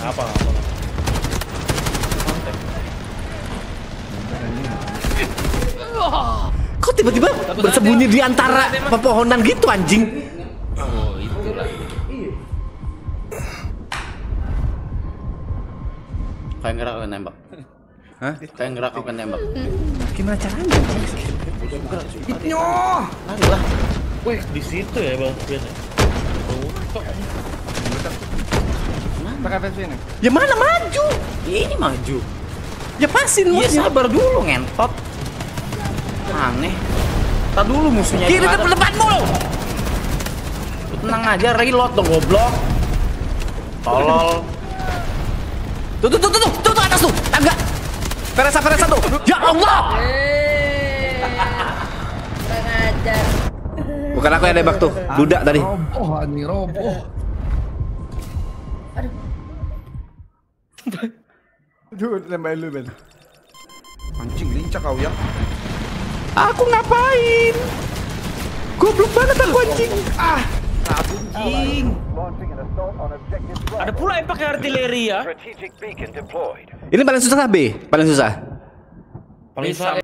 Apa? Kok tiba-tiba bersembunyi di antara pepohonan gitu anjing? Oh, itulah. Kayak ngerak akan nembak. Hah? Kayak ngerak akan nembak. Gimana caranya? Nyoh. Lari lah. Wih, di situ ya bang. Pakai versi ini. Ya mana maju? Ya, ini maju. Ya pasin Iya musuhnya. sabar dulu ngentot. Aneh. Tak dulu musuhnya. Kiri itu ada. depanmu lo. Tenang aja, reload dong goblok. Tolol. Tuh atas tuh. Tangga. Peresa tuh. Ya Allah. Kurang ajar. Bukan aku yang nembak tuh. Duda tadi. Roboh nih, roboh. Aduh, nembakin lu, Ben. Anjing lincah kau ya. Aku ngapain? Goblok banget aku anjing. Anjing. Ada pula yang pakai artileri ya. Ini paling susah B, paling susah. Paling susah.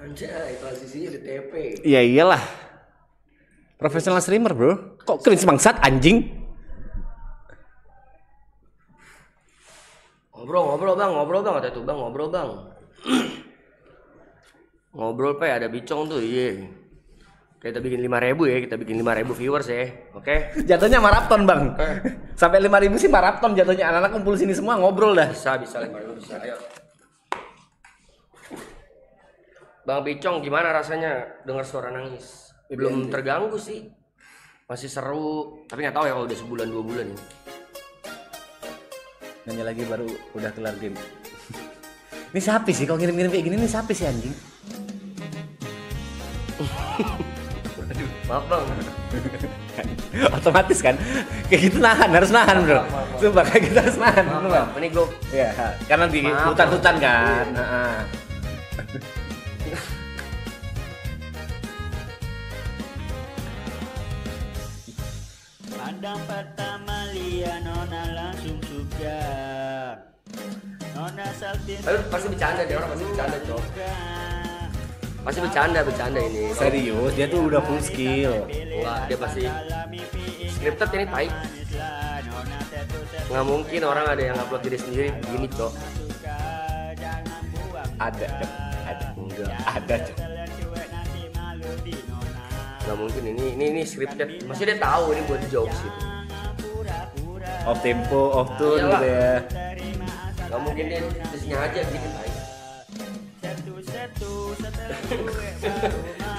Anjay, posisinya di TP. Iya iyalah. Profesional streamer, bro. Kok cringe bangsat anjing? Ngobrol bang, kata itu bang, ngobrol bang. Ngobrol pe, ada bicong tuh, iya. Kita bikin 5.000 ya, kita bikin 5.000 viewers ya, oke? Jatuhnya maraton, Bang. Sampai 5.000 sih maraton jatuhnya. Anak-anak kumpul sini semua ngobrol dah. Bisa 5.000 bisa, ayo. Bang Bicong gimana rasanya dengar suara nangis? Belum terganggu sih, masih seru. Tapi nggak tahu ya kalau udah sebulan 2 bulan ini. Nanya lagi baru udah kelar game. Ini siapa sih? Kalau ngirim-ngirim kayak gini nih siapa sih anjing? Maaf bang. Otomatis kan? Kayak gitu nahan, harus nahan bro. Sumpah kayak gitu harus nahan. Maaf, ini gue. Iya, karena di hutan-hutan kan. Pandang pertama lihat Nona langsung suka. Nona saltin. Ayo pasti bercanda deh, orang pasti bercanda cok. Pasti bercanda ini. Serius, dia tuh udah full skill. Enggak, dia pasti scripted ini tai. Nggak mungkin orang ada yang upload diri sendiri begini cok. Ada. Enggak. Ada. Nggak mungkin ini scripted. Masih dia tahu ini buat jokes gitu. Off tempo, off tune Iyalah. gitu ya. Nggak mungkin dia disengaja gitu tai.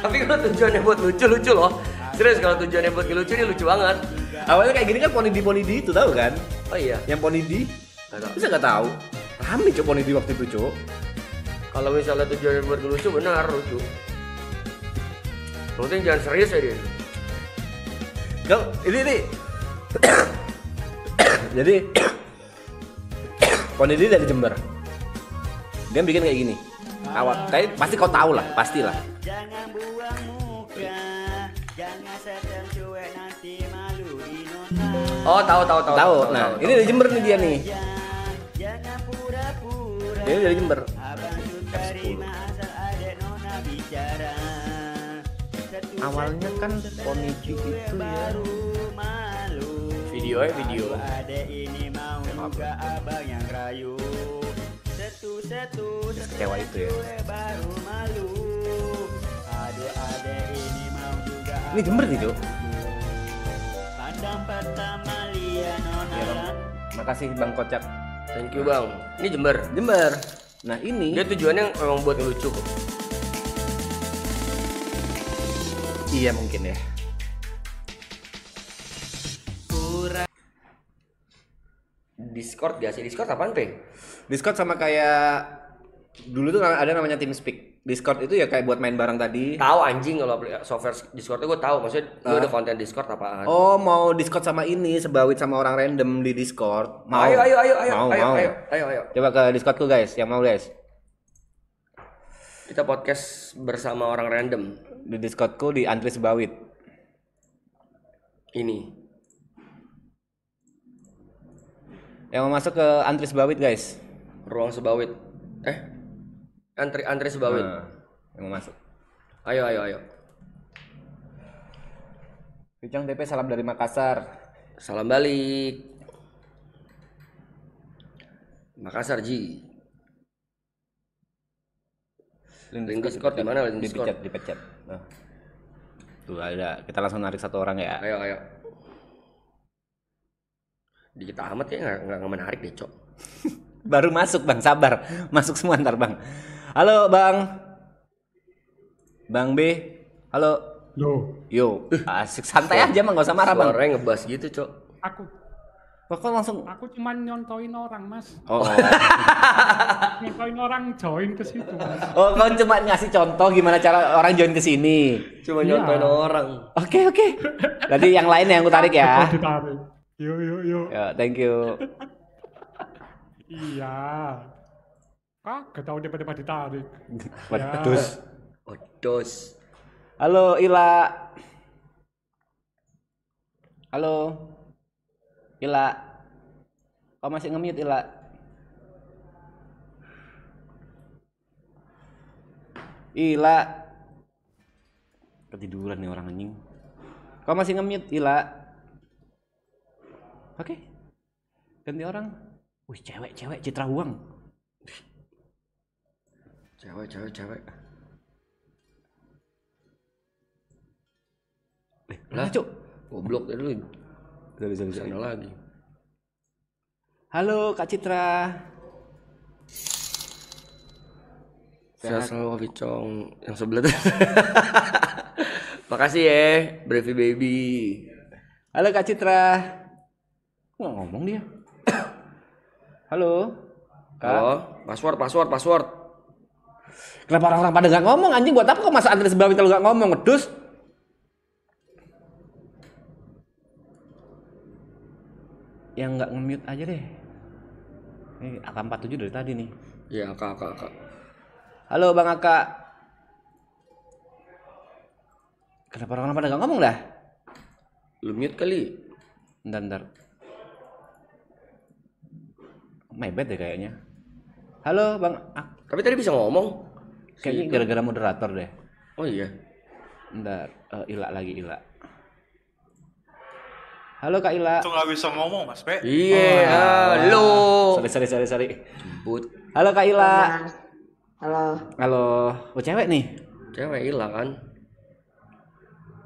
Tapi kalau tujuannya buat lucu loh. Serius kalau tujuannya buat lucu ini lucu banget. Awalnya kayak gini kan Ponidi itu tahu kan? Oh iya. Yang Ponidi? Nggak tahu. Bisa nggak tahu? Rame cok Ponidi waktu itu cok. Kalau misalnya tujuannya buat lucu benar lucu. Penting jangan serius ya dia. Kau ini. Jadi Ponidi dari Jember. Dia bikin kayak gini. Awal, kayak pasti kau tahu lah, pastilah. Jangan buang muka, jangan setel cuek nanti malu di nona. Oh tahu. Tahu. Nah, ini dari Jember nih dia nih. Jangan pura-pura. Dia dari Jember. Abang suka terima asal ada nona bicara. Awalnya kan Ponidi itu ya. Baru malu. Video. Ada ini mau juga abang yang rayu. Satu Kecewa itu ya. baru malu. Aduh ada ini mau juga. Ini Jember nih cok. Pandang pertama lihat nona. Ya, Bang. Makasih Bang Kocak. Thank you bang. Ini Jember. Jember. Nah ini. Dia tujuannya memang buat lucu kok. Iya mungkin ya. Discord gak sih? Discord apaan pe? Discord sama kayak dulu tuh ada namanya TeamSpeak. Discord itu ya kayak buat main bareng tadi. Tahu anjing kalau software Discord itu gue tahu. Maksudnya gue ada konten Discord apaan? Oh mau Discord sama ini sebawit sama orang random di Discord. Mau. Ayo. Mau. Coba ke Discordku guys, yang mau guys. Kita podcast bersama orang random. Di Discordku di Antri Sebawit. Ini. Yang mau masuk ke antri sebawit guys. Ruang sebawit. Antri sebawit. Nah, yang mau masuk. Ayo. Bicong TP salam dari Makassar. Salam balik. Makassar Ji. Link Discord di mana? Link Discord. Dipencet. Nah. Tuh ada. Kita langsung narik satu orang ya. Ayo. Dikit amat ya nggak menarik deh, Cok. Baru masuk bang, sabar. Masuk semua ntar bang. Halo bang. Bang B. Halo. Yo. Asik santai aja mah nggak usah marah bang. Suaranya ngebas gitu, Cok. Kok langsung. Aku cuma nyontoin orang, Mas. Oh. Nyontoin orang join ke situ, Mas. Oh, kau cuma ngasih contoh gimana cara orang join ke sini. Cuma nyontoin orang. Oke. Berarti yang lain yang aku tarik ya. Ditarik. Yo. Ya, thank you. Iya. Gak tahu tiba-tiba ditarik. Odos. Halo Ila. Halo. Ila. Kau masih nge-mute Ila? Ila. Ketiduran nih orang anjing. Kau masih nge-mute Ila? Oke. Ganti orang. Wih, cewek Citra Huang. Cewek. Lah, Cuk. Goblok tadi lu. Bisa. Sana lagi. Halo Kak Citra. Sehat selalu Bicong yang sebelah tuh. Makasih ya, Brevy Baby. Halo Kak Citra. Nggak ngomong dia. Halo. Kak. Halo, password. Kenapa orang-orang pada nggak ngomong anjing? Buat apa kok masa antri sebawit kalau nggak ngomong? Ngedus. Yang nggak nge-mute aja deh. Ini AK47 dari tadi nih. Iya, Kak. Halo Bang Aka. Kenapa orang-orang pada nggak ngomong dah? Lu mute kali. Bentar. Mebet deh kayaknya. Halo Bang Tapi tadi bisa ngomong. Kayaknya gara-gara moderator deh. Oh iya. Bentar, Ila. Halo Kak Ila. Itu nggak bisa ngomong Mas Pe. Iya, halo. Sorry. Jemput. Halo Kak Ila. Halo. Oh cewek nih. Cewek Ila kan.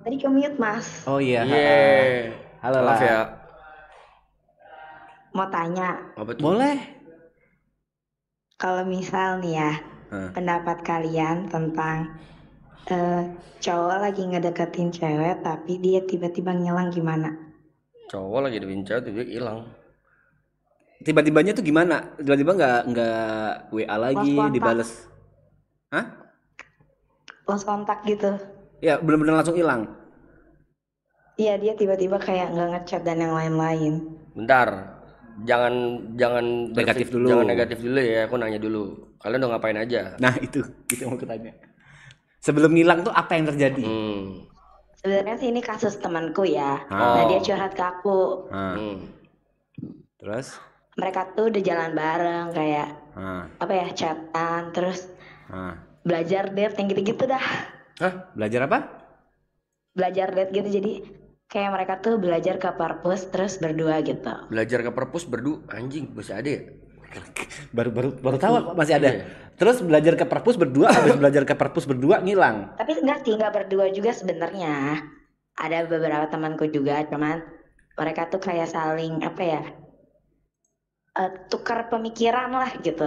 Tadi ke mute, Mas. Oh iya. Iya. Halo Maaf lah. ya. Mau tanya, Apa tuh? Boleh. kalau misal nih ya, pendapat kalian tentang cowok lagi ngedeketin cewek tapi dia tiba-tiba ngilang gimana? Cowok lagi deketin cewek tiba-tiba hilang. Tiba-tibanya tuh gimana? Tiba-tiba nggak WA lagi, Lost kontak. dibales. Hah? Lost kontak gitu. Ya bener-bener langsung hilang. Iya, dia tiba-tiba kayak nggak ngechat dan yang lain-lain. Bentar. Jangan Negatif dulu. Jangan negatif dulu ya, aku nanya dulu. Kalian udah ngapain aja? Nah itu yang mau kutanya. Sebelum ngilang tuh apa yang terjadi? Sebenarnya sih ini kasus temanku ya. Oh. Nah, dia curhat ke aku. Terus? Mereka tuh udah jalan bareng kayak apa ya, chatan, terus belajar date yang gitu-gitu dah. Hah? Belajar apa? Belajar date gitu, jadi kayak mereka tuh belajar ke perpus terus berdua gitu. Belajar ke perpus berdua, anjing masih ada ya? Baru tahu masih ada. Terus belajar ke perpus berdua, habis belajar ke perpus berdua ngilang. Tapi enggak sih, enggak berdua juga sebenarnya. Ada beberapa temanku juga, cuman mereka tuh kayak saling apa ya, tukar pemikiran lah gitu.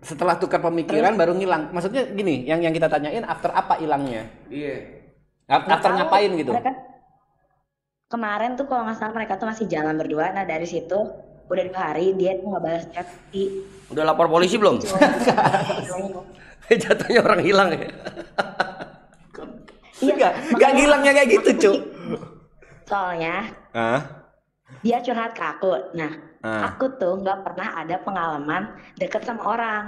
Setelah tukar pemikiran baru ngilang. Maksudnya gini, yang kita tanyain after apa hilangnya? Iya. After ngapain gitu? Mereka kemarin tuh kalau nggak salah mereka tuh masih jalan berdua. Nah dari situ udah 2 hari dia tuh nggak balas chat. Udah lapor polisi belum? Jatuhnya orang hilang ya. Iya, Gak ngilangnya kayak gitu, Cuk. Soalnya dia curhat ke aku. Nah, aku tuh nggak pernah ada pengalaman deket sama orang.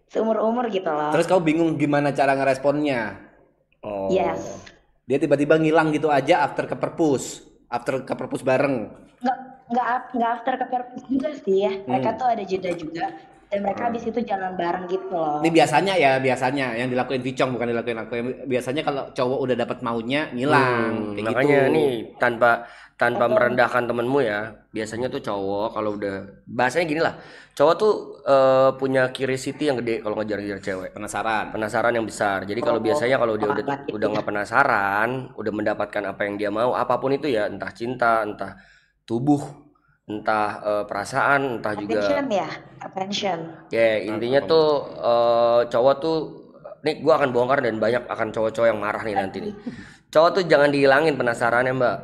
Seumur-umur gitu loh. Terus kau bingung gimana cara ngeresponnya? Yes. Dia tiba-tiba ngilang gitu aja after ke perpus bareng. Nggak after ke perpus juga sih ya. Mereka tuh ada jeda juga. Dan mereka habis itu jalan bareng gitu loh. Ini biasanya yang dilakuin Vicong bukan dilakuin aku. Biasanya kalau cowok udah dapat maunya ngilang kayak Makanya gitu. nih tanpa merendahkan temenmu ya. Biasanya tuh cowok kalau udah bahasanya gini lah. Cowok tuh punya curiosity yang gede kalau ngejar-ngejar cewek. Penasaran yang besar. Jadi kalau biasanya kalau dia udah nggak penasaran, udah mendapatkan apa yang dia mau, apapun itu ya, entah cinta, entah tubuh, entah perasaan, entah juga attention. ya intinya tuh cowok tuh nih gue akan bongkar dan banyak akan cowok-cowok yang marah nih nanti nih. Cowok tuh jangan dihilangin penasarannya mbak,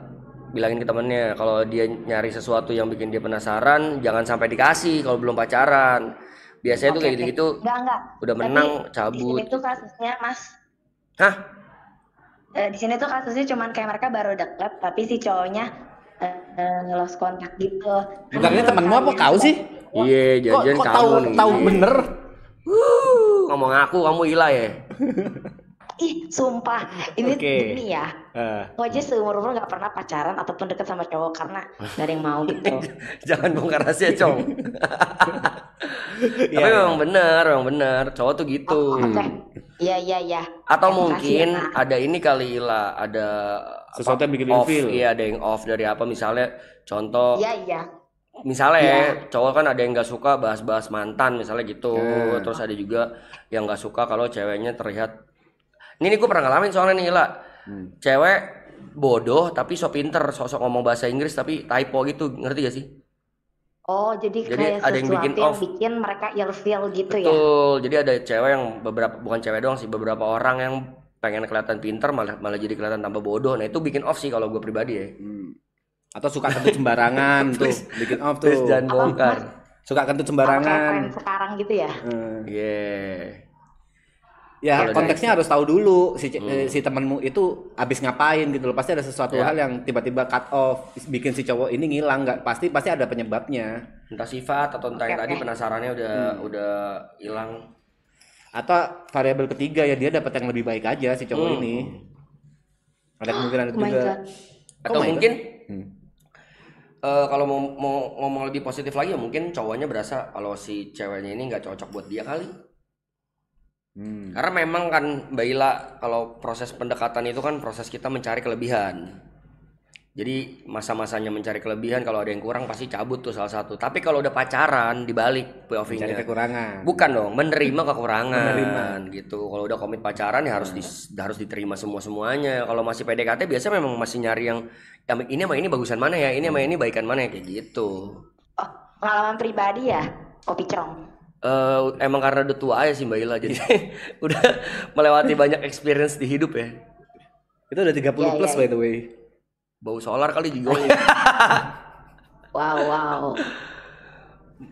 bilangin ke temennya kalau dia nyari sesuatu yang bikin dia penasaran jangan sampai dikasih kalau belum pacaran. Biasanya tuh kayak gitu Enggak. udah menang Tapi cabut. di sini tuh kasusnya mas, Hah? Di sini tuh kasusnya cuman kayak mereka baru deket tapi si cowoknya nge-lost kontak gitu. Bukannya temanmu apa kau sih? Iya, jangan kok kamu nih. tahu bener. Ngomong aku kamu ilah ya. Ih, sumpah. Ini demi ya. Aku aja seumur-umur gak pernah pacaran ataupun deket sama cowok karena gak ada yang mau gitu. Jangan bongkar rahasia, Cong. Tapi memang benar. Cowok tuh gitu. Iya. Atau mungkin ada ini kali Ila, ada sesuatu yang bikin off. ilfil. Iya, ada yang off dari apa misalnya contoh. Iya. Misalnya ya, cowok kan ada yang nggak suka bahas-bahas mantan misalnya gitu. Terus ada juga yang nggak suka kalau ceweknya terlihat. Ini gue pernah ngalamin soalnya nih Ila. Cewek bodoh tapi so pinter, sosok ngomong bahasa Inggris tapi typo gitu, ngerti gak sih? Oh, jadi kayak ada yang bikin sesuatu off. yang bikin mereka ilfeel gitu ya? Betul, jadi ada cewek yang bukan cewek doang sih, beberapa orang yang pengen kelihatan pinter malah jadi kelihatan tambah bodoh. Nah itu bikin off sih kalau gue pribadi ya. Atau suka kentut sembarangan tuh, bikin off tuh. Jangan bongkar. Suka kentut sembarangan. Sekarang gitu ya? Ya konteksnya harus tahu dulu si temenmu itu abis ngapain gitu loh. Pasti ada sesuatu hal yang tiba-tiba cut off, bikin si cowok ini ngilang. Nggak pasti ada penyebabnya. Entah sifat atau entah yang tadi penasarannya udah hilang. Atau variabel ketiga ya dia dapat yang lebih baik aja si cowok ini. Ada kemungkinan itu juga. Atau mungkin kalau mau ngomong lebih positif lagi ya mungkin cowoknya berasa kalau si ceweknya ini nggak cocok buat dia kali. Karena memang kan Mbak Ila kalau proses pendekatan itu kan proses kita mencari kelebihan. Jadi masa-masanya mencari kelebihan, kalau ada yang kurang pasti cabut tuh salah satu. Tapi kalau udah pacaran dibalik POV-nya. Mencari kekurangan. Bukan dong, menerima kekurangan gitu. Kalau udah komit pacaran ya harus diterima semuanya. Kalau masih PDKT biasanya memang masih nyari yang ini sama ini bagusan mana ya, ini sama ini baikan mana ya, kayak gitu. Oh, pengalaman pribadi ya, Kopi Cong? Emang karena udah tua aja sih Mbak Ila, jadi udah melewati banyak experience di hidup ya. Itu udah 30 plus by the way. Bau solar kali digolin. Wow.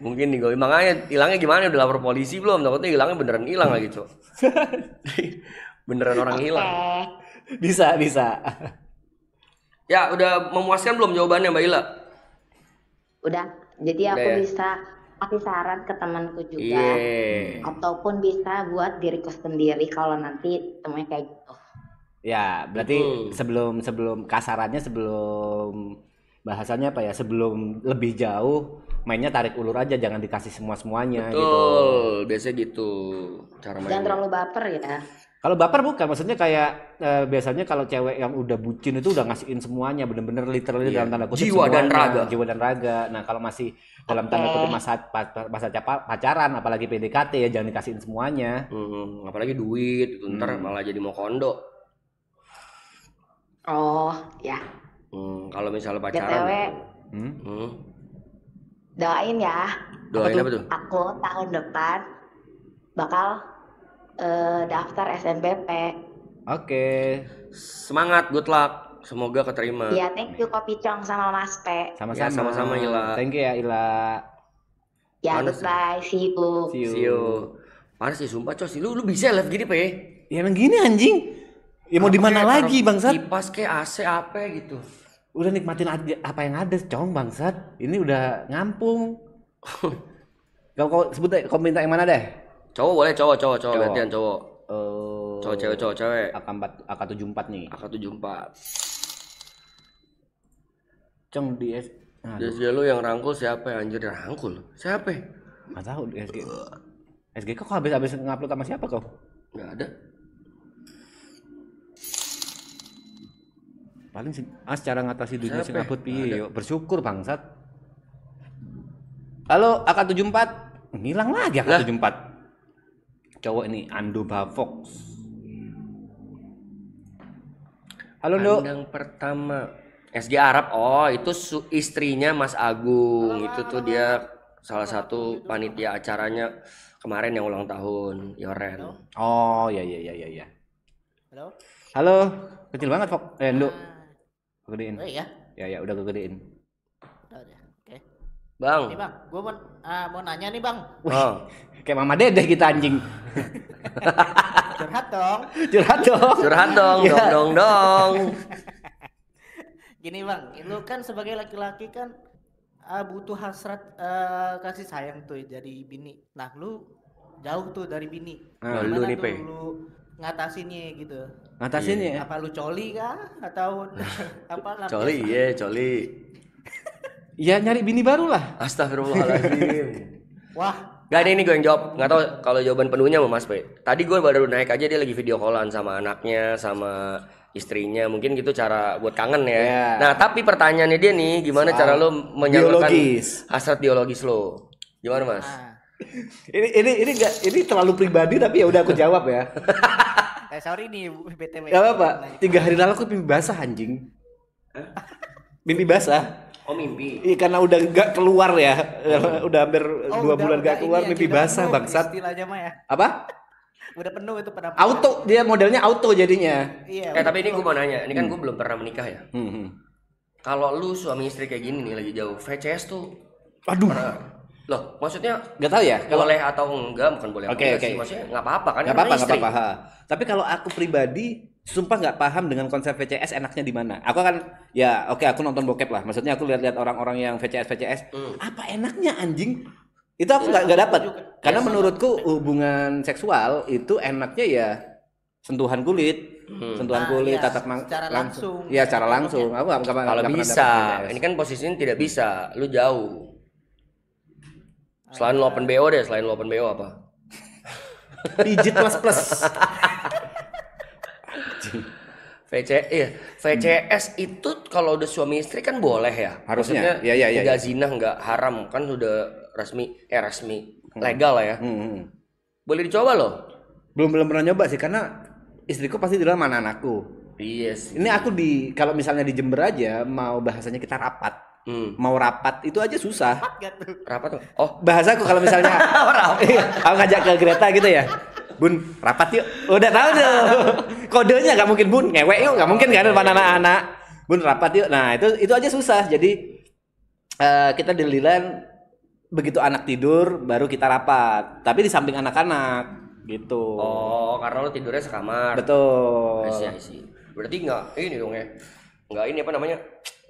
Mungkin digolin, makanya hilangnya gimana, udah lapor polisi belum? Takutnya hilangnya beneran hilang lagi, Cok. Beneran orang hilang. Bisa. Ya, udah memuaskan belum jawabannya Mbak Ila? Udah, jadi aku bisa kasih saran ke temanku juga. Ataupun bisa buat diriku sendiri kalau nanti temunya kayak gitu. Ya, berarti sebelum kasarannya, sebelum bahasanya apa ya, sebelum lebih jauh mainnya tarik ulur aja, jangan dikasih semuanya. Betul, gitu. Biasanya gitu cara mainnya. Jangan terlalu baper ya. Kalau baper bukan, maksudnya kayak biasanya kalau cewek yang udah bucin itu udah ngasihin semuanya, bener-bener literally dalam tanda kutip jiwa semuanya, dan jiwa dan raga. Nah kalau masih dalam tanda kutip masa pacaran, apalagi PDKT ya jangan dikasihin semuanya. Apalagi duit itu ntar malah jadi mau kondo. Oh ya. Kalau misalnya pacaran. BTW, doain ya. Doain apa tuh? Aku tahun depan bakal daftar SNBP. Oke. Semangat, good luck. Semoga keterima. Iya, thank you Kopi Cong sama Mas P. Sama-sama. Ya, sama-sama Ila. Thank you ya Ila. Ya, goodbye, see you. Panas sih sumpah, Cos. Lu bisa live gini, Pe? Ya emang gini anjing. Ya mau di mana lagi, Bangsat? Kipas kayak AC apa gitu. Udah nikmatin aja apa yang ada, Cong, Bangsat. Ini udah ngampung. Kau sebut deh, kau minta yang mana deh? Cowok boleh, cowok. Gantian cowok. Cowok cewek. AK74 nih. AK74. Cong di SG lu yang rangkul siapa ya anjir? Rangkul? Siapa? Nggak tahu di SG. SG kok habis ngupload sama siapa kau? Nggak ada. Paling cara ngatasi dunia sing abot piye yo. Bersyukur bangsat. Halo AK74. Ngilang lagi AK74. Cowok ini Ando Bavox. Halo Ndo. Pandang pertama SG Arab. Oh, itu istrinya Mas Agung. Itu tuh dia salah satu panitia acaranya kemarin yang ulang tahun Yoren. Oh, iya. Halo. Kecil banget, Fok. Ndo. Gedein. Oh iya? Ya, udah gedein. Oke. Bang. Nih Bang, gua mau nanya nih Bang. Oh. Kayak Mama Dedeh kita anjing. Curhat dong. Curhat dong. Dong. Gini Bang, lu kan sebagai laki-laki kan butuh hasrat kasih sayang tuh dari bini. Nah, lu jauh tuh dari bini. Lu nih, Pe. Lu ngatasinnya gitu. Ngatasinnya? Apa lu coli kah atau apa? Coli. Ya nyari bini baru lah. Astagfirullahaladzim. Wah. Gak ada, ini gue yang jawab. Gak tau kalau jawaban penuhnya sama Mas Pe. Tadi gue baru naik aja, dia lagi video callan sama anaknya, sama istrinya. Mungkin gitu cara buat kangen ya. Yeah. Nah tapi pertanyaannya dia nih, gimana cara lo menyalurkan hasrat biologis lo? Gimana Mas? Ini terlalu pribadi tapi ya udah aku jawab ya. Sorry nih BTW. Gak apa-apa. 3 hari lalu aku mimpi basah anjing. Mimpi basah. Oh mimpi. Iya karena udah gak keluar ya. Udah hampir 2 bulan gak keluar mimpi basah bangsat. Istilahnya mah ya. Apa? Udah penuh itu pada. Auto, dia modelnya auto jadinya. Iya. Tapi ini gue mau nanya, ini kan gue belum pernah menikah ya. Kalau lu suami istri kayak gini nih lagi jauh, VCS tuh. Aduh. Loh, maksudnya nggak tahu ya kalau boleh atau enggak, bukan boleh. Oke. Sih, maksudnya nggak apa-apa kan? Nggak apa-apa. Tapi kalau aku pribadi, sumpah nggak paham dengan konsep VCS enaknya di mana. Aku kan, ya oke, aku nonton bokep lah. Maksudnya aku lihat-lihat orang-orang yang VCS. Apa enaknya anjing? Itu aku nggak dapat. Karena menurutku hubungan seksual itu enaknya ya sentuhan kulit, tatap langsung. Iya, secara langsung. Aku nggak kalau bisa. Ini kan posisinya tidak bisa. Lu jauh. Selain lu open BO apa? Pijit plus. VCS itu kalau udah suami istri kan boleh ya? Harusnya. Iya. Nggak zina, nggak haram kan sudah resmi legal lah ya. Boleh dicoba loh. Belum pernah nyoba sih karena istriku pasti di dalam anak-anakku. Yes. Ini aku kalau misalnya di Jember aja mau bahasanya kita rapat. Mau rapat itu aja susah. Rapat tuh. Oh, bahasaku kalau misalnya aku ngajak ke Greta gitu ya. Bun, rapat yuk. Udah tahu tuh. Kodenya nggak mungkin Bun, ngewek yuk, nggak mungkin kan depan anak-anak. Bun, rapat yuk. Nah, itu aja susah. Jadi kita deal-dealan begitu anak tidur baru kita rapat. Tapi di samping anak-anak gitu. Oh, karena lo tidurnya sekamar. Betul. I see. Berarti nggak ini dong ya. Nggak ini apa namanya?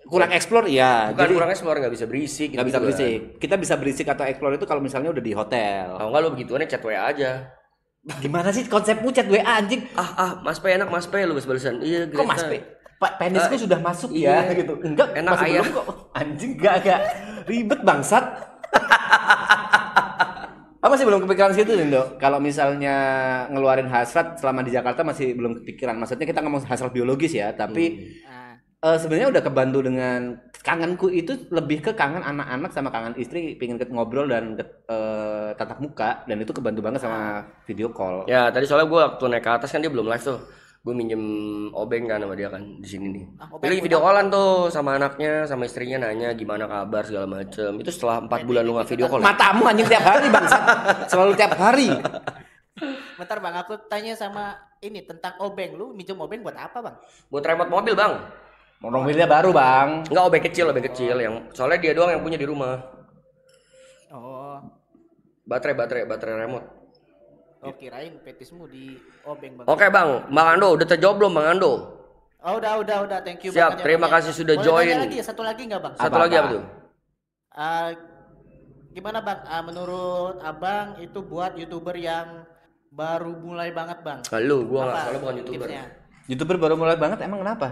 Kurang explore ya. Bukan jadi kurang explore, nggak bisa berisik. Nggak bisa berisik. Kita bisa berisik atau explore itu kalau misalnya udah di hotel. Kalau nggak lo begituannya chat WA aja. Gimana sih konsepmu chat WA anjing? Mas P enak Mas P lu bales-balesan. Iya, Greta. Kok Mas P? Penisku sudah masuk ya gitu. Enggak, enak masih ayah. belum kok. Anjing enggak. Ribet bangsat. Masih belum kepikiran situ nih, Dok. Kalau misalnya ngeluarin hasrat selama di Jakarta masih belum kepikiran. Maksudnya kita ngomong hasrat biologis ya, tapi sebenarnya udah kebantu dengan kangenku itu lebih ke kangen anak-anak sama kangen istri, pingin ngobrol dan tatap muka, dan itu kebantu banget sama video call. Ya tadi soalnya gue waktu naik ke atas kan dia belum live tuh, gue minjem obeng kan sama dia kan di sini nih. Pilih video callan tuh sama anaknya sama istrinya, nanya gimana kabar segala macem. Itu setelah 4 bulan lu nggak video call. Matamu anjing tiap hari bangsa, selalu tiap hari. Bentar Bang, aku tanya sama ini tentang obeng. Lu minjem obeng buat apa Bang? Buat remote mobil Bang. Mobilnya baru Bang. Enggak, obeng kecil yang soalnya dia doang yang punya di rumah. Oh. Baterai remote. Oh, kirain petismu di obeng Bang. Oke Bang Ando udah terjawab belum Bang Ando? Oh, udah, thank you. Siap, terima kasih sudah join. Lagi, satu lagi nggak Bang? Satu lagi apa tuh? Gimana Bang? Menurut Abang itu buat YouTuber yang baru mulai banget bang. Gua nggak, Apa soalnya bukan YouTuber. tipsnya? YouTuber baru mulai banget emang kenapa?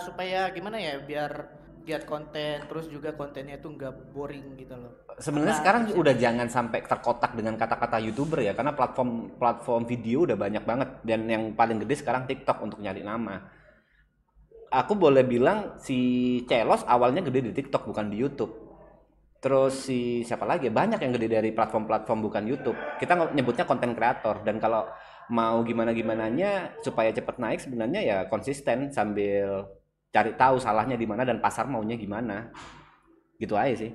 Supaya gimana ya biar giat konten, terus juga kontennya itu nggak boring gitu loh. Sebenarnya Apa sekarang tipsnya? udah jangan sampai terkotak dengan kata-kata YouTuber ya, karena platform video udah banyak banget dan yang paling gede sekarang TikTok untuk nyari nama. Aku boleh bilang si Celos awalnya gede di TikTok bukan di YouTube. Terus si siapa lagi? Banyak yang gede dari platform-platform bukan YouTube. Kita nyebutnya konten kreator, dan kalau mau gimana-gimananya supaya cepet naik sebenarnya ya konsisten sambil cari tahu salahnya di mana dan pasar maunya gimana. Gitu aja sih.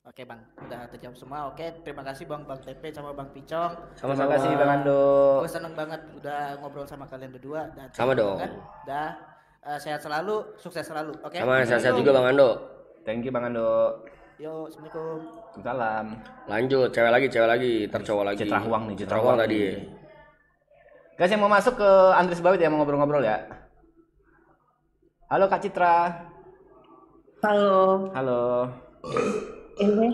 Oke bang, udah terjawab semua. Oke, terima kasih bang TP sama bang Picong. Terima kasih Bang Ando. Gue seneng banget udah ngobrol sama kalian berdua. Dan Sama seneng dong. banget. Dah sehat selalu, sukses selalu. Oke. Sama sehat-sehat juga Bang Ando. Thank you Bang Ando. Yo, assalamualaikum. Salam. Lanjut, cewek lagi, ntar cowok lagi. Citra Huang nih, Citra Huang tadi. Guys yang mau masuk ke Andres Bawit ya, mau ngobrol-ngobrol ya. Halo Kak Citra. Halo. Halo. Ini,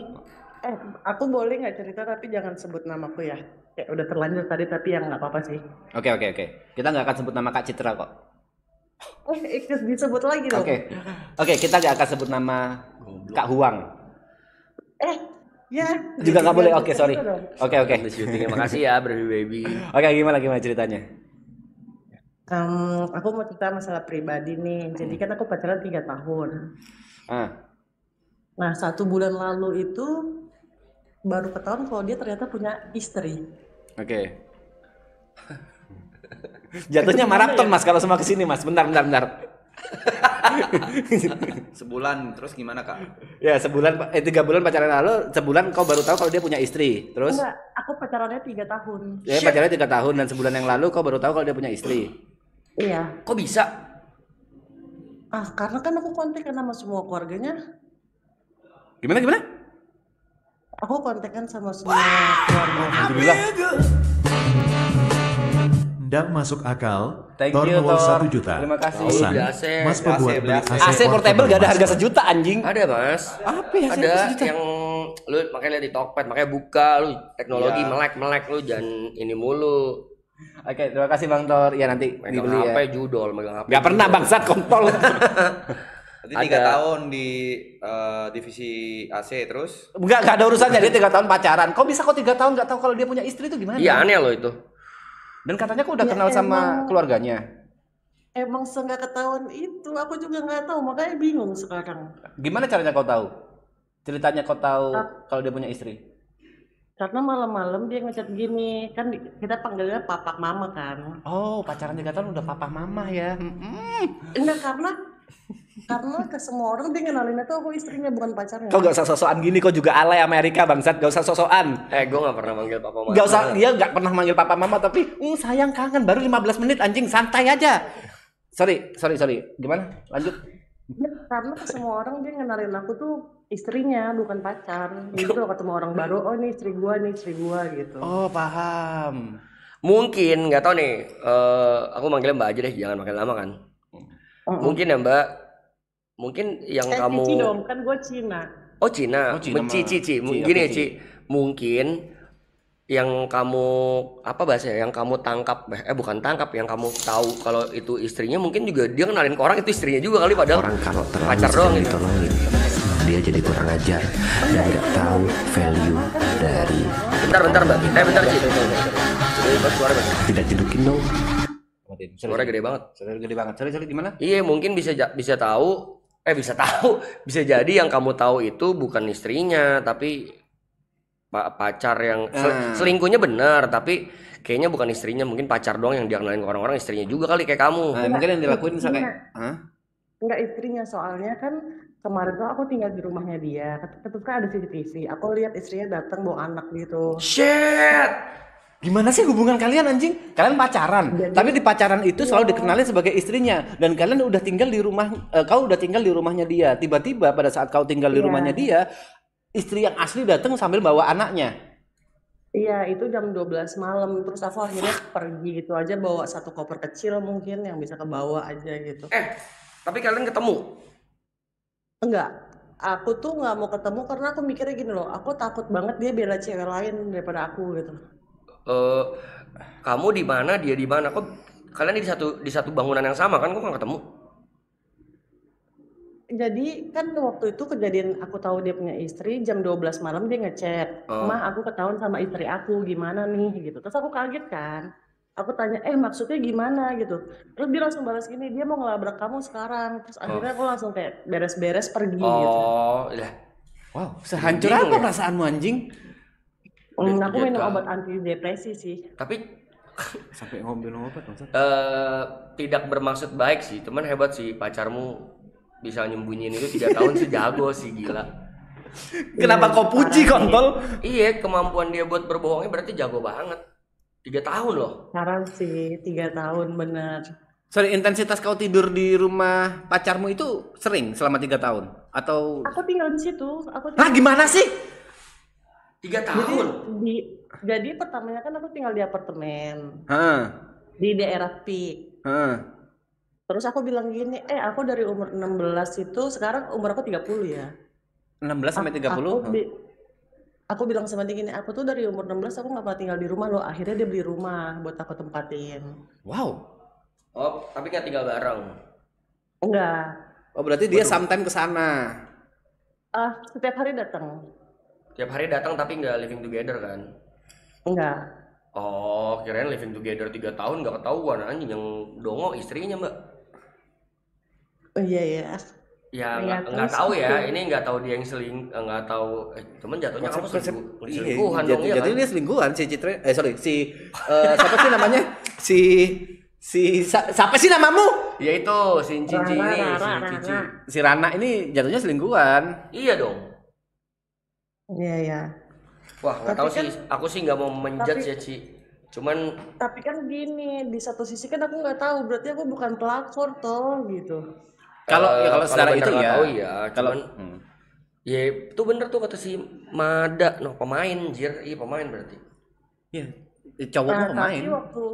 aku boleh nggak cerita tapi jangan sebut namaku ya. Kayak udah terlanjur tadi tapi yang nggak apa-apa sih. Oke. Kita nggak akan sebut nama Kak Citra kok. Ikut disebut lagi dong. Oke, kita nggak akan sebut nama Kak Huang. Ya. Juga nggak boleh. Oke, sorry. Gitu dong. Oke. Syutingnya makasih ya, baby. Oke, gimana ceritanya? Aku mau cerita masalah pribadi nih. Jadi kan aku pacaran 3 tahun. Nah 1 bulan lalu itu baru ketahuan kalau dia ternyata punya istri. Oke. Jatuhnya maraton Mas kalau semua kesini Mas. Bentar. Sebulan terus gimana Kak? Ya 3 bulan pacaran lalu, sebulan kau baru tahu kalau dia punya istri. Terus? Enggak, aku pacarannya 3 tahun. Ya pacarannya 3 tahun dan sebulan yang lalu kau baru tahu kalau dia punya istri. Iya. Kok bisa? Karena kan aku kontekan sama semua keluarganya. Gimana? Aku kontekan sama semua keluarganya. Alhamdulillah. Nggak masuk akal. Thank Thor you, nol Thor. 1 juta. Terima kasih. Alasan, Beli AC. Mas pembuat beli AC portable gak ada harga sejuta anjing. Ada Mas. Apa ya? Ada yang lu makanya lihat di Tokped, makanya buka lu teknologi melek lu jangan ini mulu. Oke, terima kasih Bang Thor. Ya nanti Megang dibeli HP ya. judol, megang HP. Gak pernah bangsat kontol. Berarti 3 tahun di divisi AC terus? Enggak ada urusannya, dia 3 tahun pacaran. Kok bisa 3 tahun nggak tahu kalau dia punya istri itu gimana? Iya aneh loh itu. Dan katanya kok udah kenal sama keluarganya. Emang nggak ketahuan itu, aku juga nggak tahu, makanya bingung sekarang. Gimana caranya kau tahu? Ceritanya kau tahu kalau dia punya istri? Karena malam-malam dia ngechat gini, kan kita panggilnya papa mama kan. Oh, pacaran 3 tahun udah papa mama ya. Enggak, karena ke semua orang dia ngenalinnya tuh aku istrinya bukan pacarnya. Kau gak usah sosokan gini, kau juga alay Amerika bangsat, gak usah sosokan. Gue gak pernah manggil papa mama. Gak usah, dia gak pernah manggil papa mama tapi sayang kangen, baru 15 menit anjing, santai aja. Sorry. Gimana? Lanjut. Ya, karena ke semua orang dia ngenalin aku tuh istrinya bukan pacar. Gitu loh, ketemu orang baru, oh ini istri gua gitu. Oh, paham. Mungkin nggak tahu nih, aku manggilnya Mbak aja deh, jangan makin lama kan. Mungkin ya Mbak, mungkin yang kamu Cici dong, kan gua Cina. Oh Cina, Cici. Gini ya Ci, mungkin yang kamu apa bahasanya, yang kamu tangkap, bukan tangkap, yang kamu tahu kalau itu istrinya, mungkin juga dia kenalin ke orang itu istrinya juga kali, padahal orang kalau terlalu pacar doang gitu. ditolongin dia jadi kurang ajar dan nggak tahu value dari. Bentar Mbak, bentar Ci. Suara tidak jedukin dong. Suara gede banget. Sorry gimana? Iya mungkin bisa tahu, bisa jadi yang kamu tahu itu bukan istrinya tapi pacar yang selingkuhnya benar tapi kayaknya bukan istrinya, mungkin pacar doang yang dia kenalin ke orang-orang, istrinya juga kali kayak kamu. Mungkin yang dilakuin misalnya enggak istrinya, soalnya kan kemarin tuh aku tinggal di rumahnya dia, terus kan ada CCTV, aku lihat istrinya datang bawa anak gitu. Shit. Gimana sih hubungan kalian anjing? Kalian pacaran, tapi di pacaran itu selalu dikenalin sebagai istrinya dan kalian udah tinggal di rumah, kau udah tinggal di rumahnya dia. Tiba-tiba pada saat kau tinggal di rumahnya dia, istri yang asli datang sambil bawa anaknya. Iya, itu jam 12 malam. Terus aku akhirnya pergi gitu aja, bawa 1 koper kecil mungkin yang bisa kebawa aja gitu. Tapi kalian ketemu? Enggak. aku tuh nggak mau ketemu karena aku mikirnya gini loh, aku takut banget dia bela cewek lain daripada aku gitu. Kamu di mana, dia di mana? Kok kalian di satu bangunan yang sama kan? Kok nggak ketemu? Jadi kan waktu itu kejadian aku tahu dia punya istri jam 12 malam dia ngechat, "Mah, aku ketahuan sama istri aku, gimana nih?" gitu. Terus aku kaget kan. Aku tanya, maksudnya gimana gitu. Terus dia langsung balas gini, dia mau ngelabrak kamu sekarang. Terus akhirnya aku langsung kayak beres-beres pergi gitu. Oh, iya. Wow, sehancur apa perasaanmu anjing? Aku minum obat anti depresi sih. Tapi sampai ngambil obat maksud? Tidak bermaksud baik sih, teman hebat sih pacarmu bisa nyembunyiin itu 3 tahun sih, jago sih, gila. Kenapa kau puji kontol? Iya, kemampuan dia buat berbohongnya berarti jago banget. 3 tahun loh. Sekarang sih 3 tahun bener. Sorry, intensitas kau tidur di rumah pacarmu itu sering selama 3 tahun? Atau Aku tinggal di situ. Gimana sih? 3 tahun? Jadi pertamanya kan aku tinggal di apartemen. Di daerah Pik. Terus aku bilang gini, aku dari umur 16 itu, sekarang umur aku 30 ya. 16 sampai 30? Aku bilang sama dia gini, aku tuh dari umur 16 aku gak pernah tinggal di rumah loh. Akhirnya dia beli rumah buat aku tempatin. Wow. Oh, tapi gak tinggal bareng? Enggak. Oh, berarti dia sometime kesana? Setiap hari datang. Tiap hari datang tapi gak living together kan? Enggak. Oh, kirain living together 3 tahun gak ketahuan anjing, yang dongo istrinya mbak. Iya. Ya nggak tahu ya, ini nggak tahu dia yang nggak tahu. Cuman jatuhnya kamu selingkuhan dong ya. Jadi dia selingkuhan si Citra. Siapa sih namanya? Siapa sih namamu? Ya itu si Cici ini, Cici. Si Rana ini jatuhnya selingkuhan. Iya dong. Iya. Wah nggak tahu sih, aku sih nggak mau menjudge ya Ci. Cuman. Tapi kan gini, di satu sisi kan aku nggak tahu, berarti aku bukan pelakor toh gitu. Kalau secara itu ya. Tahu ya, cuman ya itu bener tuh kata si Mada, pemain jir, iya pemain berarti. Iya, cowokmu pemain. Tapi waktu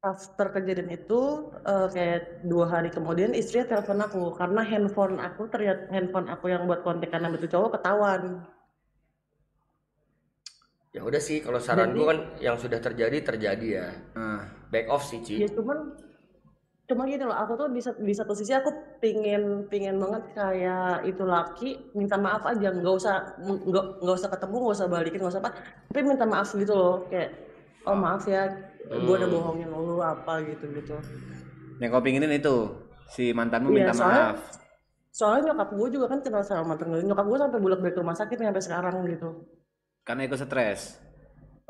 after kejadian itu kayak 2 hari kemudian istrinya telepon aku karena handphone aku yang buat kontekan sama itu cowok ketahuan. Ya udah sih, kalau saran gue kan yang sudah terjadi ya. Back off sih Ci. Ya cuma gini loh, aku tuh di satu sisi aku pingin banget kayak itu laki minta maaf aja, nggak usah ketemu, nggak usah balikin, nggak usah apa, tapi minta maaf gitu loh, kayak maaf ya, gue udah bohongin lu apa gitu. Yang kau pinginin itu si mantanmu minta maaf. Soalnya nyokap gue juga kan kenal sama mantan gue, nyokap gue sampai bolak-balik ke rumah sakit sampai sekarang gitu. Karena ikut stres.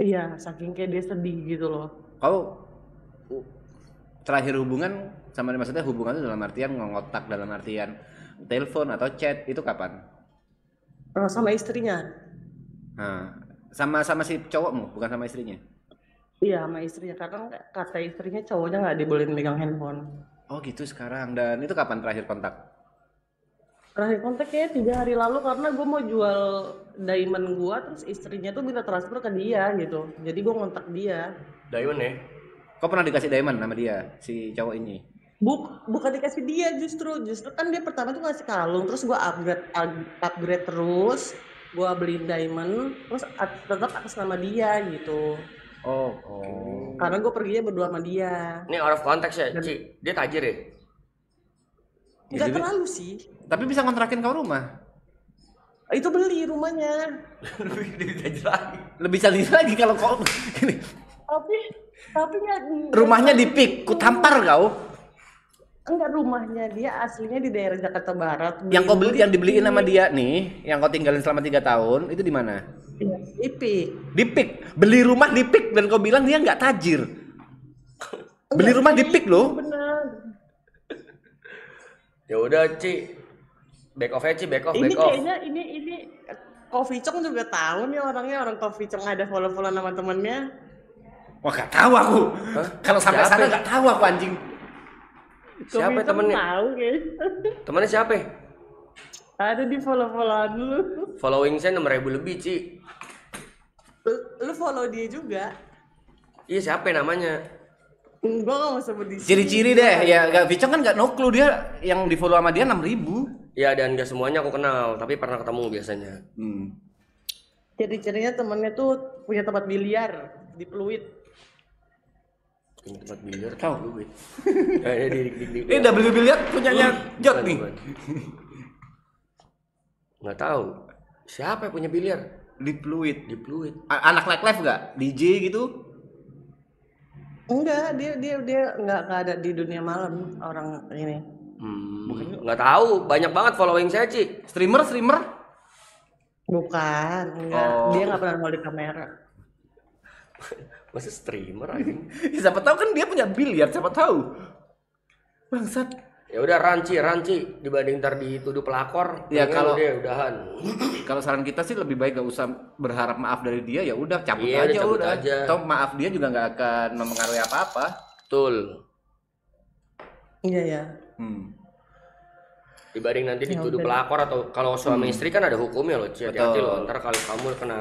Iya, saking kayak dia sedih gitu loh. Kau terakhir hubungan sama, maksudnya hubungan itu dalam artian ngotak, dalam artian telepon atau chat, itu kapan? Sama istrinya. Sama si cowokmu, bukan sama istrinya? Iya, sama istrinya, karena kata istrinya cowoknya nggak dibolehin megang handphone. Oh gitu sekarang. Dan itu kapan terakhir kontak? Terakhir kontak kayaknya 3 hari lalu, karena gue mau jual diamond gue, terus istrinya tuh minta transfer ke dia gitu. Jadi gue ngontak dia. Diamond ya? Kau pernah dikasih diamond sama dia, si cowok ini? Bukan dikasih dia, justru kan dia pertama tuh ngasih kalung, terus gue upgrade terus, gue beliin diamond, terus tetap atas nama dia gitu. Oh. Karena gue perginya berdua sama dia. Ini out of context ya, Ci? Dia tajir ya? Nggak terlalu sih. Tapi bisa kontrakin kau rumah? Itu beli rumahnya. Lebih tajir lagi kalau kau ini. Tapi nggak. Rumahnya di Pik, Kutampar kau? Enggak, rumahnya dia aslinya di daerah Jakarta Barat. Yang dibeliin sama dia nih, yang kau tinggalin selama 3 tahun, itu di mana? Di Pik. Di Pik, beli rumah di Pik, dan kau bilang dia nggak tajir. Beli rumah di Pik loh. Bener. Ya udah Ci, back off. Ini kayaknya ini Coffee Chong juga tahu nih orangnya, orang Coffee Chong ada follow-follow sama temennya. Wah, gak tahu aku. Kalau sampai sana gak tahu aku anjing. Siapa temennya? Tahu guys. Temennya siapa? Ada di follow-followan lu. Following saya 6.000 lebih Ci. Lu follow dia juga? Iya, siapa namanya? Gua gak mau sebut di sini. Ciri-ciri deh, ya gak Vicong kan gak no clue, dia yang di follow sama dia 6.000. Ya dan gak semuanya aku kenal, tapi pernah ketemu biasanya. Ciri-cirinya temennya tuh punya tempat biliar di Pluit. Tempat biliar Kau. Pluit. W Biliar punyanya Jot nih. Nggak tahu. Siapa yang punya biliar? Di Pluit. Di Pluit. Anak live nggak? DJ gitu? Enggak, dia nggak ada di dunia malam orang ini. Nggak tahu, banyak banget following saya, Ci. Streamer? Bukan, enggak. Dia nggak pernah nongol di kamera. Masa streamer anjing? Siapa tahu kan dia punya biliar, siapa tahu. Bangsat. Ya udah ranci dibanding ntar dituduh pelakor. Ya kalau dia udahan. Kalau saran kita sih lebih baik gak usah berharap maaf dari dia, ya udah cabut aja cabut udah. aja. Atau maaf dia juga nggak akan mempengaruhi apa-apa. Betul. Iya ya. Dibanding nanti Ya dituduh udah. pelakor atau kalau suami istri kan ada hukumnya loh, Ci. Hati-hati Betul. loh. Ntar kalau kamu kena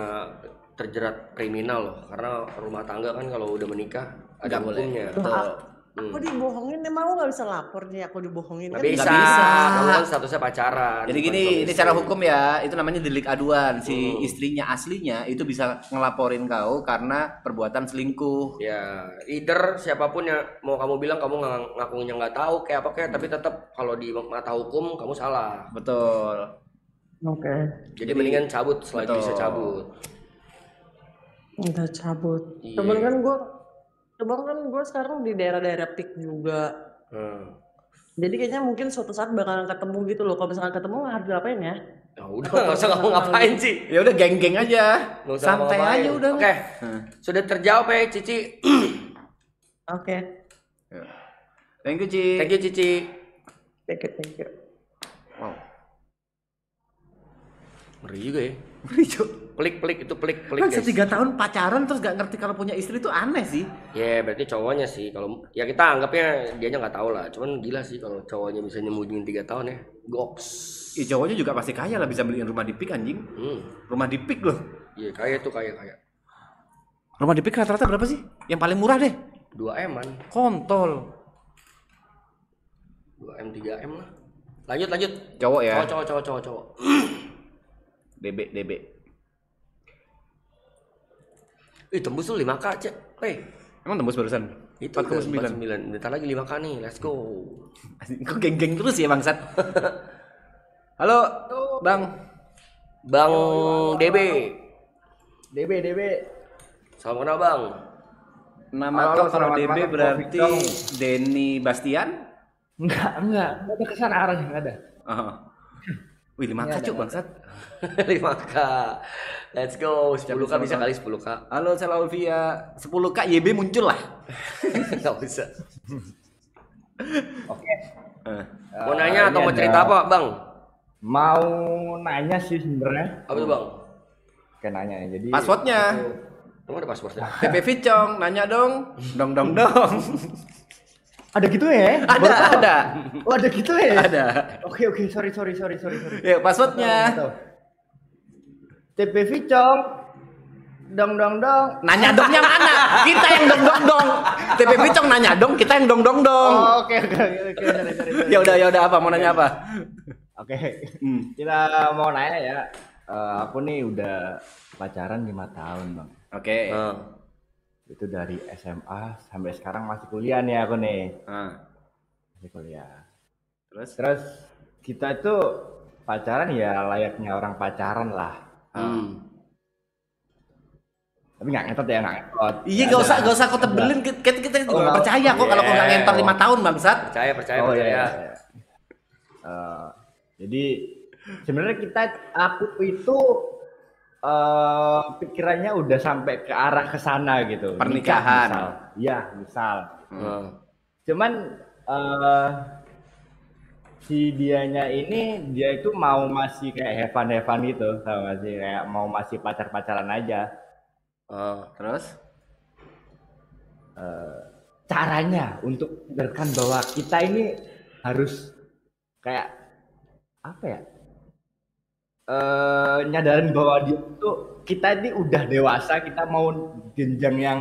terjerat kriminal loh, karena rumah tangga kan kalau udah menikah ada Nggak boleh. hukumnya. Aku dibohongin, emang aku nggak bisa lapor nih. Aku dibohongin Nggak kan bisa. Kamu kan statusnya pacaran. Jadi bukan gini, suami ini istri. cara hukum ya, itu namanya delik aduan. Si istrinya aslinya itu bisa ngelaporin kau karena perbuatan selingkuh. Ya, either siapapun yang mau kamu bilang kamu ngakunya nggak tahu kayak apa kayak, tapi tetap kalau di mata hukum kamu salah. Betul. Oke. Jadi mendingan cabut selagi Betul. bisa cabut. Udah cabut. Iya. Cuman kan gue sekarang di daerah-daerah PIK juga. Jadi kayaknya mungkin suatu saat bakalan ketemu gitu loh. Kalau misalkan ketemu harus ngapain ya? Ya udah, nggak usah kamu ngapain sih. Ya udah geng-geng aja. Nggak usah Santai ngapain. aja udah. Oke. Sudah terjawab ya, Cici. Oke. Thank you, Ci. Thank you, Cici. Thank you. Wow. Ngeri juga ya. Ngeri, Cuk. Pelik itu pelik Kan guys. 3 tahun pacaran terus gak ngerti kalau punya istri itu aneh sih. Ya berarti cowoknya sih, kalau ya kita anggapnya dianya nggak tahu lah. Cuman gila sih kalau cowoknya bisa nyembunyiin 3 tahun ya. Goks. Cowoknya juga pasti kaya lah, bisa beliin rumah di PIK anjing. Rumah di PIK loh. Iya kaya tuh kaya. Rumah di PIK rata-rata berapa sih? Yang paling murah deh. 2M-an. Kontol. 2M 3M lah. Lanjut. Cowok ya. Cowok. DB. Ih tembus tuh 5K cek. Emang tembus barusan? Itu 49. 49. Bentar lagi 5K nih, let's go. Kok geng-geng terus ya bangsat. Halo, Bang. Bang DB. DB. Salam kenal Bang. Nama Halo, kau kalau selamat DB malam, berarti Bang. Denny Bastian? Enggak ada kesana arahnya, enggak ada. Wih, 5K cuk bangsat. 5K. Let's go. 10K bisa kali 10K. Halo, saya Laulvia. 10K YB muncul lah. Enggak bisa. Oke. Mau nanya atau mau cerita apa, Bang? Mau nanya sih sebenarnya. Apa tuh, Bang? Oke, nanya ya. Jadi Passwordnya. Emang ada passwordnya? TP Vicong, nanya dong. Dong. Ada gitu ya? Ada. Oh, ada gitu ya? Ada. Oke, sorry. Ya, passwordnya. TP Vicong. Dong. Nanya dongnya mana? Kita yang dong. TP Vicong nanya dong, kita yang dong. Oh, oke. Sorry. Ya udah apa? Mau nanya apa? Oke. Kita mau nanya ya. Aku nih udah pacaran 5 tahun, Bang. Oke. Itu dari SMA sampai sekarang masih kuliah nih aku nih. Masih kuliah. Terus kita itu pacaran ya layaknya orang pacaran lah. Tapi nggak ngetot ya, nggak ngetot. Iya, gak usah kau tebelin. Kita juga nggak percaya kok kalau kau nggak ngentor 5 tahun bangsat. Percaya. Iya. Jadi sebenarnya aku itu pikirannya udah sampai ke arah ke sana gitu. Pernikahan. Misal. Cuman si dia itu mau masih kayak have fun gitu, tau gak sih, kayak mau masih pacaran aja. Terus caranya untuk mengajarkan bahwa kita ini harus kayak apa ya? Nyadarin bahwa kita ini udah dewasa, kita mau jenjang yang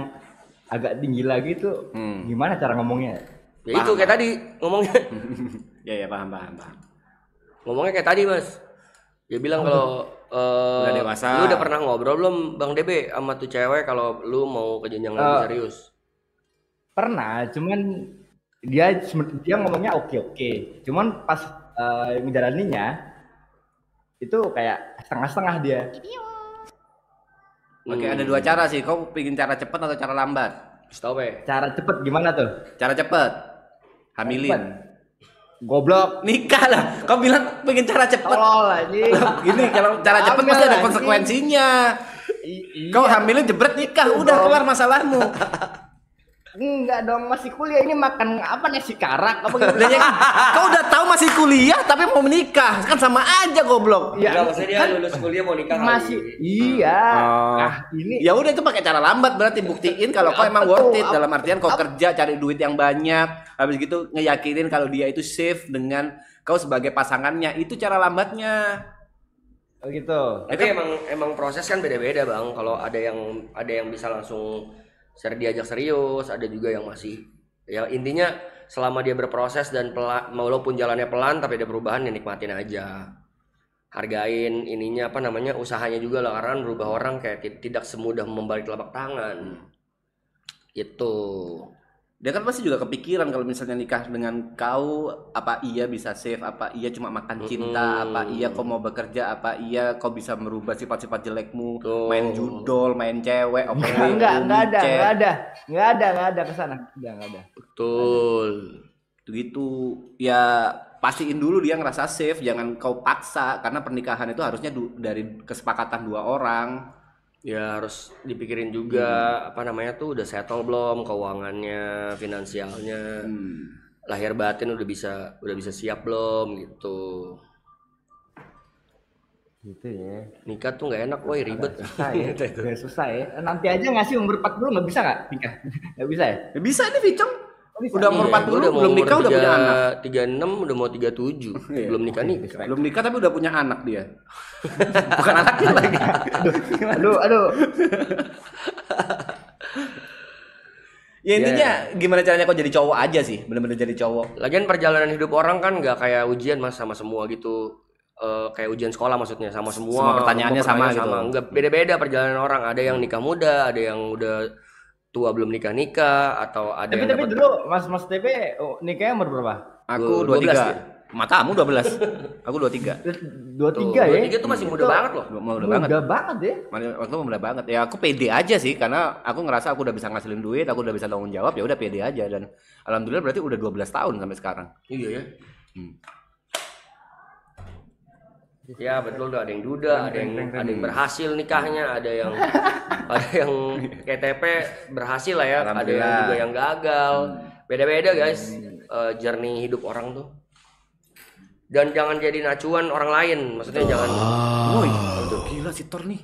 agak tinggi lagi tuh. Gimana cara ngomongnya? Ya itu kayak tadi ngomongnya. Ya paham. ngomongnya kayak tadi Mas. Dia bilang kalau udah dewasa. Lu udah pernah ngobrol belum Bang DB sama tuh cewek kalau lu mau ke jenjang lebih serius? Pernah, cuman dia ngomongnya oke. Cuman pas menjalaninya itu kayak setengah-setengah dia. Oke, ada dua cara sih. Kau bikin cara cepat atau cara lambat? Stop ya. Cara cepet gimana tuh? Cara cepet, hamilin. Goblok. Nikah lah. Kau bilang pengen cara cepet. Oh anjing. Gini kalau cara cepet pasti ada konsekuensinya. Kau hamilin jebret nikah, udah kelar masalahmu. Enggak dong, masih kuliah ini makan apa nasi karak apa gitu. Kau udah tahu masih kuliah tapi mau menikah, kan sama aja goblok. Ya, maksudnya dia lulus kuliah mau nikah masih lagi. Iya. Ini ya udah itu pakai cara lambat, berarti buktiin kalau kau emang worth it, dalam artian kau kerja cari duit yang banyak, habis gitu ngeyakinin kalau dia itu safe dengan kau sebagai pasangannya, itu cara lambatnya. Oh gitu. Tapi emang proses kan beda-beda Bang. Kalau ada yang bisa langsung diajak serius, ada juga yang masih ya intinya selama dia berproses dan pelan, walaupun jalannya pelan tapi ada perubahan ya nikmatin aja, hargain ininya apa namanya usahanya juga lah, karena berubah orang kayak tidak semudah membalik telapak tangan itu. Dia kan pasti juga kepikiran kalau misalnya nikah dengan kau, apa iya bisa save, apa iya cuma makan cinta, apa iya kau mau bekerja, apa iya kau bisa merubah sifat-sifat jelekmu, main judol, main cewek, enggak ada kesana, enggak ada. Betul. Gitu ya, pastiin dulu dia ngerasa safe, jangan kau paksa, karena pernikahan itu harusnya dari kesepakatan dua orang. Ya harus dipikirin juga apa namanya tuh udah settle belum keuangannya, finansialnya, lahir batin udah bisa siap belum gitu. Gitu ya. Nikah tuh nggak enak, woi ribet. Susah ya. Susah ya. Nanti aja ngasih umur 40 nggak bisa nggak nikah? Nggak bisa ya? Ya bisa nih Vicong. Udah umur 40 belum nikah udah punya anak. 36 udah mau 37. Belum nikah nih. Belum nikah tapi udah punya anak dia. Bukan anaknya lagi. Aduh. Ya intinya gimana caranya kok jadi cowok aja sih, bener-bener jadi cowok. Lagian perjalanan hidup orang kan nggak kayak ujian Mas, sama semua gitu. Kayak ujian sekolah maksudnya sama semua pertanyaannya sama gitu. Enggak beda-beda perjalanan orang. Ada yang nikah muda, ada yang udah tua belum nikah atau ada tapi dulu Mas TP nikahnya umur berapa? Aku 23. Matamu 12. Aku 23. 23 ya? 23 tuh masih muda banget loh. Muda banget ya? Waktu muda banget. Ya aku pede aja sih, karena aku ngerasa aku udah bisa ngasilin duit, aku udah bisa tanggung jawab, ya udah pede aja, dan alhamdulillah berarti udah 12 tahun sampai sekarang. Iya ya. Ya betul tuh, ada yang duda, ada yang berhasil nikahnya, ada yang KTP berhasil lah ya, ada yang juga yang gagal. Beda-beda guys, journey hidup orang tuh. Dan jangan jadi acuan orang lain, maksudnya jangan. Woi, gila si Thor nih.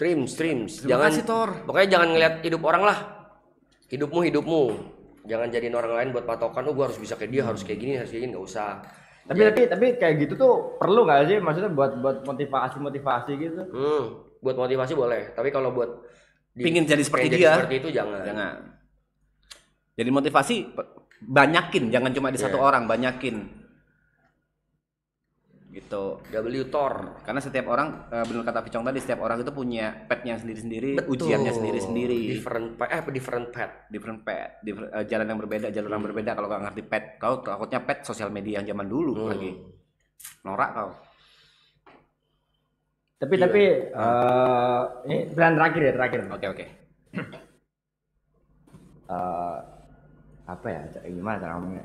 Streams. Jangan si Thor. Pokoknya jangan ngeliat hidup orang lah. Hidupmu. Jangan jadiin orang lain buat patokan. Gua harus bisa kayak dia, harus kayak gini, nggak usah. Tapi kayak gitu tuh perlu nggak sih, maksudnya buat motivasi gitu? Buat motivasi boleh, tapi kalau buat pingin jadi seperti dia, seperti itu jangan. Jadi motivasi banyakin, jangan cuma di satu orang, banyakin. Gitu. W Thor. Karena setiap orang, benar kata Vicong tadi, setiap orang itu punya petnya sendiri-sendiri, ujiannya sendiri-sendiri. Different path. Jalan yang berbeda, jalur yang berbeda. Kalau nggak ngerti pet, kau takutnya pet sosial media yang zaman dulu lagi. Norak kau. Tapi ini plan terakhir. Oke. Apa ya? Gimana cara ngomongnya?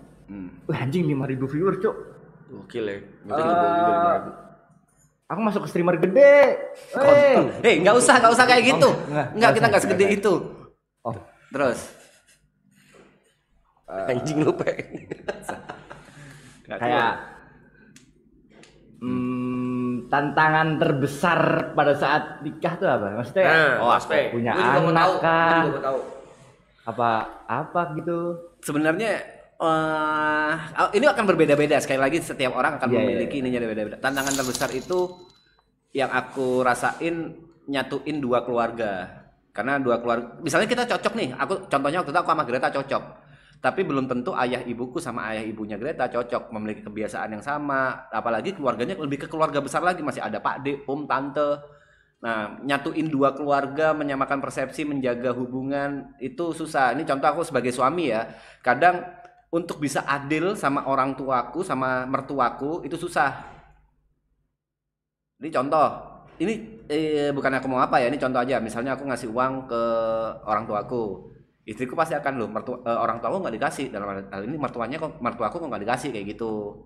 Anjing 5.000 viewers, Cuk. Gokil ya. Aku masuk ke streamer gede. Nggak usah kayak gitu. Nggak, kita nggak segede itu. Terus. Anjing lu kayak tantangan terbesar pada saat nikah tuh apa? Maksudnya punya anak kan? Apa gitu? Sebenarnya ini akan berbeda-beda. Sekali lagi setiap orang akan memiliki ininya beda-beda. Tantangan terbesar itu yang aku rasain nyatuin dua keluarga. Karena dua keluarga, misalnya kita cocok nih. Contohnya waktu itu aku sama Greta cocok. Tapi belum tentu ayah ibuku sama ayah ibunya Greta cocok, memiliki kebiasaan yang sama. Apalagi keluarganya lebih ke keluarga besar lagi, masih ada Pak De, Om, Tante. Nah, nyatuin dua keluarga, menyamakan persepsi, menjaga hubungan itu susah. Ini contoh aku sebagai suami ya. Kadang untuk bisa adil sama orang tuaku, sama mertuaku itu susah. Ini contoh. Ini bukan aku mau apa ya, ini contoh aja. Misalnya aku ngasih uang ke orang tuaku. Istriku pasti akan loh, orang tuaku nggak dikasih, dalam hal ini mertuaku kok nggak dikasih kayak gitu.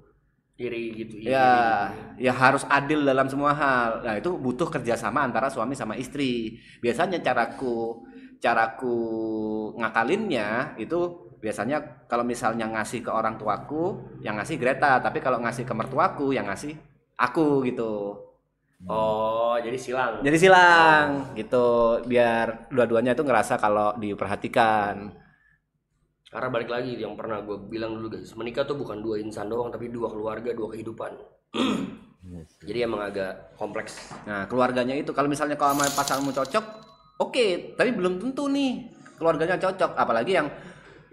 Iri gitu. Ya harus adil dalam semua hal. Nah itu butuh kerjasama antara suami sama istri. Biasanya caraku ngakalinnya itu biasanya kalau misalnya ngasih ke orang tuaku, yang ngasih Greta, tapi kalau ngasih ke mertuaku, yang ngasih aku gitu. Oh, jadi silang. Jadi silang gitu, biar dua-duanya itu ngerasa kalau diperhatikan. Karena balik lagi yang pernah gue bilang dulu guys, menikah tuh bukan dua insan doang, tapi dua keluarga, dua kehidupan. Jadi emang agak kompleks. Nah keluarganya itu kalau misalnya kalau sama pasanganmu cocok, oke, tapi belum tentu nih keluarganya cocok. Apalagi yang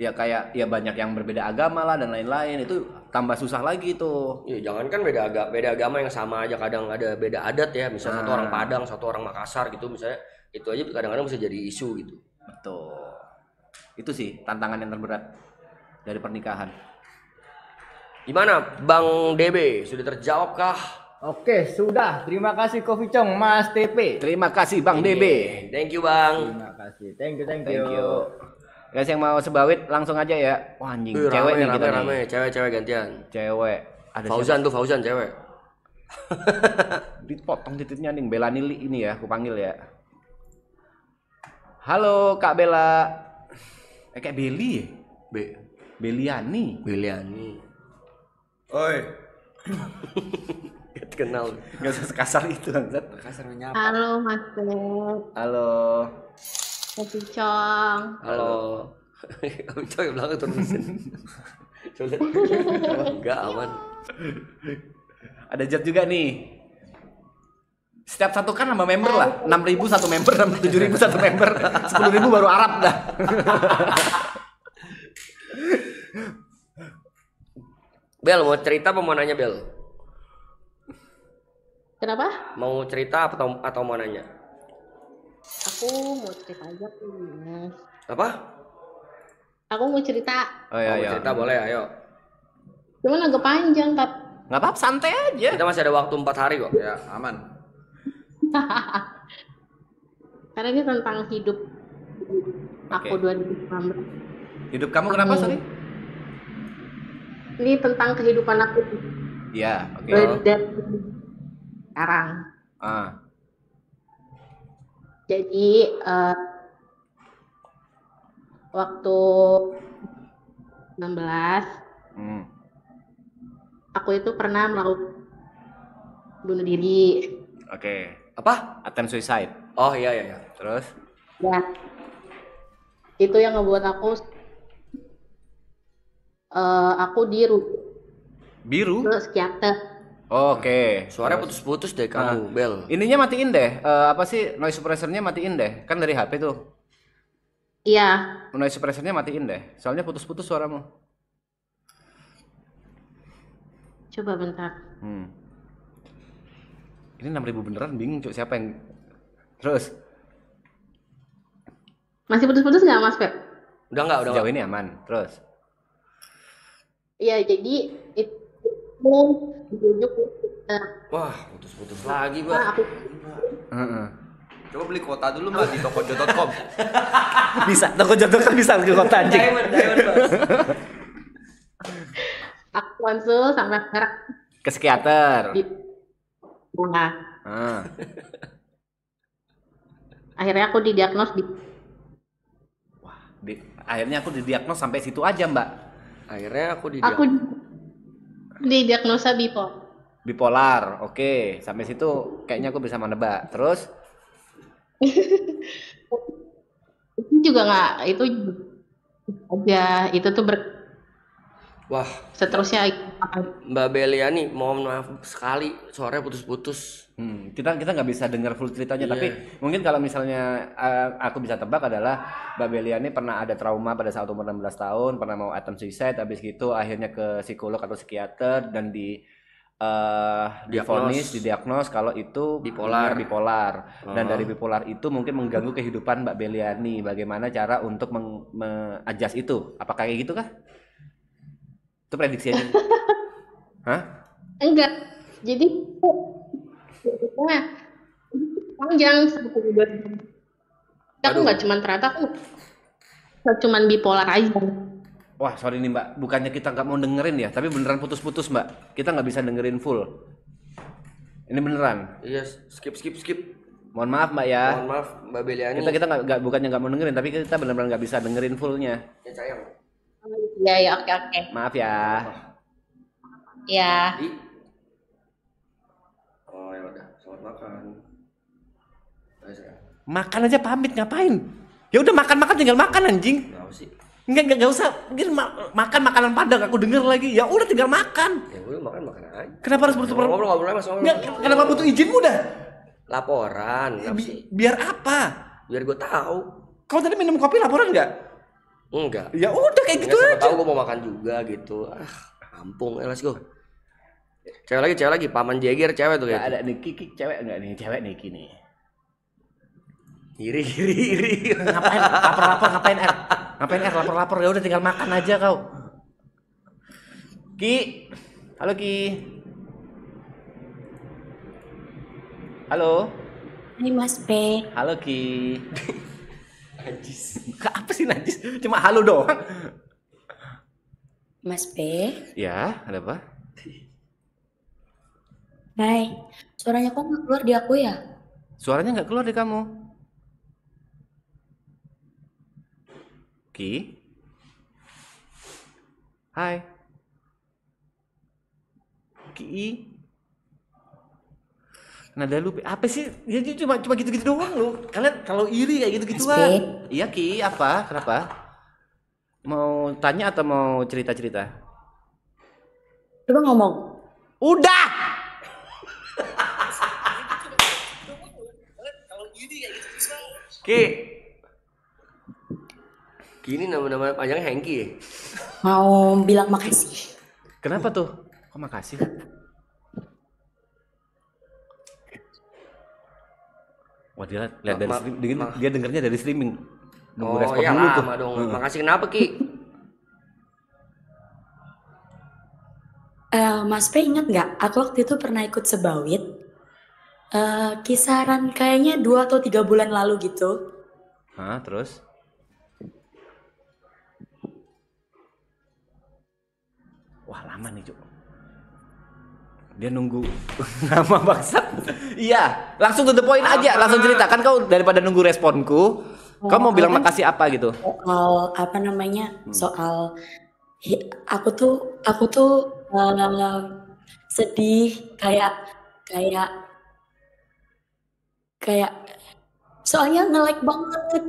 ya kayak ya banyak yang berbeda agama lah dan lain-lain, itu tambah susah lagi tuh. Iya, jangan kan beda agama yang sama aja, kadang ada beda adat ya, misalnya satu orang Padang, satu orang Makassar gitu misalnya, itu aja kadang-kadang bisa jadi isu gitu. Betul. Itu sih tantangan yang terberat dari pernikahan. Gimana Bang DB, sudah terjawabkah? Oke, sudah. Terima kasih Coffee Chong, Mas TP. Terima kasih Bang DB. Thank you Bang. Terima kasih. Thank you. Guys yang mau sebawit langsung aja ya. Wah anjing, cewek nih kita rame. Cewek gantian. Cewek. Ada Fauzan cewek. Dipotong titiknya nih, Bella Nili ini ya, aku panggil ya. Halo Kak Bella. Kayak Beli ya? Beliani. Oi. Gak kenal. Gak usah sekasar itu Bangsat. Kasar menyapa. Halo Mas Beb. Halo. Kopi Cong. Halo. Kopi Cong yang belakang terusin. Coba lihat. Enggak aman. Ada jet juga nih. Setiap satu kan nambah member lah. 6.000 satu member, 7.000 satu member, 10.000 baru Arab dah. Bel, mau cerita apa mau nanya Bel? Kenapa? Mau cerita atau mau nanya? Aku mau cerita aja tuh. Apa? Aku mau cerita. Oh iya, mau cerita boleh, ayo. Cuman agak panjang tapi. Nggak apa-apa, santai aja. Kita masih ada waktu 4 hari kok. Ya, aman. Karena ini tentang hidup aku 2019. Hidup kamu kenapa, sorry? Ini tentang kehidupan aku. Iya, oke. Dan sekarang. Jadi waktu 16 aku itu pernah melakukan bunuh diri. Oke. Apa? Attempt suicide. Oh iya. Terus? Ya. Itu yang ngebuat aku biru ke psikiater. Oke. Suaranya putus-putus deh kamu, Bel. Ininya matiin deh. Apa sih noise suppressornya matiin deh. Kan dari HP tuh. Iya. Noise suppressornya matiin deh. Soalnya putus-putus suaramu. Coba bentar. Ini 6.000 beneran, bingung cuk siapa yang. Terus? Masih putus-putus nggak Mas Pep? Udah. Sejauh ini aman. Terus? Iya, jadi itu ditunjuk. Wah, putus-putus lagi, Mbak. Coba beli kuota dulu Mbak di tokojo.com. Bisa, tokojo.com bisa beli kuota anjing. Diamond, Bos. Aku konsul sampai sekarang Ke psikiater. Akhirnya aku didiagnos Akhirnya aku didiagnos sampai situ aja, Mbak. Akhirnya aku didiagnosa bipolar. Oke, sampai situ kayaknya aku bisa menebak. Terus? Itu juga nggak, itu aja itu tuh Wah, seterusnya Mbak Beliani, mohon maaf sekali suaranya putus-putus. Kita nggak bisa dengar full ceritanya, Iya. tapi mungkin kalau misalnya aku bisa tebak adalah Mbak Beliani pernah ada trauma pada saat umur 16 tahun, pernah mau attempt suicide, habis gitu akhirnya ke psikolog atau psikiater dan didiagnos kalau itu Bipolar. bipolar. Dan dari bipolar itu mungkin mengganggu kehidupan Mbak Beliani. Bagaimana cara untuk mengadjust itu? Apakah kayak gitu kah? Itu prediksinya. Hah? enggak. Jadi panjang sampai aku nggak cuman ternyata aku nggak cuman bipolar aja. Wah, sorry nih Mbak, bukannya kita nggak mau dengerin ya, tapi beneran putus-putus Mbak. Kita nggak bisa dengerin full. Ini beneran. Iya, skip. Mohon maaf Mbak ya. Mohon maaf Mbak Beliani. Kita nggak bukannya nggak mau dengerin, tapi kita benar-benar nggak bisa dengerin fullnya. Ya sayang. Ya, oke. Maaf ya. Ya. Oh ya udah, selamat makan. Ayo, sayang. Makan aja pamit ngapain? Ya udah makan tinggal makan anjing. Kenapa sih? Enggak usah. Mungkin makan makanan Padang aku denger lagi. Ya udah tinggal makan. Ya gue makan aja. Kenapa harus butuh ngobrol Mas? Kenapa butuh izinmu dah? Laporan. Biar apa? Biar gue tahu. Kau tadi minum kopi laporan nggak? Enggak. Ya udah kayak gitu aja. Tahu gue mau makan juga gitu. Kampung, let's go. Cewek lagi, Paman Jeger cewek tuh kayak. Ada nih Kiki cewek enggak nih? Cewek nih Kiki nih. Iri. Ngapain lapor. Ya udah tinggal makan aja kau. Ki. Halo Ki. Halo. Hai Mas P. Halo Ki. Najis. Apa sih najis? Cuma halo doang. Mas P. Ya, ada apa? Hai. Suaranya kok nggak keluar di aku ya? Suaranya nggak keluar di kamu. Ki. Hai. Ki. Nada lu apa sih? Ya cuma gitu-gitu doang lu. Kalian kalau iri kayak gitu-gituan. Iya Ki, apa? Kenapa? Mau tanya atau mau cerita-cerita? Coba ngomong. Udah. Ki. Ini nama panjangnya Hengki ya? Mau bilang makasih. Kenapa tuh? Kok makasih? Wah dia lihat dari streaming, dia dengernya dari streaming. Nunggu respon iya dulu tuh. lama dong. Makasih kenapa Ki? Mas P ingat nggak? Aku waktu itu pernah ikut sebawit. Kisaran kayaknya 2 atau 3 bulan lalu gitu. Hah, terus? Wah lama nih Cuk. Dia nunggu lama bangsat. Iya, langsung to the point aja, langsung ceritakan kau daripada nunggu responku. Kau mau bilang makasih apa gitu? Soal apa namanya? Soal aku tuh sedih kayak soalnya nge-like banget.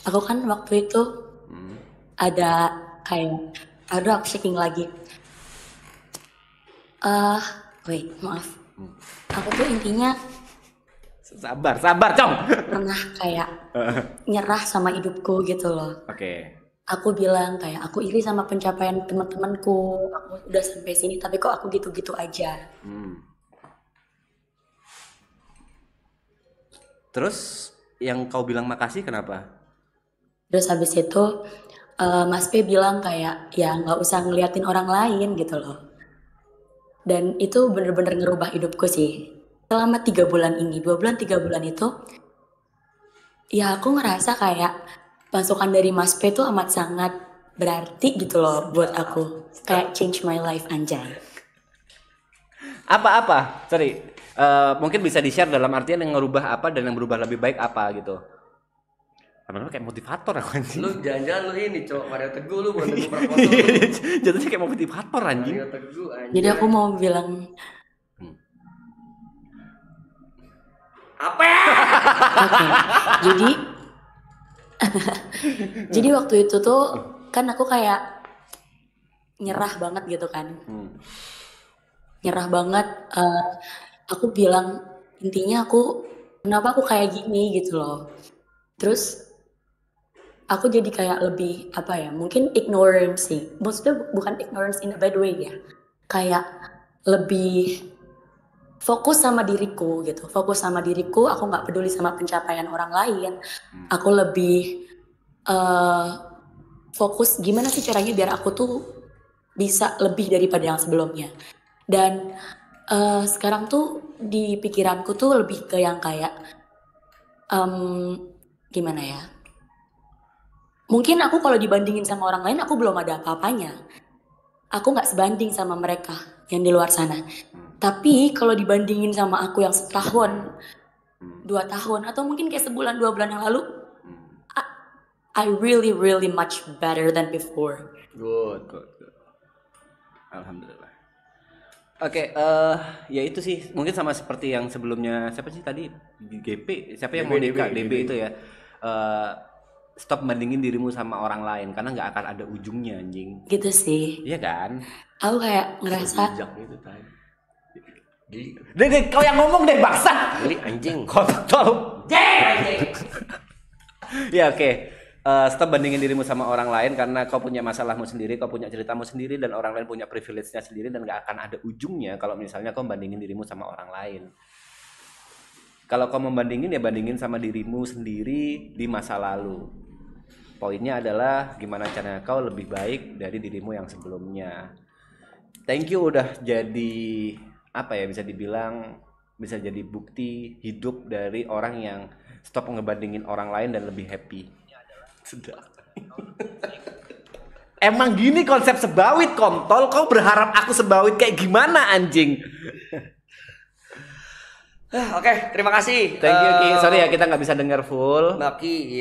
Aku kan waktu itu ada kayak aku checking lagi. Wait, maaf. Aku tuh intinya sabar, Cong. Pernah kayak nyerah sama hidupku gitu loh. Oke. Aku bilang kayak aku iri sama pencapaian teman-temanku. Aku udah sampai sini tapi kok aku gitu-gitu aja. Terus yang kau bilang makasih kenapa? Terus habis itu Mas P bilang kayak ya nggak usah ngeliatin orang lain gitu loh. Dan itu bener-bener ngerubah hidupku sih. Selama 3 bulan ini, 2 bulan 3 bulan itu, ya aku ngerasa kayak masukan dari Mas P itu amat sangat berarti gitu loh buat aku. Kayak change my life anjay. Apa? Sorry, mungkin bisa di-share dalam artian yang ngerubah apa dan yang berubah lebih baik apa gitu. Karena kayak motivator aku anjing. Lu jangan-jangan lu ini cowok Mario Teguh lu buat Teguh Prakoso. Jatuhnya kayak motivator anjing. Mario Teguh anjing. Jadi aku mau bilang apa ya? Oke. Jadi waktu itu tuh kan aku kayak nyerah banget gitu kan. Nyerah banget. Aku bilang intinya kenapa aku kayak gini gitu loh. Terus aku jadi kayak lebih apa ya, mungkin ignorance sih. Maksudnya bukan ignorance in a bad way ya. Kayak lebih fokus sama diriku gitu. Fokus sama diriku, aku gak peduli sama pencapaian orang lain. Aku lebih fokus gimana sih caranya biar aku tuh bisa lebih daripada yang sebelumnya. Dan sekarang tuh di pikiranku tuh lebih ke yang kayak gimana ya? Mungkin aku kalau dibandingin sama orang lain aku belum ada apa-apanya. Aku nggak sebanding sama mereka yang di luar sana. Tapi kalau dibandingin sama aku yang setahun, 2 tahun, atau mungkin kayak sebulan 2 bulan yang lalu, I really much better than before. Good. Alhamdulillah. Oke, ya itu sih mungkin sama seperti yang sebelumnya siapa sih tadi di GP, siapa yang mau nikah DB itu ya. Stop bandingin dirimu sama orang lain karena nggak akan ada ujungnya anjing. Gitu sih. Iya kan? Aku kayak ngerasa. Itu tadi. Deh, kau yang ngomong deh bangsat. Kali anjing. Kontol. Ya oke. Stop bandingin dirimu sama orang lain karena kau punya masalahmu sendiri, kau punya ceritamu sendiri dan orang lain punya privilege-nya sendiri dan nggak akan ada ujungnya kalau misalnya kau bandingin dirimu sama orang lain. Kalau kau membandingin ya bandingin sama dirimu sendiri di masa lalu. Poinnya adalah gimana caranya kau lebih baik dari dirimu yang sebelumnya. Thank you udah jadi apa ya, bisa dibilang bisa jadi bukti hidup dari orang yang stop ngebandingin orang lain dan lebih happy. Sudah. Emang gini konsep sebawit kontol, kau berharap aku sebawit kayak gimana anjing? Oke, terima kasih. Thank you Ki. Sorry ya kita nggak bisa dengar full. Maki,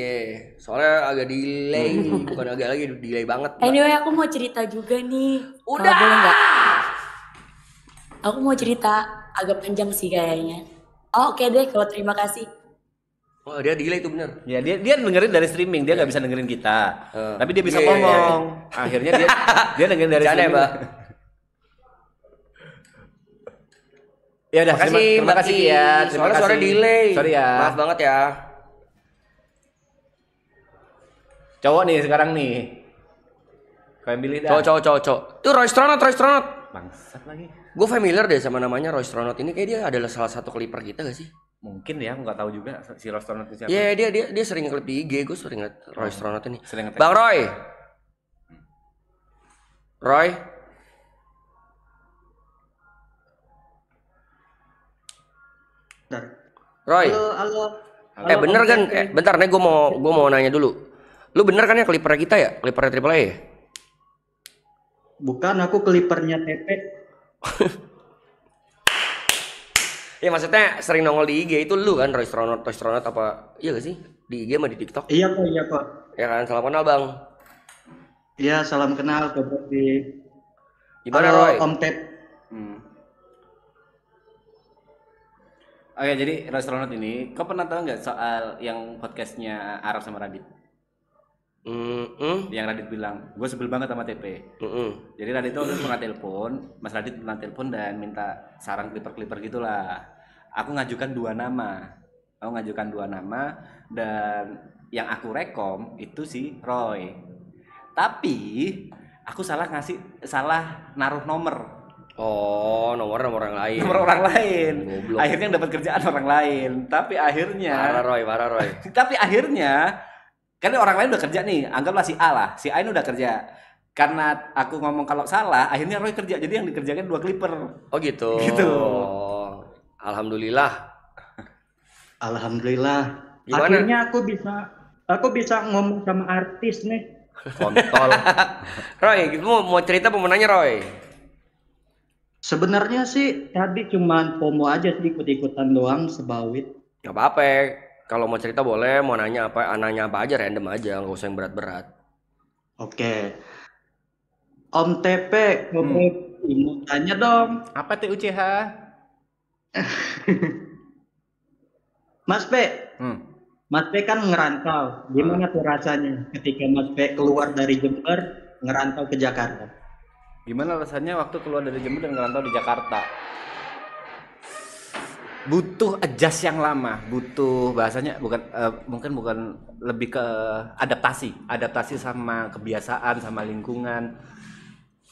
soalnya agak delay, bukan agak lagi delay banget. Anyway, aku mau cerita juga nih. Udah. Boleh nggak? Aku mau cerita agak panjang sih kayaknya. Oke deh, kalau terima kasih. Oh dia delay itu bener. Ya dia dengerin dari streaming, dia nggak bisa dengerin kita. Tapi dia bisa ngomong. Akhirnya dia dengerin dari streaming. Mbak. Ya udah, terima kasih ya. Soalnya suara delay. Sorry ya. Maaf banget ya. Cowok nih sekarang nih. Kau yang pilih dah. Cowok. Itu Roy Stronot. Bangsat lagi. Gue familiar deh sama namanya Roy Stronot ini, kayak dia adalah salah satu clipper kita gak sih? Mungkin ya, aku nggak tahu juga si Roy Stronot itu siapa. Iya, dia sering nge-clip di IG, gue sering liat Roy Stronot ini. Bang Roy. Roy. Halo. Bener kan? Bentar nih, gue mau nanya dulu. Lu bener kan ya clipper kita ya? Clipper AAA ya? Bukan, aku clippernya TP. Ya maksudnya sering nongol di IG itu lu kan, Roy Stronot apa? Iya gak sih? Di IG sama di TikTok? Iya kok. Ya kan, salam kenal bang. Iya, salam kenal ke Bobby. Gimana Roy? Om Tep. Oke, jadi Roy Stronot ini, kau pernah tahu nggak soal yang podcastnya Arab sama Radit? Yang Radit bilang, gue sebel banget sama TP. Jadi Radit tuh pernah telepon, Mas Radit pernah telepon dan minta saran clipper gitulah. Aku ngajukan 2 nama, dan yang aku rekom itu si Roy. Tapi aku salah naruh nomor. Oh, nomor orang lain. Nomor orang lain. Goblok. Akhirnya dapat kerjaan orang lain. Tapi akhirnya. Parah Roy. Tapi akhirnya, kan orang lain udah kerja nih. Anggaplah si A lah. Si A ini udah kerja. Karena aku ngomong kalau salah, akhirnya Roy kerja. Jadi yang dikerjakan 2 clipper. Oh gitu. Alhamdulillah. Gimana? Akhirnya aku bisa ngomong sama artis nih. Kontol. Roy, mau cerita pemenangnya Roy? Sebenarnya sih tadi cuman FOMO aja sih, ikut-ikutan doang sebawit. Gak apa-apa. Kalau mau cerita boleh, mau nanya apa aja, random aja, nggak usah yang berat-berat. Oke. Om TP, mau tanya dong. Apa TUCH? Mas P, Mas P kan ngerantau. Gimana tuh rasanya ketika Mas P keluar dari Jember ngerantau ke Jakarta? Gimana rasanya waktu keluar dari Jember dan ngerantau di Jakarta? Butuh adjust yang lama, butuh bahasanya mungkin bukan lebih ke adaptasi sama kebiasaan, sama lingkungan.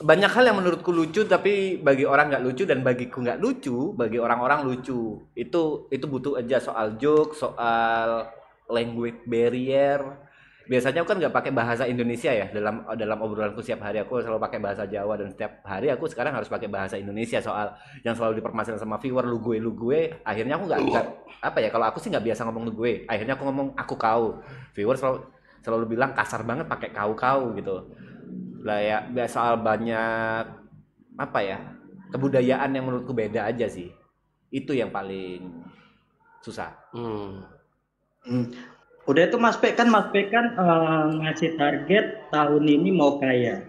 Banyak hal yang menurutku lucu tapi bagi orang nggak lucu, dan bagiku nggak lucu, bagi orang-orang lucu. Itu butuh adjust, soal joke, soal language barrier. Biasanya aku kan nggak pakai bahasa Indonesia ya dalam obrolanku setiap hari. Aku selalu pakai bahasa Jawa, dan setiap hari aku sekarang harus pakai bahasa Indonesia, soal yang selalu dipermasalahin sama viewer, lu gue. Akhirnya aku nggak apa ya, kalau aku sih nggak biasa ngomong lu gue. Akhirnya aku ngomong aku kau. Viewer selalu bilang kasar banget pakai kau gitu. Lah ya, soal banyak apa ya, kebudayaan yang menurutku beda aja sih. Itu yang paling susah. Udah itu Mas P kan ngasih target tahun ini mau kaya.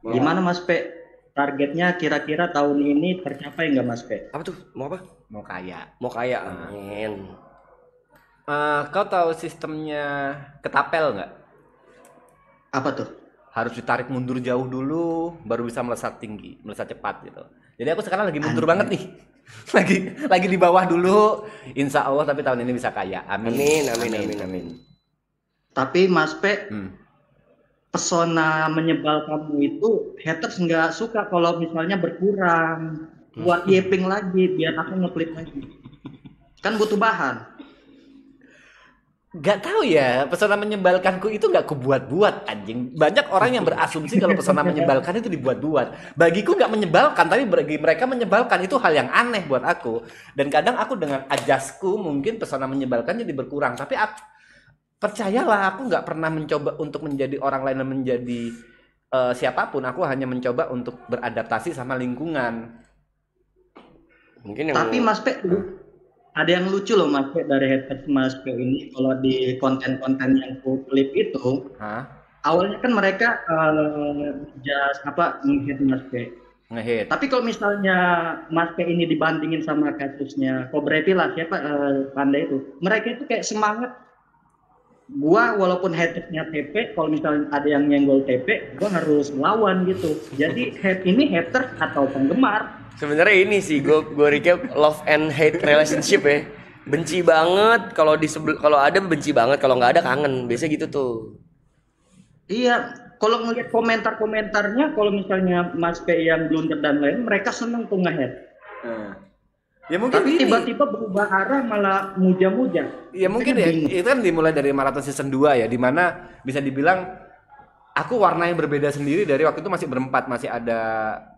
Gimana Mas P? Targetnya kira-kira tahun ini tercapai nggak Mas P? Apa tuh? Mau apa? Mau kaya. Mau kaya. Amin. Kau tahu sistemnya ketapel nggak? Apa tuh? Harus ditarik mundur jauh dulu, baru bisa melesat tinggi, melesat cepat gitu. Jadi aku sekarang lagi mundur banget nih. lagi di bawah dulu, insya Allah, tapi tahun ini bisa kaya. Amin. Amin. Tapi Mas P, pesona menyebal kamu itu haters nggak suka kalau misalnya berkurang. Buat yeping lagi biar aku ngeklik lagi. Kan butuh bahan. Gak tahu ya, pesona menyebalkanku itu gak kubuat-buat anjing. Banyak orang yang berasumsi kalau pesona menyebalkan itu dibuat-buat. Bagiku gak menyebalkan, tapi bagi mereka menyebalkan. Itu hal yang aneh buat aku. Dan kadang aku dengan adjustku mungkin pesona menyebalkan jadi berkurang. Tapi percayalah, aku gak pernah mencoba untuk menjadi orang lain dan menjadi siapapun. Aku hanya mencoba untuk beradaptasi sama lingkungan. Mungkin Tapi Mas P, ada yang lucu loh Mas P dari haters Mas P ini. Kalau di konten-konten yang klip itu, awalnya kan mereka nge-hate Mas P. Nge-hate. Tapi kalau misalnya Mas P ini dibandingin sama kasusnya Kobrepi lah, Pandai itu, mereka itu kayak semangat. Gua walaupun hatersnya TP, kalau misalnya ada yang nyenggol TP, gua harus melawan gitu. Jadi ini haters atau penggemar. Sebenarnya ini sih gue recap love and hate relationship ya. Benci banget kalau ada benci banget, kalau nggak ada kangen. Biasanya gitu tuh. Iya, kalau ngeliat komentar-komentarnya, kalau misalnya Mas P yang blunder dan lain, mereka seneng tuh nge-hate. Ya mungkin tapi tiba-tiba berubah arah malah muja-muja. Ya mungkin ya, itu kan dimulai dari Marathon Season 2 ya, dimana bisa dibilang aku warna yang berbeda sendiri dari waktu itu masih berempat. Masih ada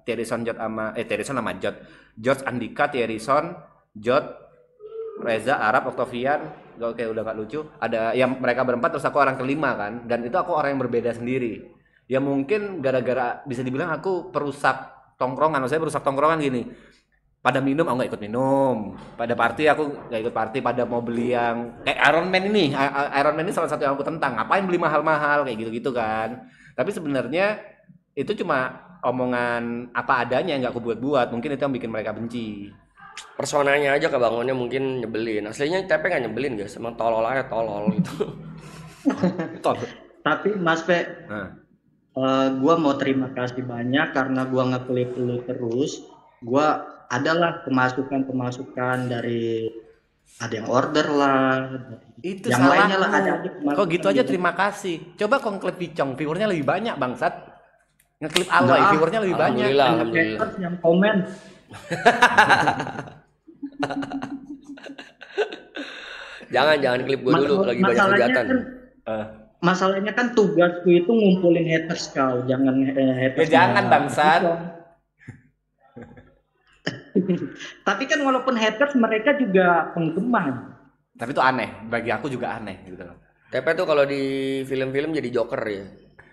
Thierryson, George, Andika, Thierryson, Jot, Reza, Arab, Octavian. Oke, udah gak lucu. Ada yang mereka berempat, terus aku orang kelima kan. Dan itu aku orang yang berbeda sendiri. Ya mungkin gara-gara bisa dibilang aku perusak tongkrongan. Maksudnya perusak tongkrongan gini. Pada minum aku gak ikut minum. Pada party aku gak ikut party. Pada mau beli yang kayak Iron Man ini salah satu yang aku tentang. Ngapain beli mahal-mahal kayak gitu-gitu kan. Tapi sebenarnya itu cuma omongan apa adanya yang gak aku buat-buat. Mungkin itu yang bikin mereka benci. Personanya aja kebangunnya mungkin nyebelin. Aslinya TP gak nyebelin guys. Emang tolol aja, tolol gitu. Tapi Mas P, gua mau terima kasih banyak karena gua nge-clip lu terus. Gua adalah pemasukan dari ada yang order lah, itu yang lainnya lah ada. Kok gitu aja terima kasih. Coba kau ngeklip Picong, viewernya lebih banyak bangsat. Ngeklip Aloy, viewernya lebih banyak. Alhamdulillah. Yang komen. jangan klip gue dulu lagi banyak hujatan. Masalahnya kan tugasku itu ngumpulin haters kau, jangan haters. Ya jangan bangsat. Tapi kan walaupun haters mereka juga penggemar. Tapi itu aneh, bagi aku juga aneh gitu loh. TP tuh kalau di film-film jadi joker ya.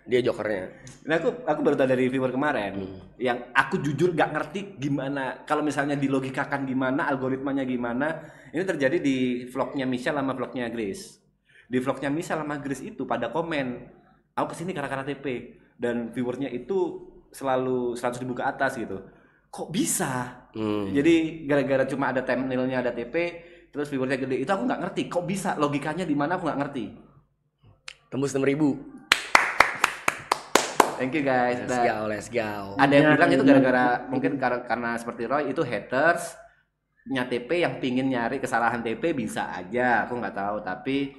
Dia jokernya. Nah aku baru tahu dari viewer kemarin yang aku jujur gak ngerti gimana kalau misalnya dilogikakan gimana, algoritmanya gimana. Ini terjadi di vlognya Michelle sama vlognya Grace. Di vlognya Michelle sama Grace itu pada komen, aku kesini karena TP, dan viewernya itu selalu 100.000 ke atas gitu. Kok bisa? Jadi gara-gara cuma ada thumbnailnya ada TP, terus viewersnya gede. Itu aku nggak ngerti. Kok bisa? Logikanya di mana aku nggak ngerti. Tembus 6.000. Thank you guys. Let's go. Ada yang bilang itu gara-gara mungkin karena seperti Roy itu hatersnya TP yang pingin nyari kesalahan TP bisa aja. Aku nggak tahu. Tapi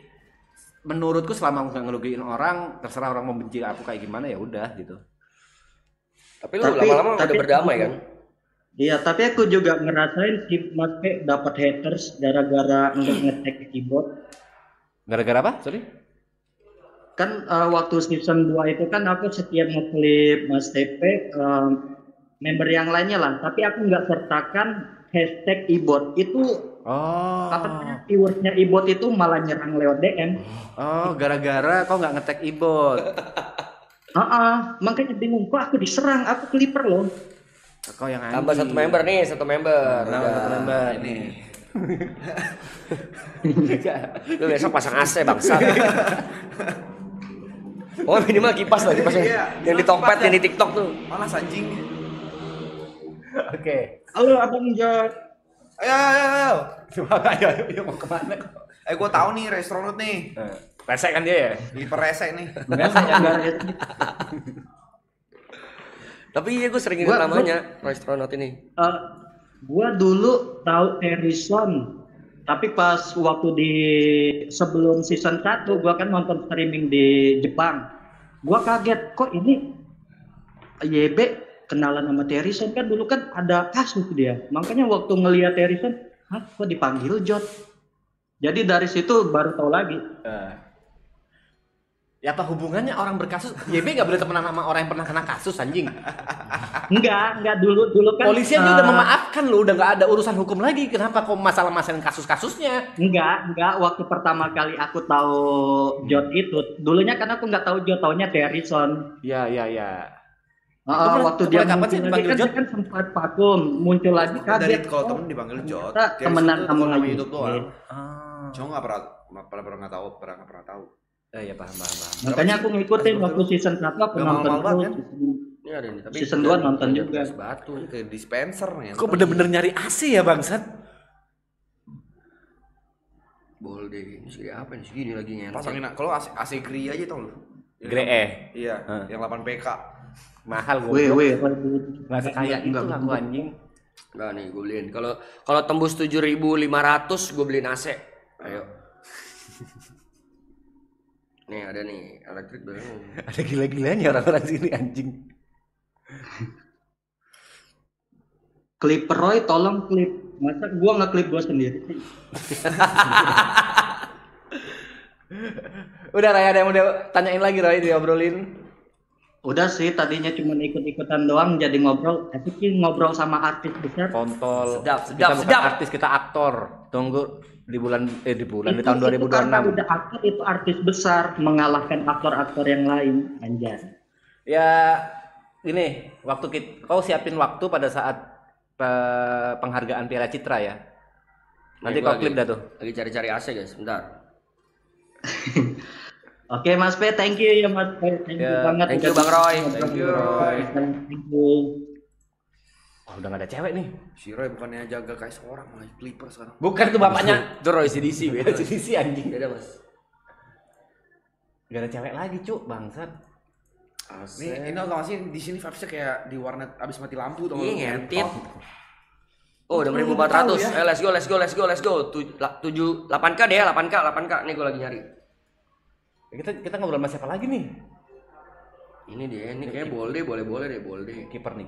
menurutku selama aku nggak ngerugiin orang, terserah orang membenci aku kayak gimana ya udah gitu. Tapi lu lama-lama udah berdamai kan? Iya, tapi aku juga ngerasain si Mas P dapat haters gara-gara nge-tag keyboard. Gara-gara apa? Sorry? Kan waktu season 2 itu kan aku setiap nge-clip Mas TP member yang lainnya lah, tapi aku nggak sertakan hashtag e-bot itu. Viewersnya e-bot itu malah nyerang lewat DM. Gara-gara kok nggak nge-tag e-bot. Makanya bingung, kok aku diserang, aku clipper loh. Kau yang tambah satu member nih, satu member. Satu member ini. Lu besok pasang AC bangsa. Oh minimal kipas lah, kipasnya yang di Tokped, yang di TikTok tuh. Malas anjing. Oke. Halo Abang Jo. Ayo mau kemana kok? Gue tahu nih restoran nih. Resek kan dia ya? Clipper resek nih. Tapi iya gue sering ingat namanya restoran ini. Gua dulu tahu Harrison, tapi pas waktu di sebelum season 1 gua kan nonton streaming di Jepang. Gua kaget, kok ini YB kenalan sama Harrison, kan dulu kan ada kasus dia. Makanya waktu ngelihat Harrison, kok dipanggil Jot. Jadi dari situ baru tahu lagi. Ya apa hubungannya orang berkasus? YB nggak boleh temenan sama orang yang pernah kena kasus anjing. Enggak dulu kan. Polisi aja udah memaafkan lo, udah nggak ada urusan hukum lagi. Kenapa kok masalah-masalah kasus-kasusnya? Enggak. Waktu pertama kali aku tahu Jot itu, dulunya kan aku nggak tahu Jot, taunya Harrison. Iya. Waktu dia kapan sih dipanggil Jot? Kan sempat vakum, muncul lagi kaget. Kalau temen dipanggil Jot, temenan sama YouTube doang. Cuma nggak pernah tahu. Ya paham. Makanya aku ngikutin waktu season 1 aku nonton terus. Ini ada nih, tapi season 2 nonton juga. Batu kayak dispenser nih. Kok bener-bener nyari AC ya bangsat? Bolde, ini segini apa nih? Segini lagi nyentuh. Pasangin kalau AC Gri aja tau lu. Gre Iya, yang 8 PK. Mahal gue. Nggak sekaya itu Enggak, lah gue anjing. Nah nih gue beliin. Kalau tembus 7.500 gue beliin AC. Ayo. Nih ada nih elektrik belum. Ada gila-gilanya orang-orang sini anjing. Clipper Roy tolong klip. Masa gua nggak klip gua sendiri sih? Udah Ray, ada yang udah tanyain lagi Roy, diobrolin? Udah sih, tadinya cuma ikut-ikutan doang jadi ngobrol. Tapi ngobrol sama artis besar. Kontol. Sedap. Artis, kita aktor. Tunggu di tahun 2026. Karena udah aktor, itu artis besar mengalahkan aktor-aktor yang lain, anjay. Ya ini kau siapin waktu pada saat penghargaan Piala Citra ya. Nanti kau klip dah tuh. Lagi cari-cari AC guys, bentar. Oke Mas P, thank you ya Mas P. Thank you banget. Thank you Bang Roy. Thank you. Udah gak ada cewek nih. Si Roy bukannya jaga kayak seorang, malah Clipper sekarang. Bukan itu bapaknya. Itu Roy CDC beda. CDC anjing. Beda Mas. Gak ada cewek lagi cuk, bangsat. Ini tau gak sih di sini vibes-nya kayak di warnet abis mati lampu tuh. Iya ngentit. Oh udah 1.400. Let's go. 8K deh, 8K. Nih gue lagi nyari. Kita ngobrol sama siapa lagi nih? Ini dia, ini kayak boleh deh. Kiper nih.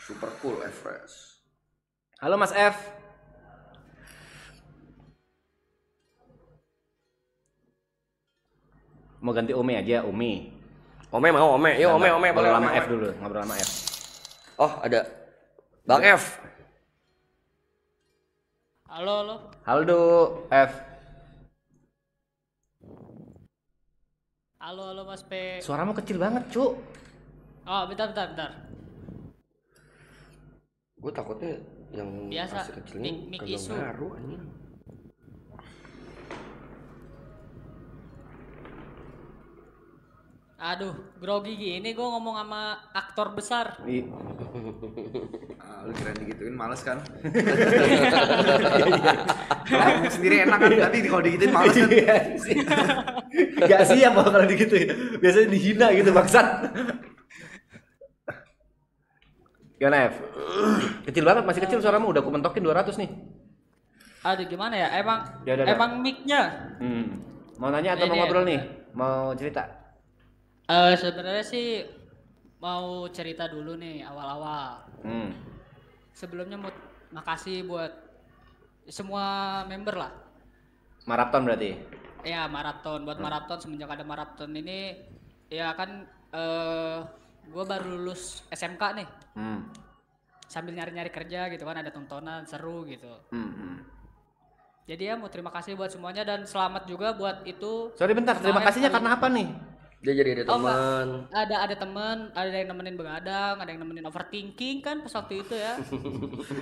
Super cool, fresh. Halo Mas F. Mau ganti Ome aja, Ome. Ome mau, Ome. Yuk Ome boleh. Ngobrol sama F dulu, ngobrol sama F. Oh, ada Bang F. Halo. Halo F. Halo Mas P. Suaramu kecil banget, Cuk. Oh, bentar. Gue takutnya yang biasa kecilnya mic isu. Ngaruh anjing. Aduh, grogi gini gue ngomong sama aktor besar. Lu kira digituin males kan? Kalau ngomong sendiri enak kan, tapi kalau digituin males kan? Gak siap kalau digituin. Biasanya dihina gitu bangsat. Gimana F? Kecil banget, masih kecil suaramu, udah aku mentokin 200 nih. Aduh gimana ya, Ya, emang mic-nya. Mau nanya atau mau ngobrol nih? Mau cerita? Sebenarnya sih mau cerita dulu nih awal-awal. Sebelumnya mau makasih buat semua member lah. Maraton berarti? Ya maraton, buat maraton semenjak ada maraton ini ya kan gue baru lulus SMK nih. Sambil nyari-nyari kerja gitu kan, ada tontonan seru gitu. Jadi ya mau terima kasih buat semuanya dan selamat juga buat itu. Sorry bentar, terima kasihnya karena apa nih? Dia jadi ada teman. Ada teman, ada yang nemenin begadang, ada yang nemenin overthinking kan pas waktu itu ya.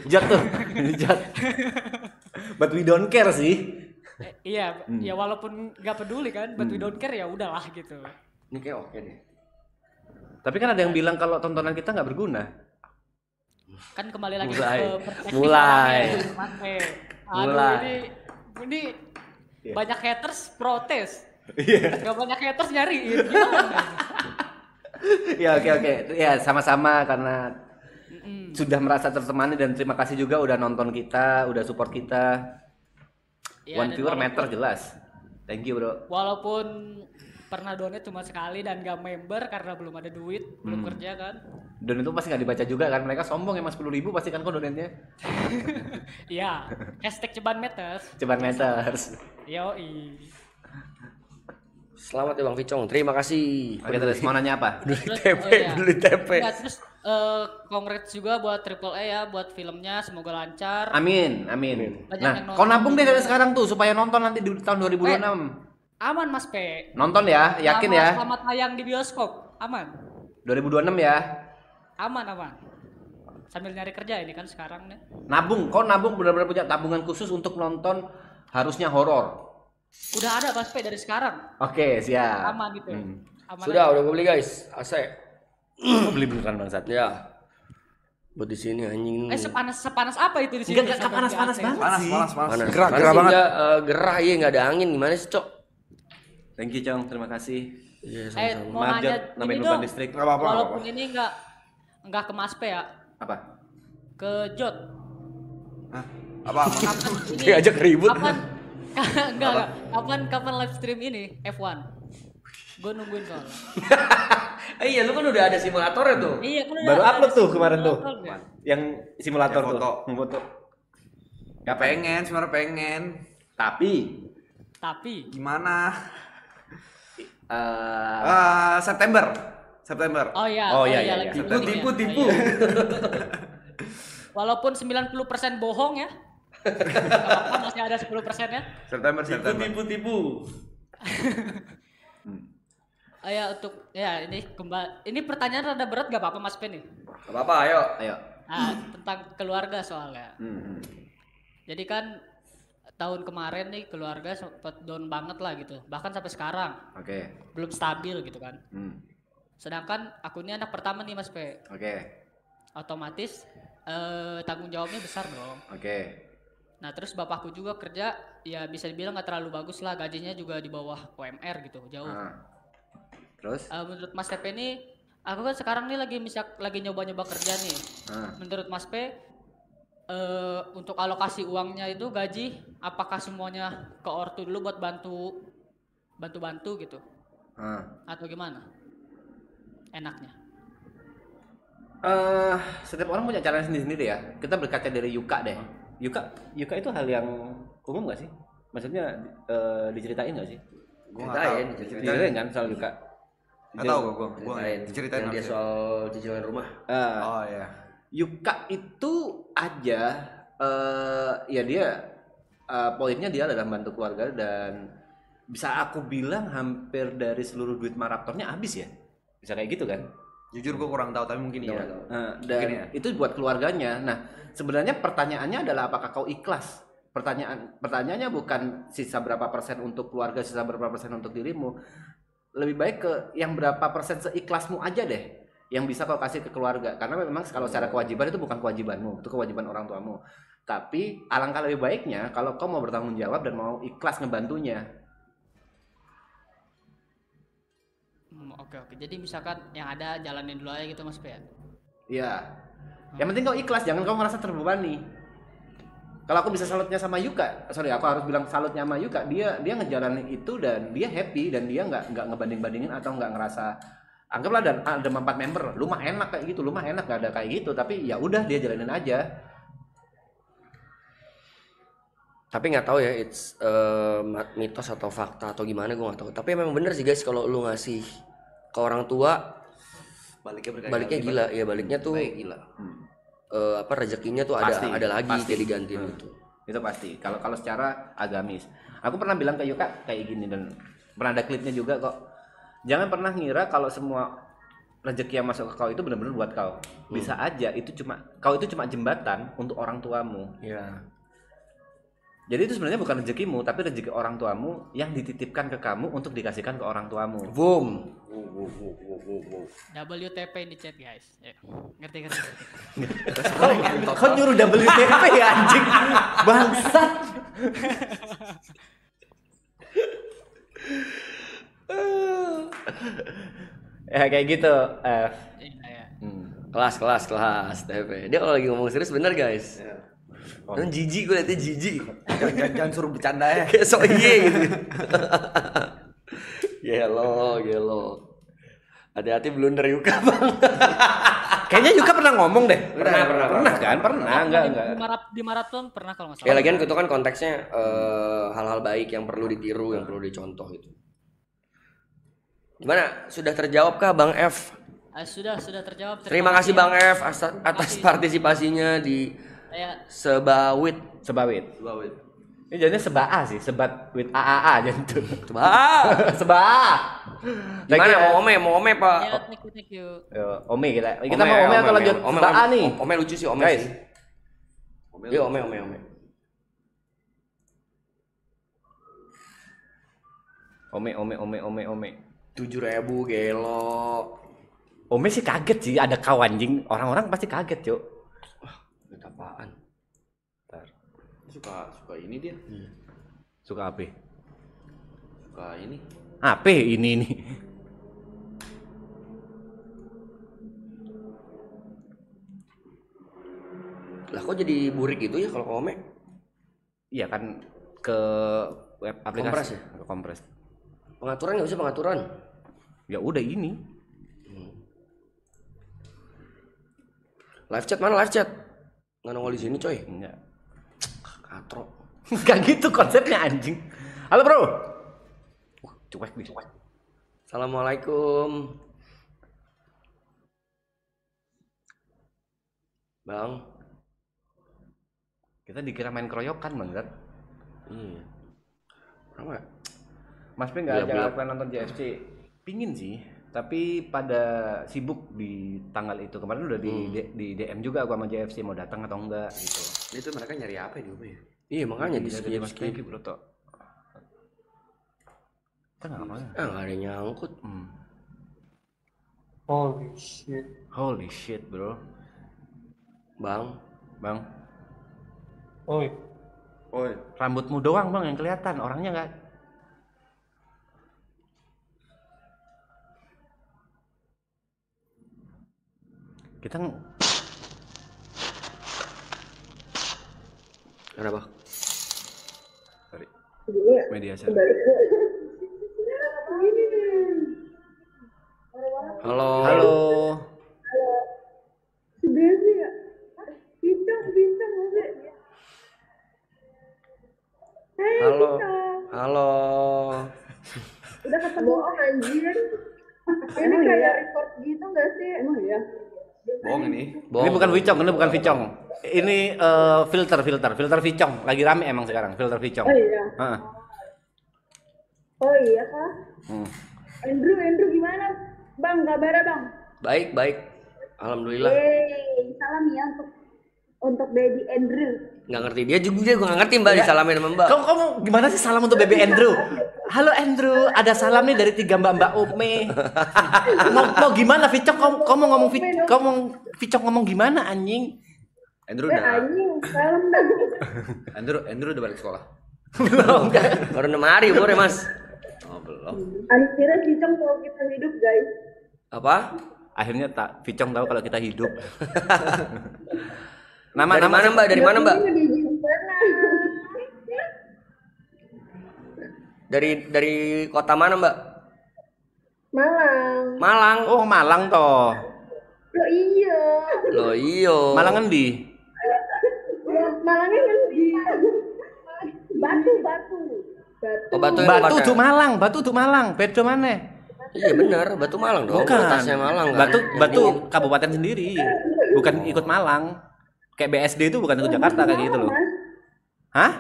Jat tuh, jat. But we don't care sih. Iya, ya walaupun nggak peduli kan, but we don't care ya udahlah gitu. Ini kayak oke deh. Tapi kan ada yang bilang kalau tontonan kita nggak berguna. Kan kembali lagi Mulai. ke perspektif Mulai. Aduh, ini banyak haters protes. Gak banyak haters nyariin. Ya oke. Ya sama-sama karena sudah merasa tertemani dan terima kasih juga udah nonton kita, udah support kita. Ya, One viewer matter jelas. Thank you bro. Walaupun pernah donate cuma sekali dan gak member karena belum ada duit, belum kerja kan. Dan itu pasti nggak dibaca juga kan, mereka sombong emang 10.000 pasti kan kok donatnya. Iya, hashtag ceban meters. Ceban meters. Yoi. Selamat ya Bang Vicong, terima kasih. Oke terus mau nanya apa? Beli TP. Nah, terus congrats juga buat Triple A ya, buat filmnya semoga lancar. Amin. Banyak Nah, yang nonton kau nabung deh juga. dari sekarang tuh supaya nonton nanti di tahun 2026. Aman Mas P. Nonton ya, yakin ya? Selamat tayang di bioskop, aman. 2026 ya. Aman. Sambil nyari kerja ini kan sekarang nih. Nabung, kau nabung benar-benar punya tabungan khusus untuk nonton harusnya horor. Udah ada Mas P dari sekarang. Oke, siap. Aman gitu. Aman Sudah, aja. udah gue beli guys, AC. Beli beneran bangsat. Ya. Buat di sini anjing. Sepanas apa itu di sini? Enggak panas-panas banget sih. Panas. Gerah banget. Gerah iya nggak ada angin, gimana sih Cok? Thank you Cong, terima kasih. Iya, Mau Maaf nanya Jod, nambahin ini beban dong. listrik. Walaupun ini enggak ke Mas P ya. Apa? Ke Jod. Apa? Diajak ribut. Enggak. Kapan live stream ini F1? Gue nungguin soalnya. Iya, lu kan udah ada simulatornya tuh. Iya, kan udah. Baru ada upload tuh kemarin tuh. simulatornya. Yang simulator Ya, tuh. foto. Foto. Gak pengen, sebenarnya pengen. Tapi gimana? eh September. Oh iya. lagi Tipu. Walaupun 90% bohong ya. Gak apa-apa, masih ada 10% ya. September. Tipu. Untuk ini pertanyaan rada berat gak apa-apa Mas Pen nih. Gak apa-apa, ayo. Tentang keluarga soalnya. Jadi kan tahun kemarin nih keluarga sempat down banget lah gitu. Bahkan sampai sekarang. Oke. Belum stabil gitu kan. Sedangkan aku ini anak pertama nih Mas P. Oke. Otomatis tanggung jawabnya besar dong. Oke. Nah terus bapakku juga kerja ya bisa dibilang nggak terlalu bagus lah, gajinya juga di bawah UMR gitu, jauh. Terus? Menurut Mas TP ini, aku kan sekarang nih lagi nyoba-nyoba kerja nih. Menurut Mas P, untuk alokasi uangnya itu gaji, apakah semuanya ke ortu dulu buat bantu gitu? Atau gimana? Enaknya? Setiap orang punya caranya sendiri-sendiri ya. Kita berkaca dari Yuka deh. Yuka itu hal yang umum gak sih? Maksudnya diceritain gak sih? Diceritain kan soal Yuka? Nggak tahu gue diceritain yang dia soal cicilan rumah. Oh ya. Yuka itu aja ya dia poinnya dia adalah bantu keluarga dan bisa aku bilang hampir dari seluruh duit maratonnya habis ya. Bisa kayak gitu kan? Jujur gue kurang tahu tapi mungkin iya. Dan mungkin ya. Itu buat keluarganya. Nah, sebenarnya pertanyaannya adalah apakah kau ikhlas? Pertanyaannya bukan sisa berapa persen untuk keluarga, sisa berapa persen untuk dirimu. Lebih baik ke yang berapa persen seikhlasmu aja deh. yang bisa kau kasih ke keluarga. Karena memang kalau secara kewajiban itu bukan kewajibanmu, itu kewajiban orang tuamu. Tapi alangkah lebih baiknya kalau kau mau bertanggung jawab dan mau ikhlas ngebantunya. Oke. Jadi misalkan yang ada jalanin dulu aja gitu Mas Pe ya? Iya. Yang penting kau ikhlas, jangan kau merasa terbebani. Kalau aku bisa salutnya sama Yuka, aku harus bilang salutnya sama Yuka, dia ngejalanin itu dan dia happy dan dia nggak ngebanding-bandingin atau nggak ngerasa anggaplah ada 4 member, lu mah enak kayak gitu, lu mah enak nggak ada kayak gitu, tapi ya udah dia jalanin aja. Tapi nggak tahu ya, it's mitos atau fakta atau gimana gue nggak tahu. Tapi memang bener sih guys, kalau lu ngasih ke orang tua, baliknya gila, ya baliknya tuh gila. Rezekinya tuh ada lagi kayak digantiin gitu. Itu pasti. Kalau secara agamis, aku pernah bilang ke Yuka kayak gini dan pernah ada klipnya juga kok. Jangan pernah ngira kalau semua rezeki yang masuk ke kau itu benar-benar buat kau. Bisa aja kau itu cuma jembatan untuk orang tuamu. Iya. Jadi itu sebenarnya bukan rezekimu, tapi rezeki orang tuamu yang dititipkan ke kamu untuk dikasihkan ke orang tuamu. Boom. WTP di chat guys. Ngerti. Kau nyuruh WTP ya anjing. Bangsat. Ya kayak gitu. Kelas TP. Dia kalau lagi ngomong serius bener guys. Kan jijik, gue liatnya jijik. Jangan suruh bercanda ya. Kayak sok gitu. Gelo. Hati-hati blunder Yuka bang. Kayaknya Yuka pernah ngomong deh. Pernah. Enggak. Di maraton pernah kalau nggak salah. Ya lagian itu kan konteksnya hal-hal baik yang perlu ditiru, yang perlu dicontoh gitu. Gimana? Sudah terjawab kah Bang F? Sudah terjawab. Terima kasih Bang F atas partisipasinya di Sebawit. Ini jadinya Sebaa sih, Sebat with AAA aja itu. Sebaa. Gimana mau ome Pak? Ya, thank you. Ome kita mau ome atau lanjut Sebaa nih? Ome lucu sih ome sih. Iya ome. 7.000 gelo. Ome sih kaget sih ada kau anjing. Orang-orang pasti kaget, Cuk. Itu apaan? Bentar. Suka ini dia. Suka apa? Suka ini. Apa ini? Lah kok jadi burik gitu ya kalau Ome? Iya kan ke web aplikasi. Kompres ya? Kompres. Pengaturan nggak bisa pengaturan. Ya udah ini. Live chat mana live chat? Nggak nongol di sini coy. Enggak. Katro. Gak gitu konsepnya anjing. Halo bro. Cuek. Assalamualaikum. Bang. Kita dikira main keroyokan Bang Zat. Iya. Kenapa? Mas P nggak ajak aku nonton JFC. Pingin sih. Tapi pada sibuk di tanggal itu. Kemarin udah di DM juga aku sama JFC mau datang atau enggak gitu. Itu mereka nyari apa ya di UB ya? Iya makanya di skip bro toh. Kita nggak apa ya? Nggak ada nyangkut. Holy shit bro. Bang. Oi. Rambutmu doang bang yang kelihatan, orangnya nggak. Kita kenapa? Sorry. Media saya. Halo. Halo. Udah ketemu anjir. Ini kayak record gitu nggak sih? Emang ya? Bohong ini. Ini bukan Vicong. Ini filter Vicong. Lagi rame emang sekarang filter Vicong. Oh iya. Oh iya kah? Andrew gimana? Bang, kabarnya bang? Baik. Alhamdulillah. Salam ya untuk Daddy Andrew. Nggak ngerti. Dia juga nggak ngerti Mbak disalamin sama Mbak. Kamu gimana sih salam untuk Baby Andrew? Halo Andrew, ada salam nih dari 3 mbak-mbak Ome. mau gimana Vicok? Kamu ngomong Vicok ngomong gimana anjing? Andrew udah. Anjing, salam dah. Andrew udah balik sekolah. Belum. Baru 6 hari umurnya Mas. Oh belum. Akhirnya Vicong tahu kita hidup guys. Apa? Akhirnya Vicok tahu kalau kita hidup. Dari mana Mbak? Dari mana Mbak? Dari kota mana Mbak? Malang. Malang. Oh Malang toh. Lo iya. Malang endi? Malangnya ngendi? Batu. Oh, Batu tuh Malang, beda mana? Iya benar, Batu Malang dong. Bukan. Atasnya Malang kan. Batu kabupaten sendiri. Bukan ikut Malang. Kayak BSD itu bukan ikut Jakarta kayak gitu loh. Hah?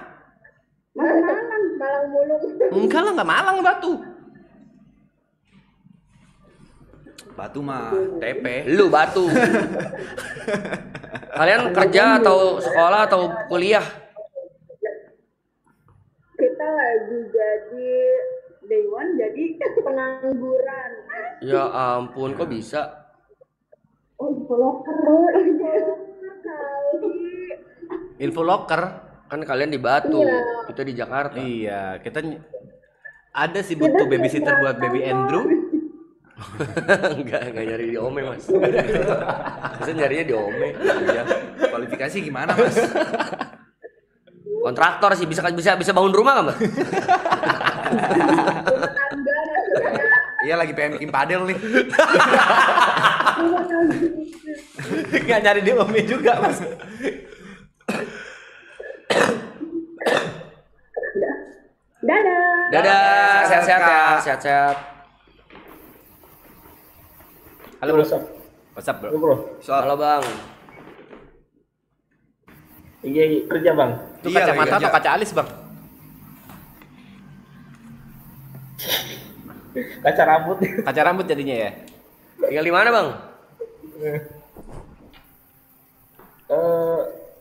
Malang mulu. Enggak lah, enggak Malang Batu. Batu mah TP. Lu Batu. Kalian kerja atau sekolah atau kuliah? Kita lagi jadi day one, jadi pengangguran. Ya ampun, kok bisa? Oh, loker. Info locker. Kan kalian di Batu, Iya. kita di Jakarta. Iya, kita ada sih butuh babysitter buat Baby Andrew. enggak nyari di Ome Mas. Bisa nyarinya di Ome. Iya. Kualifikasi gimana Mas? Kontraktor sih bisa bangun rumah kan Mbak? Iya lagi pengen bikin padel nih. Nggak nyari di Ome juga Mas. Dadah. Sehat-sehat ya, sehat-sehat. Halo bro. WhatsApp bro. Halo Bang. Iya, kerja Bang. Itu kacamata apa kaca alis Bang? Kaca rambut. Kaca rambut jadinya ya. Tinggal di mana Bang?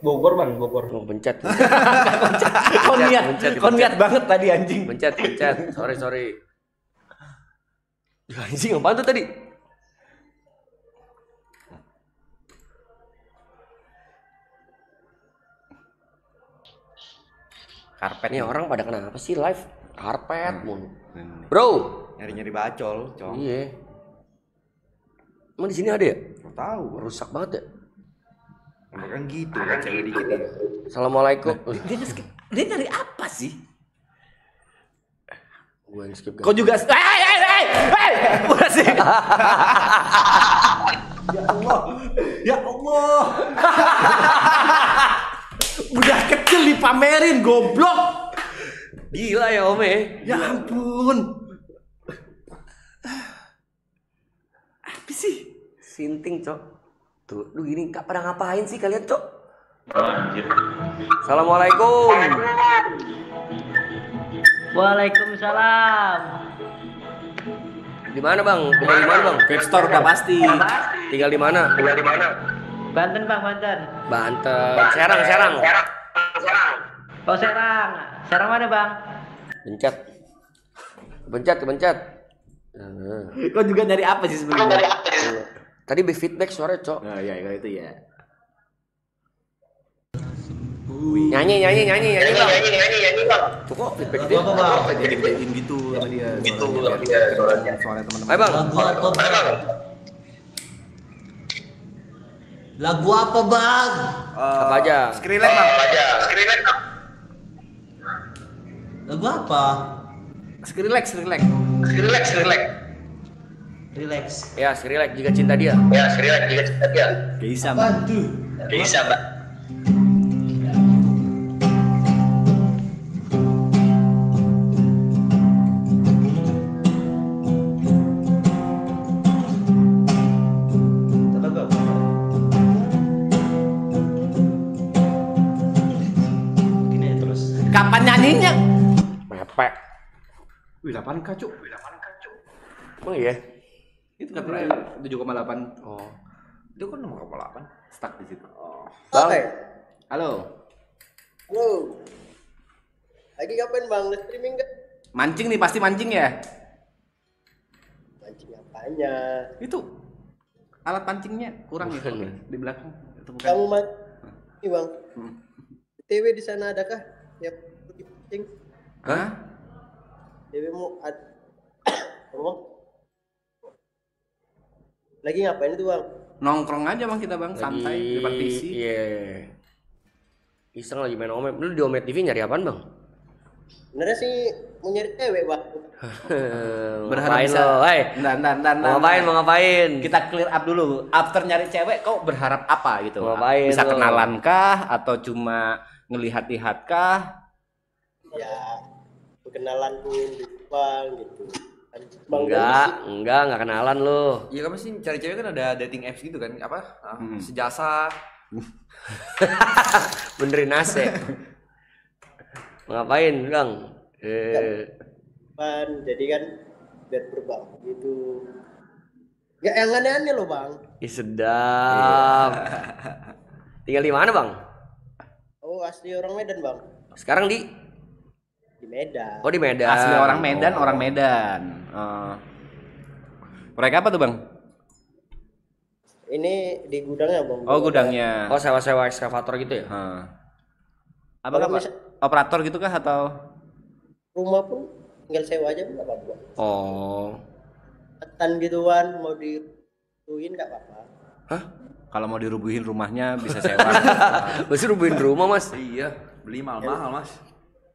Bogor Bang, Bogor. Oh, pencet. Kau niat banget tadi anjing. Pencet. Sorry. Anjing apaan tuh tadi? Karpet nih orang pada kenapa sih live karpet mulu. Bro, nyari bacol, Cong. Iya. Emang di sini ada ya? Nggak tahu. Rusak banget ya. Emang kan gitu, kan cewek dikit ya. Assalamualaikum. Dia nyari apa sih? Gue yang skip. Kau juga. Udah sih. Ya Allah. Udah kecil dipamerin goblok. Gila ya Ome. Ya ampun. Apa sih? Sinting Cok. Tuh, lu gini gak pada ngapain sih kalian Cok? Anjir. Assalamualaikum. Waalaikumsalam. Di mana Bang? Tinggal di mana Bang? Vape store udah pasti. Tinggal di mana? Banten Bang, Banten. Banten. Serang. Oh Serang. Serang mana Bang? Pencet. Kau juga nyari apa sih sebenarnya? Tadi be feedback suara Cok. Nah, iya itu ya. Nyanyi Bang. Tuh kok feedback dia. Jadi gedein gitu sama dia. Suara teman-teman. Ayo Bang. Lagu apa Bang? Apa aja? Skrillex Bang. Lagu apa? Skrillex. Relax. Ya, Skrillex Jika Cinta Dia. Bisa Bang. Kapan nyanyinya? Mepek. Wih, 8K Cuk. Emang iya? Itu katanya 7,8. Oh. Itu kan 0,8. Stuck di situ. Oh. Bang. Halo. Bro. Lagi ngapain bang? Streaming kan? Mancing nih, pasti mancing ya? Mancing apanya? Itu alat pancingnya kurang ya di belakang. Itu bukan. Kamu mancing bang? TW di sana adakah? Yang pergi pancing? Hah? TW mau ngomong? Lagi ngapain itu bang? Nongkrong aja bang kita bang, santai di depan PC. Iya. Iseng lagi main Omet. Lu di Omet TV nyari apaan bang? Sebenarnya sih mau nyari cewek bang. Berharap Ngapain bisa. lo? Mau ngapain? Kita clear up dulu. After nyari cewek, kau berharap apa gitu? Ngapain Bisa lo? kenalan kah? Atau cuma ngelihat-lihat kah? Ya, perkenalan pun bang gitu. Enggak kenalan lo. Iya kan sih cari cewek kan ada dating apps gitu kan, apa? Sejasa. Benerin AC. Ngapain bang? Jadi kan biar berbau gitu. Gak yang aneh-aneh loh bang. Sedap. Tinggal di mana bang? Oh asli orang Medan bang. Sekarang di Medan. Oh di Medan. Asli orang Medan, orang Medan. Proyek apa tuh bang? Ini di gudangnya bang. Oh gudangnya. Oh sewa-sewa ekskavator gitu ya? Apa operator gitu kah atau? Rumah pun tinggal sewa aja nggak apa-apa. Oh. Tan gituan mau dirubuhin nggak apa-apa. Hah? Kalau mau dirubuhin rumahnya bisa sewa. Masih rubuhin rumah mas? Iya, beli mahal-mahal mas.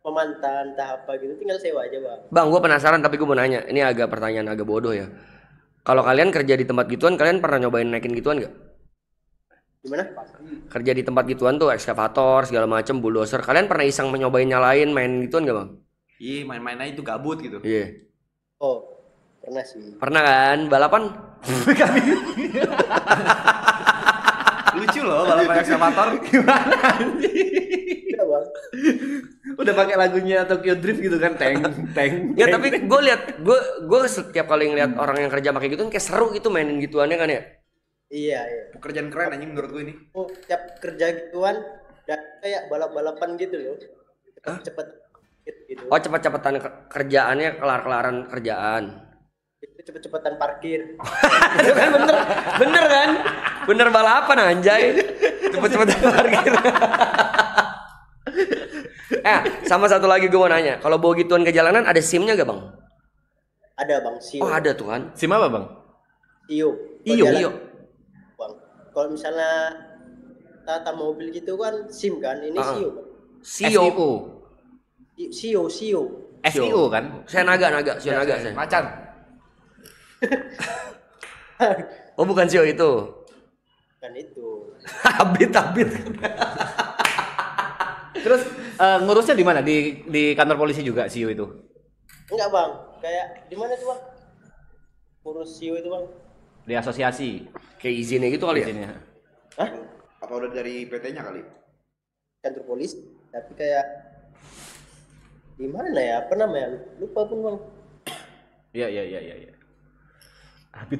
Pemantan tahap apa gitu tinggal sewa aja bang. Bang, gue penasaran tapi gue mau nanya. Ini agak pertanyaan agak bodoh ya. Kalau kalian kerja di tempat gituan, kalian pernah nyobain naikin gituan nggak? Gimana? Kerja di tempat gituan tuh ekskavator segala macem, bulldozer. Kalian pernah iseng nyobain nyalain main gituan nggak bang? Iya, main-main aja itu gabut gitu. Iya. Oh, pernah sih. Pernah kan? Balapan? Lucu loh balapan ekskavator. Gimana Iya bang. Udah pakai lagunya Tokyo Drift gitu kan, teng. Ya tapi gue lihat, gue setiap kali ngeliat orang yang kerja pakai gituan kayak seru gitu mainin gituannya kan ya. Iya. Pekerjaan keren anjing menurut gue ini. Oh, tiap kerja gituan kayak balap-balapan gitu loh. Cepet gitu. Oh cepet-cepetan kerjaannya, kelar-kelaran kerjaan. Cepet-cepetan parkir. Itu kan bener kan? Bener balapan anjay. Cepet-cepetan parkir. Sama satu lagi gue mau nanya. Kalau bawa gituan ke jalanan ada SIM-nya gak bang? Ada bang, SIO. Oh ada tuh kan. SIM apa bang? Iyo. Bang, kalau misalnya tata mobil gitu kan SIM kan, ini SIO bang. SIO. SIO kan? Saya naga saya. Macan. Oh bukan SIO itu. Kan itu. Habit. Terus ngurusnya di mana? Di kantor polisi juga SIO itu? Enggak bang, kayak di mana tuh bang? Ngurus SIO itu bang? Di asosiasi. Kayak izinnya gitu kali ya? Hah? Apa udah dari PT-nya kali? Kantor polisi, tapi kayak di mana ya? Apa namanya? Lupa pun bang. Iya. Habis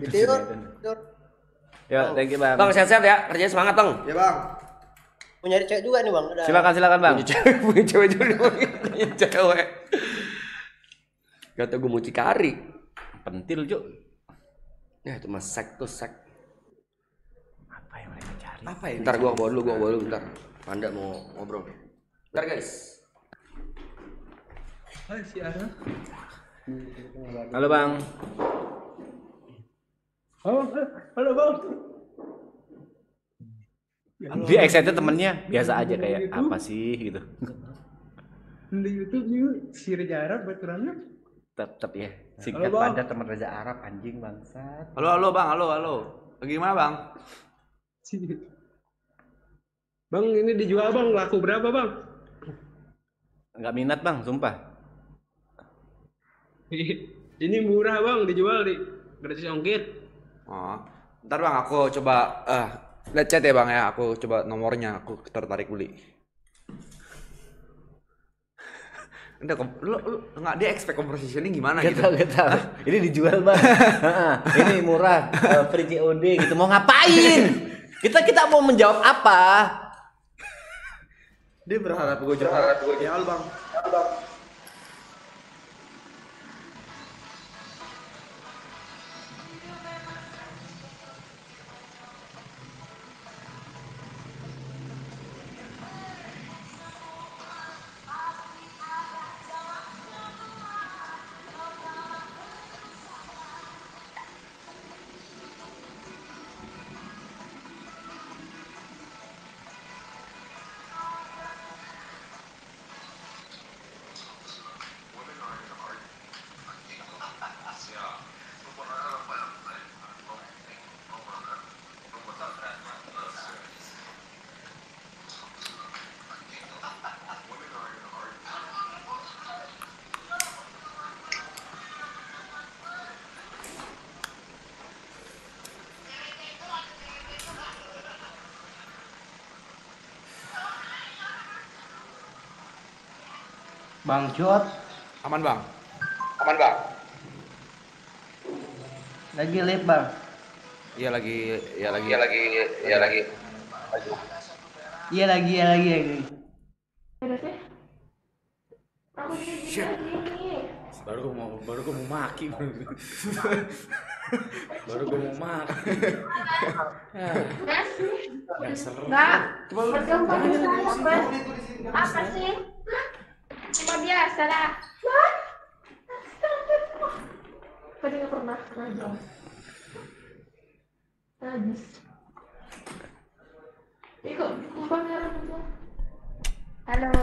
Ya, thank you bang. Bang sehat-sehat ya, kerjanya semangat bang. Ya bang. Mau nyari cewek juga nih bang. Ada. Silakan bang. Punya cewek juga. Punya cewek. Kata gue mau Cikari. Pentil Cuk. Ya itu mas sek. Apa yang mereka cari? Apa ya? Ntar gua bawa dulu bentar. Panda mau ngobrol. Bentar guys. Hai si Ara. Halo bang. Halo bang. Dia excited temennya biasa aja kayak apa sih gitu. Di YouTube juga si Reza Arab berkurangnya. Tetep ya. Singkat padat teman Reza Arab anjing bangsat. Halo bang, halo. Lagi gimana bang? Bang ini dijual bang, laku berapa bang? Enggak minat bang, sumpah. Ini murah bang, dijual di gratis ongkir. Oh, ntar bang aku coba lihat chat ya bang ya, aku coba nomornya, aku tertarik beli. Udah, lu nggak dia expect conversationnya gimana gitu? Gak tahu. Ini dijual bang. Ini murah, free COD gitu. Mau ngapain? Kita mau menjawab apa? Dia berharap gue juara. Ya lu bang. Bang Jod. Aman bang. Lagi live bang. Iya lagi. Iya lagi. Shit. Baru gue mau maki. Baru gue mau maki. Enggak. Apa sih? Cuma biasa lah. Tadi nggak pernah aja. Najis. Kok kumpul merah aja. Halo.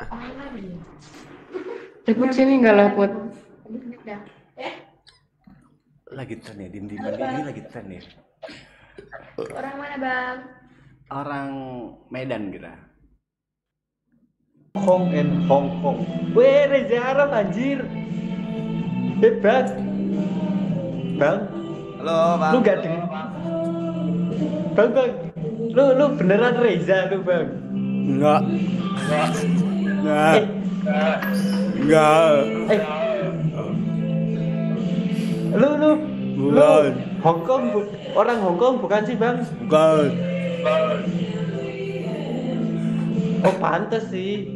Apa lagi? Ikut sini nggak lah, Put? Lagi tren ya, dim-diman ini lagi tren ya. Orang mana bang? Orang Medan kita. Hong Kong. Weh, Reza Arab anjir. Hebat. Bang. Halo, Bang. Lu gak dengar? Bang. Lu beneran Reza lu, Bang? Enggak. Lu orang Hong Kong bukan sih, Bang? Bukan. Oh, pantes sih.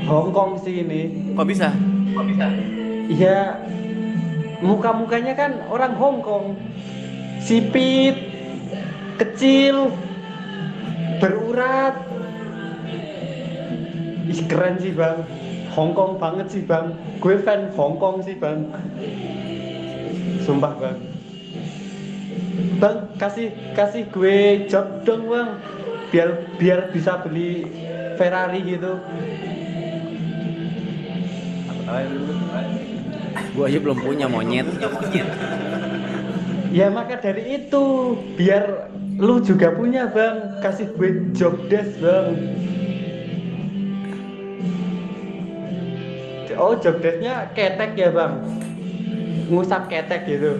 Hong Kong sih ini. Kok bisa? Iya. Muka-mukanya kan orang Hong Kong. Sipit, kecil, berurat. Ih, keren sih, Bang. Hong Kong banget sih, Bang. Gue fan Hong Kong sih, Bang. Sumpah, Bang. Bang, kasih gue job dong, Bang. Biar bisa beli Ferrari gitu. Gua aja belum punya monyet. Ya maka dari itu, biar lu juga punya, Bang. Kasih gue job desk, Bang. Oh, job desknya ketek ya, Bang. Ngusap ketek gitu.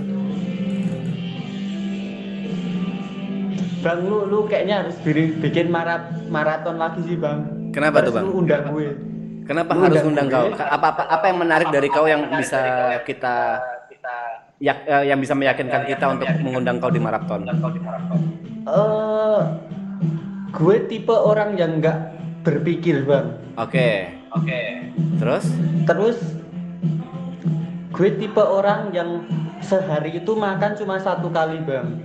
Bang, lu kayaknya harus bikin maraton lagi sih, Bang. Kenapa tuh, Harus Bang? Lu undang gue. Kenapa Lu harus undang undang kau? gue. Apa yang menarik dari kau yang bisa kita yang bisa meyakinkan kita untuk mengundang kau di maraton? Gue tipe orang yang nggak berpikir, Bang. Oke. Terus gue tipe orang yang sehari itu makan cuma 1 kali, Bang.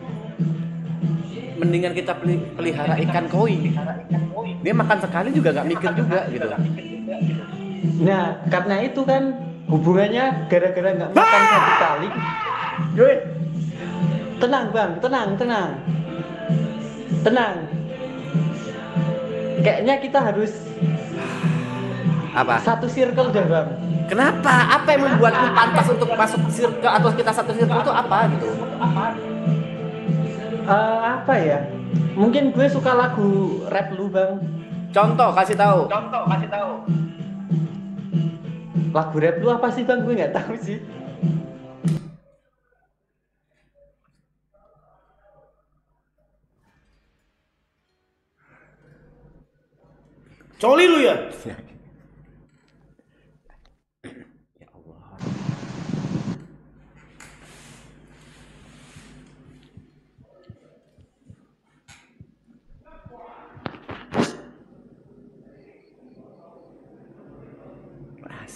Mendingan kita pelihara ikan koi. Dia makan sekali juga nggak mikir juga gitu. Nah, karena itu kan hubungannya gara-gara nggak makan 1 kali. Yoi. Tenang, Bang, tenang. Kayaknya kita harus apa? Satu circle deh, Bang. Kenapa? Apa yang membuatmu pantas untuk masuk circle atau kita satu circle itu apa gitu? Apa ya? Mungkin gue suka lagu rap lu, Bang. Contoh, kasih tahu. Lagu rap lu apa sih, Bang? Gue nggak tahu sih. Coli lu ya?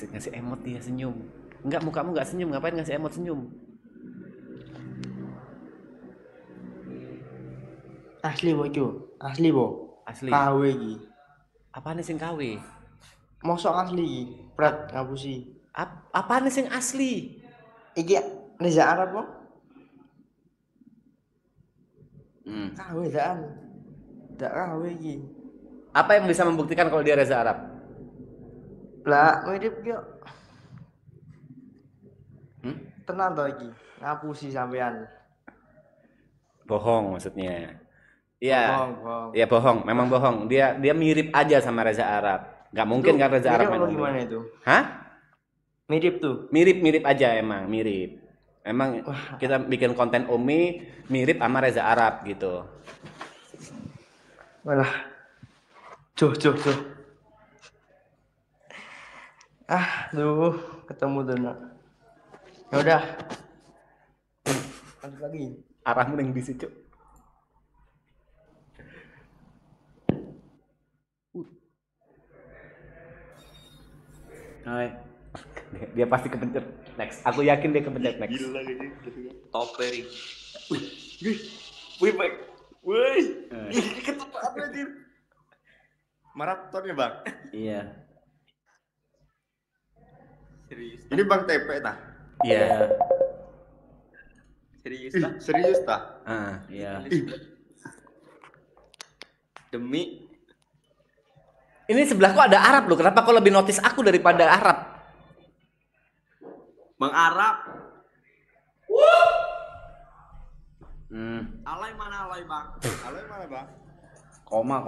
ngasih emot dia senyum. Enggak, mukamu enggak senyum, ngapain ngasih emot senyum? Asli bojo, asli bo. Asli. KW iki. Apane sing KW? Mosok asli iki, Prat ngapusi. Apane sing asli? Iki Reza Arab kok. KW daan. Ndak KW iki. Apa yang bisa membuktikan kalau dia Reza Arab? Lah, mirip yo. Tenan to iki, ngapusi sampean. Bohong maksudnya. Iya. Bohong. Iya bohong, memang bohong. Dia mirip aja sama Reza Arab. Gak mungkin kan Reza Arab mirip gimana itu? Hah? Mirip tuh. Mirip aja emang, mirip. Emang kita bikin konten Umi mirip sama Reza Arab gitu. Walah. Cuh. Duh, ketemu tuh nak. Ya udah. Lanjut lagi. Arahmu yang di situ. Hai. Dia pasti kepencet next. Aku yakin dia kepencet next. Gila gitu. Top pairing. Wih, baik. Wih. Ketemu apa anjir? Maraton ya, Bang? Iya. Serius. Ini Bang TP tah? Iya. Serius tah? Iya. Demi ini sebelahku ada Arab loh. Kenapa kau lebih notice aku daripada Arab? Bang Arab. Alay mana alay, Bang? Alay mana, Bang? Koma.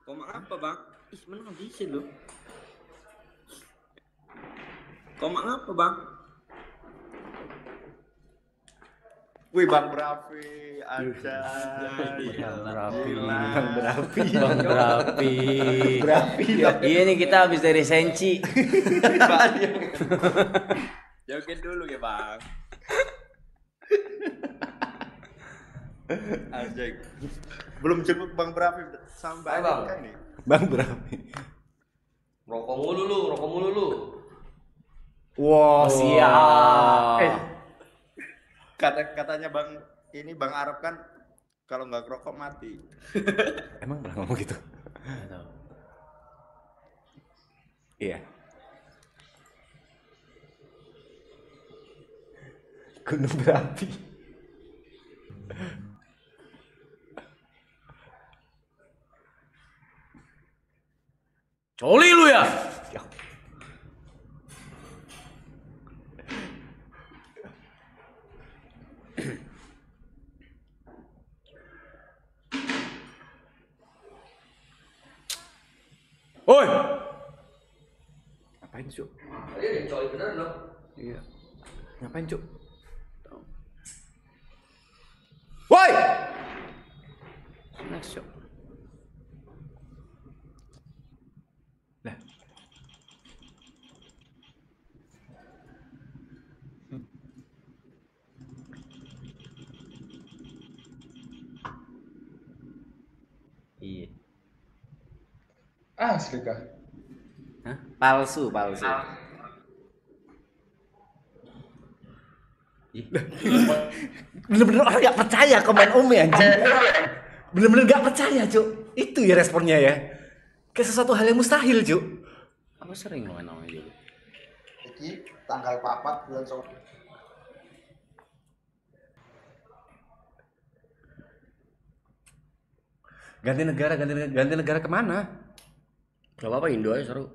Koma apa, Bang? Ih, mana bisa lu? Koma apa, Bang? Wih, Bang Brafi aja. Bang Brafi. Iya nih kita habis dari Senci. Joget dulu ya, Bang. Anjing. Belum jemput Bang Brafi sampai kan nih. Bang Brafi. Rokok mulu lu. Wow, siap. Katanya Bang Arab kan kalau nggak rokok mati. Emang pernah ngomong gitu? Iya. Gunung berapi. Coli lu ya? Oi. Ngapain, Cuk? Tadi ada yang coli beneran dong. Iya. Ngapain, Cuk? Woi. Next, Cuk. Lah. Iya. Asli kah? Hah? Palsu. Bener-bener orang gak percaya komen Umi anjing. Bener-bener gak percaya, Cuk. Itu ya responnya ya. Kayak sesuatu hal yang mustahil, Cuk. Aku sering komen Umi dulu. Iki tanggal 4 bulan Solo. Ganti negara kemana? Gak apa-apa, Indo aja seru.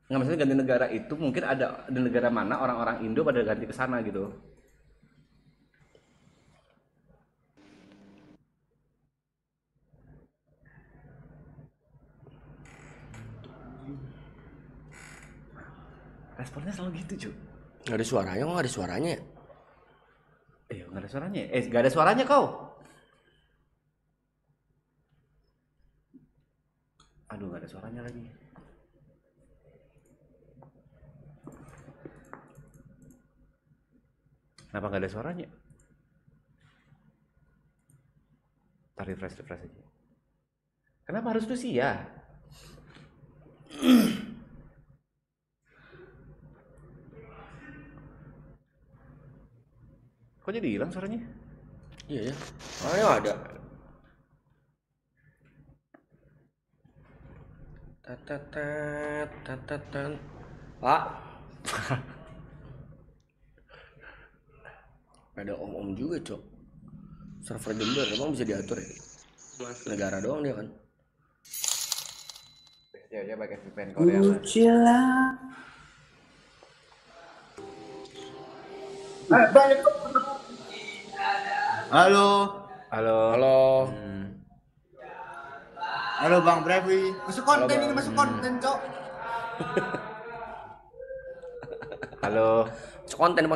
Nggak, maksudnya ganti negara itu mungkin ada di negara mana orang-orang Indo pada ganti ke sana gitu. Responnya selalu gitu, Cuk. Nggak ada suaranya, kok nggak ada suaranya ya? Nggak ada suaranya. Nggak ada suaranya kau. Aduh, nggak ada suaranya lagi. Kenapa nggak ada suaranya? Ntar refresh aja. Kenapa harus Rusia? Kok jadi hilang suaranya? Iya ya. Ayo ada. Tatatan. Pak. Ada om-om juga, Cok. Server Jember emang bisa diatur ya? Negara doang dia kan. Dia pakai VPN Korea. Halo. Halo. Halo. Halo Bang Brevi. Masuk konten ini, masuk konten, Cok. Halo. Masuk konten nih.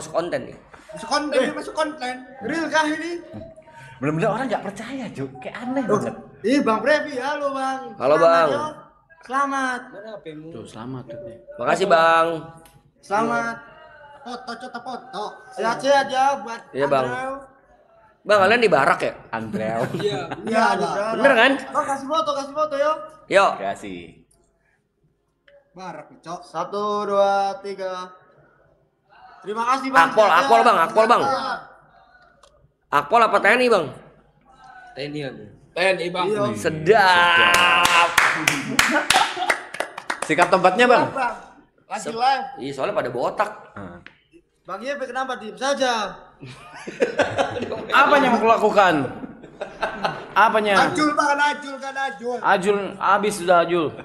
Masuk konten, ini masuk konten. Real kah ini? Bener-bener orang nggak percaya, Cuk. Kayak aneh banget. Ih, Bang Brevi, halo Bang. Halo, Selamat, Bang. yo. Selamat. Tuh, selamat tuh. Makasih, Bang. Selamat. Foto. Sehat-sehat ya buat Iya, Bang. Andrew. Bang, kalian di barak ya? Andrew. Iya, Bang. Bener kan? Bang, kasih foto yo. Yuk. Kasih. Barak, Cok. 1, 2, 3. Terima kasih, Bang. Akpol, Bang. Akpol apa TNI, Bang? TNI kan. TNI bang. Sedap. Sikap tempatnya bang. Lagi live. Iya soalnya pada botak. Bang Yepe kenapa diem saja? Apanya mau kulakukan? Apanya? Ajul bang, ajul. Ajul, habis sudah Ajul.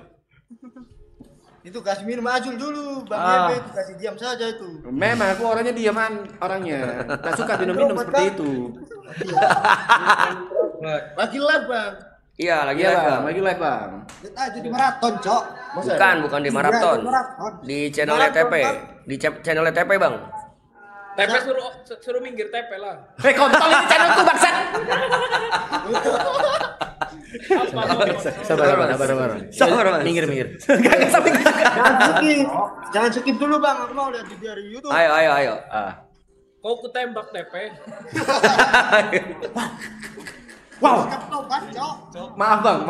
Itu kasih minum ajul dulu, Bang Yepe itu kasih diam saja itu. Memang aku orangnya diaman orangnya. Tak suka minum-minum seperti itu. Lagi live bang. Iya lagi Iya, live Bang. bang. Lagi live bang. Kita aja di maraton, Cok. Bukan di maraton. Di channel TP. Di channel TP bang. TP suruh minggir TP lah. Kontol ini channelku bangsat. Sabar. Minggir. Jangan skip dulu bang, aku mau lihat di YouTube. Ayo. Kau ku tembak TP. Wow. Maaf bang.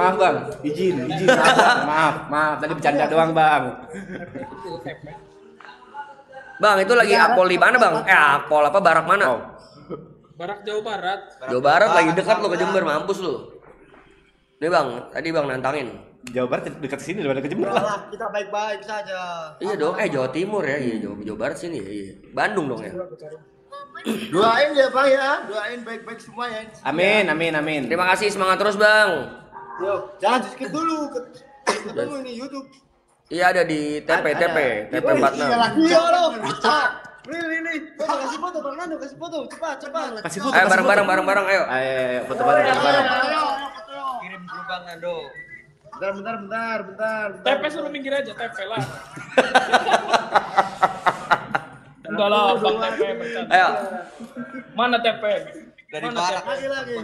Izin. Maaf. Tadi bercanda doang bang. Bang itu lagi akpol di mana bang? Akpol apa barak mana? Barak Jawa Barat. Jawa Barat lagi dekat lo ke Jember, mampus lo. Nih bang, tadi bang nantangin. Jawa Barat dekat sini daripada ke Jember. Kita baik-baik saja. Iya dong, Jawa Timur ya, Jawa Barat sini ya, iya. Bandung dong ya. Doain ya bang ya, doain baik-baik semua ya. Amin. Terima kasih, semangat terus bang. Yo, jangan di skip dulu. Ketemu ini YouTube. Iya ada di TP 46. Iya loh. Ini. Kasih foto Bang Nando, kasih foto. Cepat. Kasih foto. Ayo bareng, ayo. Ayo foto bareng. Kirim ke Bang Nando. Bentar. TP suruh minggir aja TP lah. Enggak lah, Bang TP bercanda. Ayo. Mana TP? Dari barak lagi.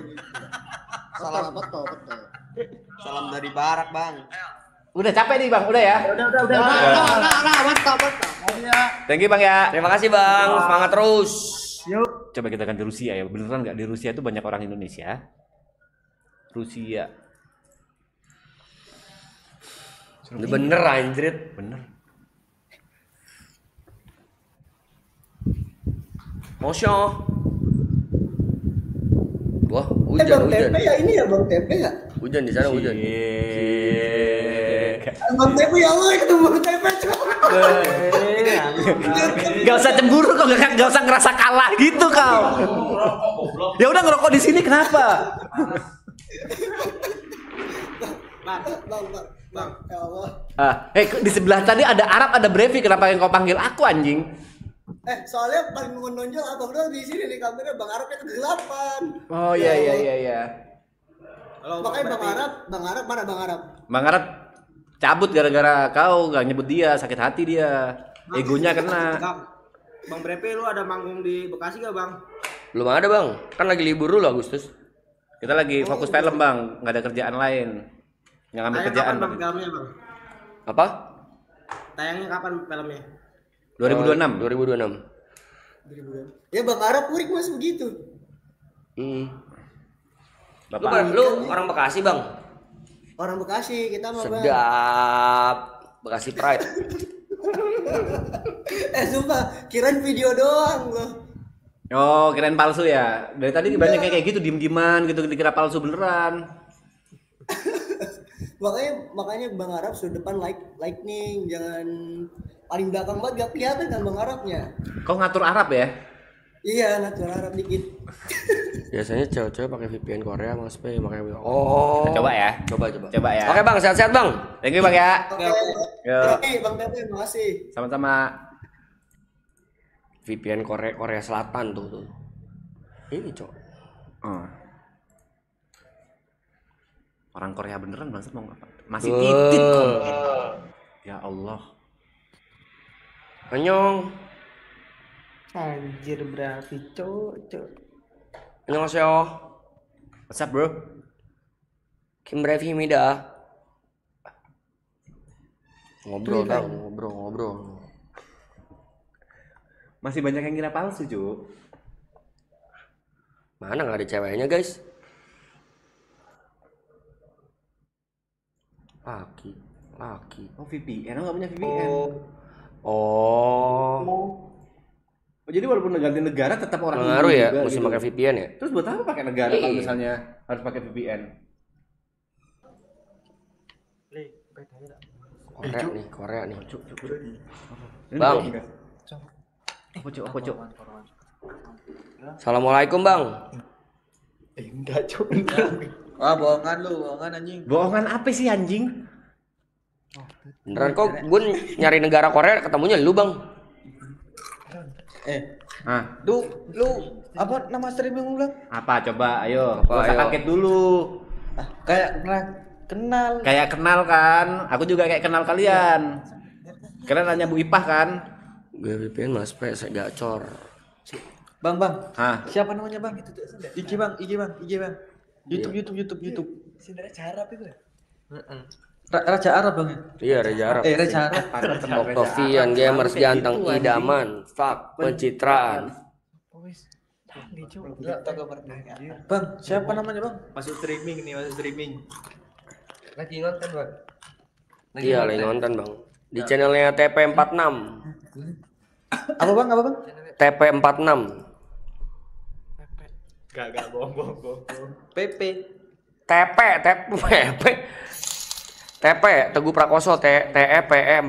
Salam betul. Salam dari barak, Bang. Udah capek nih bang, udah ya? Udah, mantap. Thank you bang ya. Terima kasih bang, semangat terus. Yuk. Coba kita ganti Rusia ya, beneran nggak di Rusia itu banyak orang Indonesia? Rusia. Bener anjrit. Bener. Mosyo. Wah, hujan. TP ya ini ya Bang TP ya? Hujan di sana hujan. Bang TP ya Allah ketemu Bang TP. Gak usah cemburu kok, gak usah ngerasa kalah gitu kau. Ya udah ngerokok di sini kenapa? Bang, ya Allah. Di sebelah tadi ada Arab, ada Brevi, kenapa yang kau panggil aku anjing? Soalnya paling menonjol abang doang di sini nih kameranya Bang Arabnya kegelapan. Oh iya. Makanya Bang Arab mana Bang Arab? Bang Arab cabut gara-gara kau gak nyebut dia, sakit hati dia. Egonya kena. Bang Brepe lu ada manggung di Bekasi gak bang? Belum ada bang, kan lagi libur dulu Agustus. Kita lagi fokus film bang, nggak ada kerjaan lain. Nggak ngambil kerjaan bang. Filmnya bang? Apa? Tayangnya kapan filmnya? 2026. Ya Bang Arab purik mas begitu. Lu orang Bekasi bang? Orang Bekasi kita mah bang. Sedap. Bekasi Pride. Sumpah, kirain video doang loh. Oh, kirain palsu ya. Dari tadi banyak kayak gitu diem-dieman gitu dikira palsu beneran. makanya Bang Arab sudah depan lightning, jangan paling belakang banget gak kelihatan kan Bang Arabnya. Kau ngatur Arab ya? Iya, ngatur Arab dikit. Biasanya cewek-cewek pakai VPN Korea Mas P makanya. Oh. Coba ya. Coba ya. Oke Bang, sehat-sehat Bang. Thank you Bang ya. Oke. Yo. Bang Tete, makasih. Sama-sama. VPN Korea Selatan tuh. Ini cok. Orang Korea beneran bangsat mau apa? Masih titit kok. Ya Allah. Annyeong. Anjir berarti cok. Annyeonghaseyo. What's up bro? Kimbrevimida. Ngobrol. Masih banyak yang kira palsu, Cuk. Mana nggak ada ceweknya, guys? Laki. Oh, VPN, nggak punya VPN. Oh, jadi walaupun ganti negara tetap orang pengaruh ya, juga, mesti gitu. pakai VPN ya? Terus buat apa pakai negara kalau misalnya harus pakai VPN? Korea nih. Bang. Bang. Apa cuk? Assalamualaikum Bang. Enggak cuk. Wah, bohongan lu, bohongan anjing. Bohongan apa sih anjing? Beneran kok gue nyari negara Korea ketemunya lu Bang. Lu apa nama streaming lu bilang? Apa coba? Ayo. Apa, Gak usah ayo. kaget dulu. Kayak kenal. Kayak kenal kan? Aku juga kayak kenal kalian. Kalian nanya Bu Ipah kan? Gue VPN Mas P, saya gacor. Bang. Hah? Siapa namanya Bang? IG Bang. YouTube. Si Raja Arab itu ya? Raja Arab Bang ya? Iya, Raja Arab. Raja Arab. Octavian, gamers ganteng, idaman, fuck, pencitraan. Bang, siapa namanya Bang? Masuk streaming. Lagi nonton Bang. Iya, lagi nonton Bang. Di channelnya TP46. Apa Bang? TP46. Gak bohong. PP. TP Teguh Prakoso TEPE 46.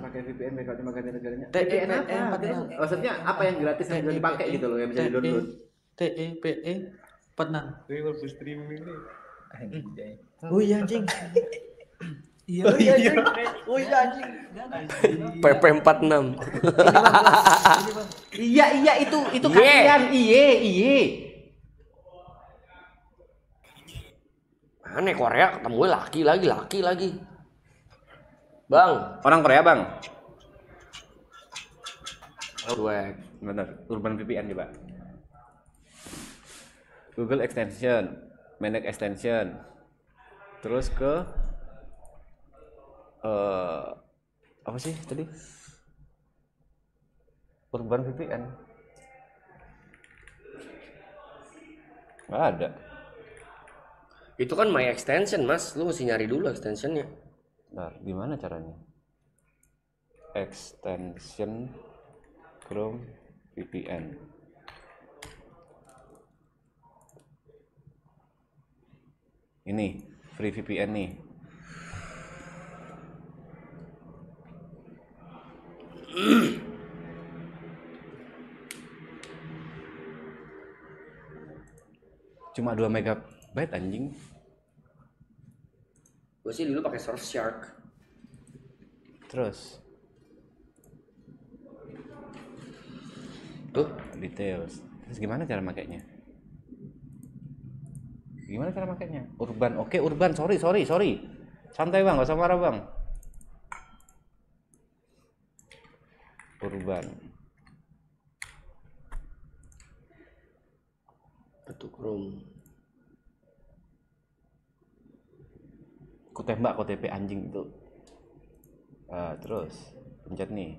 Pakai VPN mereka cuma ganti negaranya. TPN apa? Maksudnya apa yang gratis yang bisa dipakai gitu loh yang bisa di-download? TEPE 46. Gue mau streaming nih. Oh iya anjing. anjing. PP 46. Iya itu kalian. Iye. Aneh Korea ketemu laki lagi. Bang, Orang Korea, Bang. cuek. Bener, Urban VPN coba. Google extension, Manage extension. Terus ke apa sih tadi? Urban VPN. Nggak ada. Itu kan my extension Mas, lu mesti nyari dulu extensionnya. Bentar, gimana caranya? Extension Chrome VPN. Ini free VPN nih. Cuma 2 megabyte anjing. Gue sih dulu pakai Surfshark. Terus tuh details. Terus gimana cara makainya? Urban. Oke, Urban. Sorry. Santai Bang, gak usah marah Bang. Urban. Itu Chrome. Ku tembak KTP anjing itu. Terus pencet nih.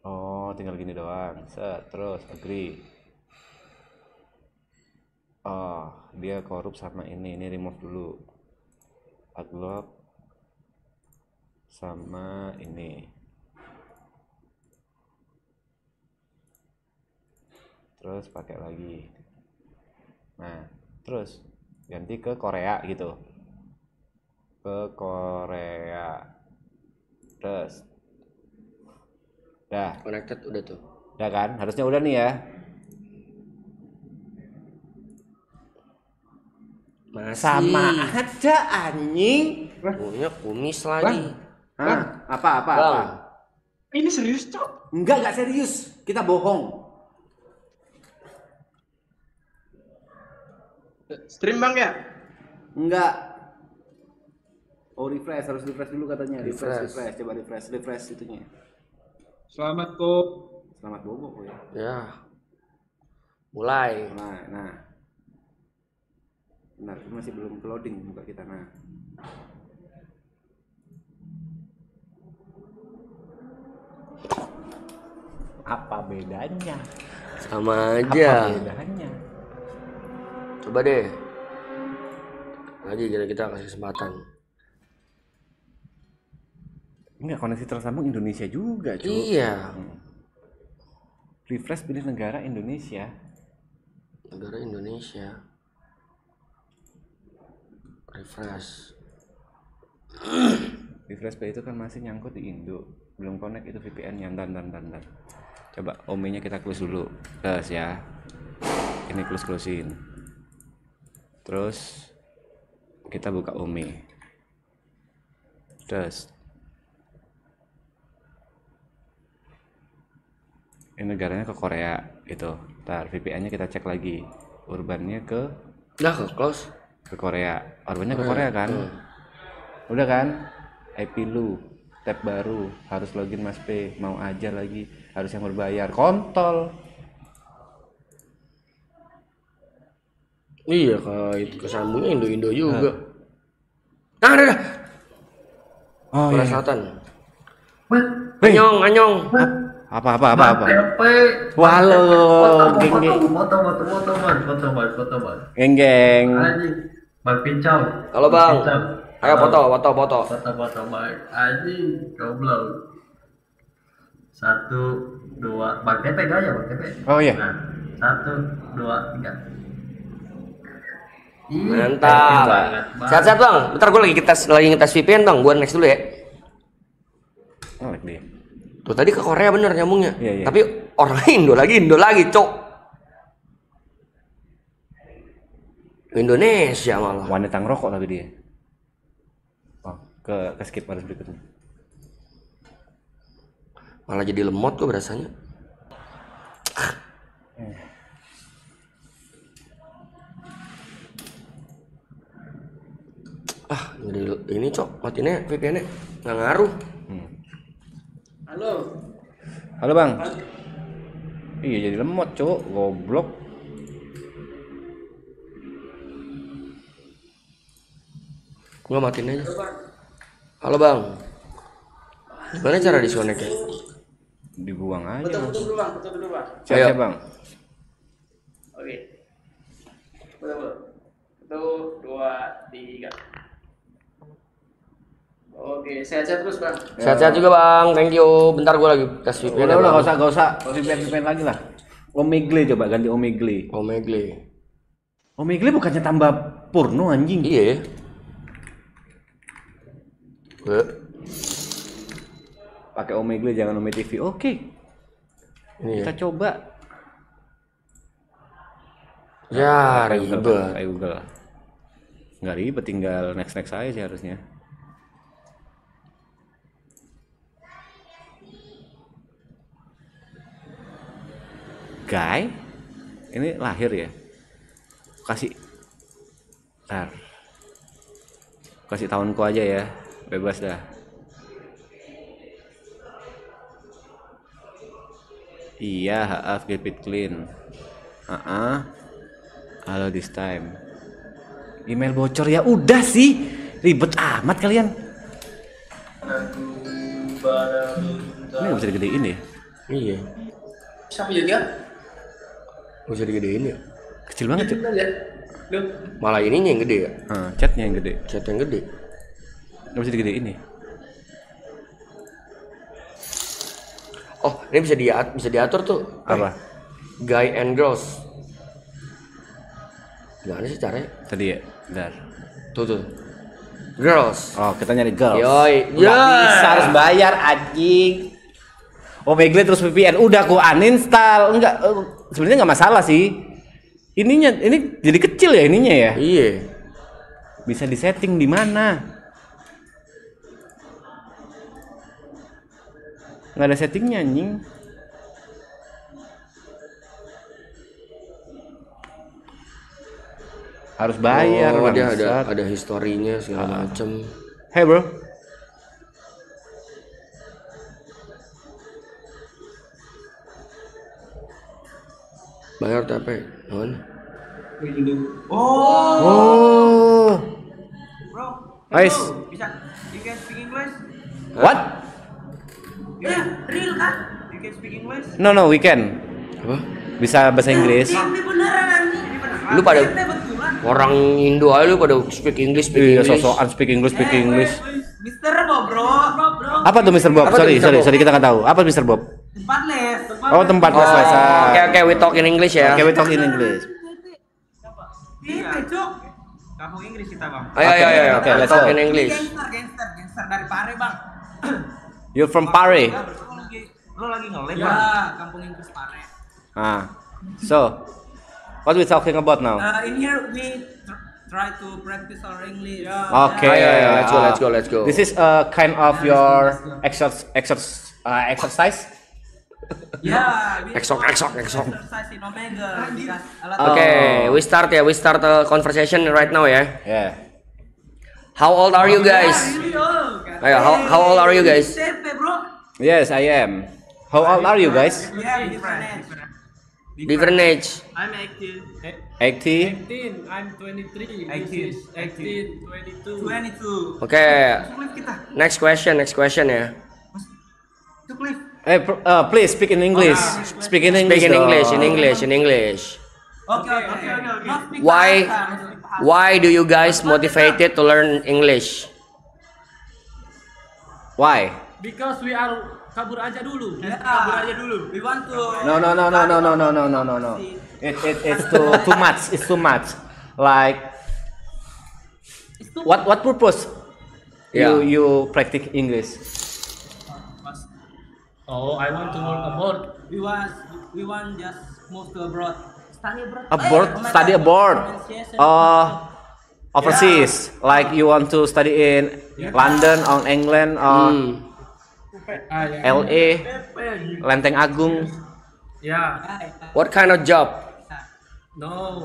Oh, tinggal gini doang. Set, terus agree. Oh, dia korup sama ini remove dulu. Adblock sama ini. Terus pakai lagi. Nah, terus ganti ke Korea gitu. Ke Korea. Terus. Dah. Connected udah tuh. Udah kan? Harusnya udah nih ya. Masih. Sama aja anjing. Punya kumis lagi. Hah? Apa? Ini serius, Cok? Enggak serius. Kita bohong. Stream Bang ya? Enggak. Oh, refresh, harus refresh dulu katanya. Refresh. Coba refresh itunya. Selamat kok. Selamat bobo ya. Ya. Mulai. Nah. Benar, masih belum loading buka kita. Nah. Apa bedanya? Sama aja. Apa bedanya? Coba deh. Lagi kita kasih kesempatan. Enggak, koneksi tersambung Indonesia juga, cuy. Iya. Refresh pilih negara Indonesia. Negara Indonesia. Refresh. Refresh Play itu kan masih nyangkut di Indo. Belum connect itu VPN-nya. Dan. Coba OMI-nya kita close dulu. Terus ya. Ini close-in. Terus kita buka OMI. Terus ini negaranya ke Korea gitu. Ntar VPN-nya kita cek lagi. Urbannya ke ke close ke Korea. Urbannya ke Korea kan? Udah kan? IP lu tab baru, harus login Mas P, mau aja lagi, harus yang berbayar, kontol. Iya, kalau itu kesambungnya Indo juga. Nah, ada. Oh, Korea iya. Selatan. Anyong. Apa? Halo, geng. Foto. Geng. Bang Pincau. Halo Bang. Ayo foto. Foto Bang. Anjing, goblok. 1, 2, Bang Tepe gaya Bang Tepe. Oh iya. Nah, 1, 2, 3. Mantap. Sehat-sehat Bang. Bentar gue lagi ngetes VPN Bang. Gua next dulu ya. Oh, dia. Tuh tadi ke Korea bener nyambungnya. Iya. Tapi orang Indo lagi, Cok. Indonesia malah. Wanita ngerokok tapi dia. Oh, ke skip harus berikutnya. Malah jadi lemot gue berasanya. Ini Cok, matinnya VPN-nya nggak ngaruh. Halo Bang. Iya jadi lemot, Cok. Goblok. Gua matiin aja. Halo Bang. Gimana cara disconnect ya? Dibuang aja. Foto dulu Bang. Siap Bang. Oke. Foto 2, 3. Oke, sehat-sehat terus Bang. Sehat-sehat juga Bang, thank you. Bentar gue lagi tes VPN. Udah, gak usah VPN lagi lah. Omegle coba ganti Omegle. Omegle bukannya tambah porno anjing? Iya. Pakai Omegle jangan Ome TV. Oke. Kita coba. Ya, ribet. Kayak Google. Nggak ribet, tinggal next aja sih harusnya. Guy, ini lahir ya. Kasih tahunku aja ya, bebas dah. Iya, haaf keep it clean. Halo this time. Email bocor ya udah sih, ribet amat kalian. Ini nggak bisa digedein ya? Iya. Siapa juga? Bisa digedein ya? Kecil banget, Cuk. Malah ininya yang gede ya? Chatnya yang gede. Chat yang gede. Nggak bisa digedein nih. Oh, ini bisa diatur tuh. Apa? Guy and girls. Gimana sih caranya? Tadi ya, bentar. Tuh. Girls. Oh, kita nyari girls. Yoi. Nggak bisa, harus bayar anjing. Omegle terus VPN. Udah aku uninstall. Enggak, sebenarnya nggak masalah sih. Ini jadi kecil ya ininya ya? Iya. Bisa disetting di mana? Nggak ada settingnya anjing. Harus bayar. Oh, dia ada historinya segala macem. Hey bro. Bayar TP. Mana? Oh. Bro. Guys. Bisa. You can speak English? What? Real kan? You can speak English? No, we can. Apa? Bisa bahasa Inggris. Ini beneran anjing. Lu pada orang Indo aja lu pada speak English. Iya, sosokan speak English. Mister Bob, bro. Apa tuh Mr. Bob? Sorry, kita nggak tahu. Apa Mr. Bob? Tempat les. Oh, tempat les lesan. Oke, we talk in English ya. Oke, we talk in English. Iya, Cuk. Kampung Inggris kita, Bang. Ayo. Oke, let's talk go. in English. Gangster dari Pare, Bang. You're from Pare. Lo lagi nge-live, Bang. Ya, Kampung Inggris Pare. So, what we talking about now? In here we try to practice our English. Okay, let's go. This is a kind of your exercise. Yeah, Exok. exercise in Omega. Okay, we start a conversation right now ya. Yeah. How old are you guys? Ayo, how old are you guys? Yes, I am. How old are you guys? Different age. I'm 18. 18. 18. I'm 23. 18. 22. Okay. Next question ya. Hey, please speak in English. Speak in English. In English. Okay. Why do you guys motivated to learn English? Why? Because we are kabur aja dulu. We want to. No. It's too much. It's too much. Like, what purpose? Yeah. You practice English. Oh, I want to learn abroad. We want just move to abroad. Study abroad. Overseas. Like you want to study in London or England or LA, Lenteng Agung. Yeah. What kind of job? No.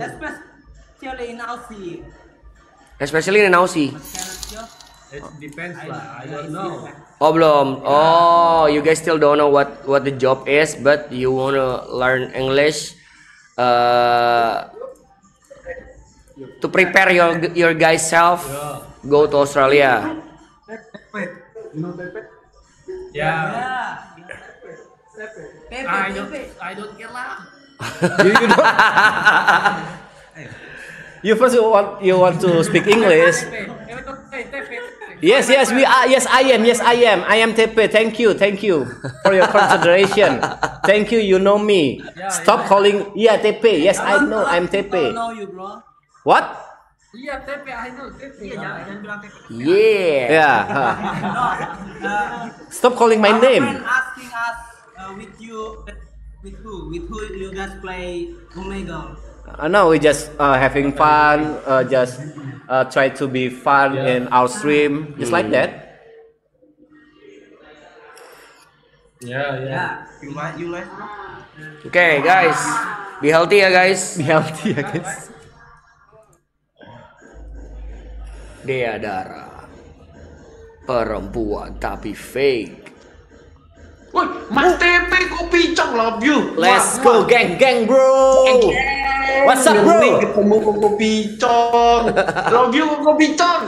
Especially in Aussie. It depends lah. I don't know. Oh belum. Oh, you guys still don't know what the job is, but you wanna learn English to prepare your guys self go to Australia. Yeah. I don't care lah. You first want to speak English. Yes, we are. Yes, I am. I am TP. Thank you for your consideration. Thank you. You know me. Stop calling. Yeah, TP. Yes, I know. I'm TP. I know you, bro. What? Iya, TP. I know TP. Jangan bilang TP. Yeah. Stop calling my name. Asking us with who you guys play Omega. No, we just having fun. Just try to be fun in our stream, just like that. Yeah. You like, bro? Okay, guys, be healthy ya guys. Dea Dara, perempuan tapi fake. Woi, Mas TP kopi cong, love you. Let's go gang bro. What's up bro? Ketemu kopi cong. Love you kopi cong.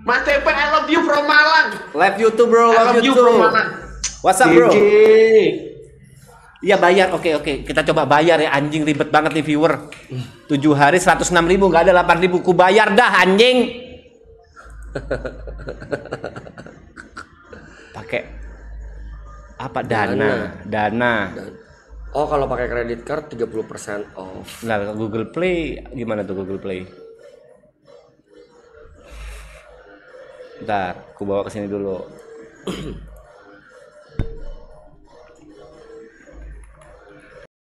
Mas TP, I love you from Malang. Love you too bro. Love you too. From Malang. What's up bro? Iya bayar, oke. Kita coba bayar ya anjing, ribet banget nih viewer. 7 hari 106.000, nggak ada 8.000, ku bayar dah anjing. Pakai apa dana. Oh, kalau pakai kredit card 30% off. Nah, Google Play gimana tuh Google Play? Bentar, ku bawa ke sini dulu.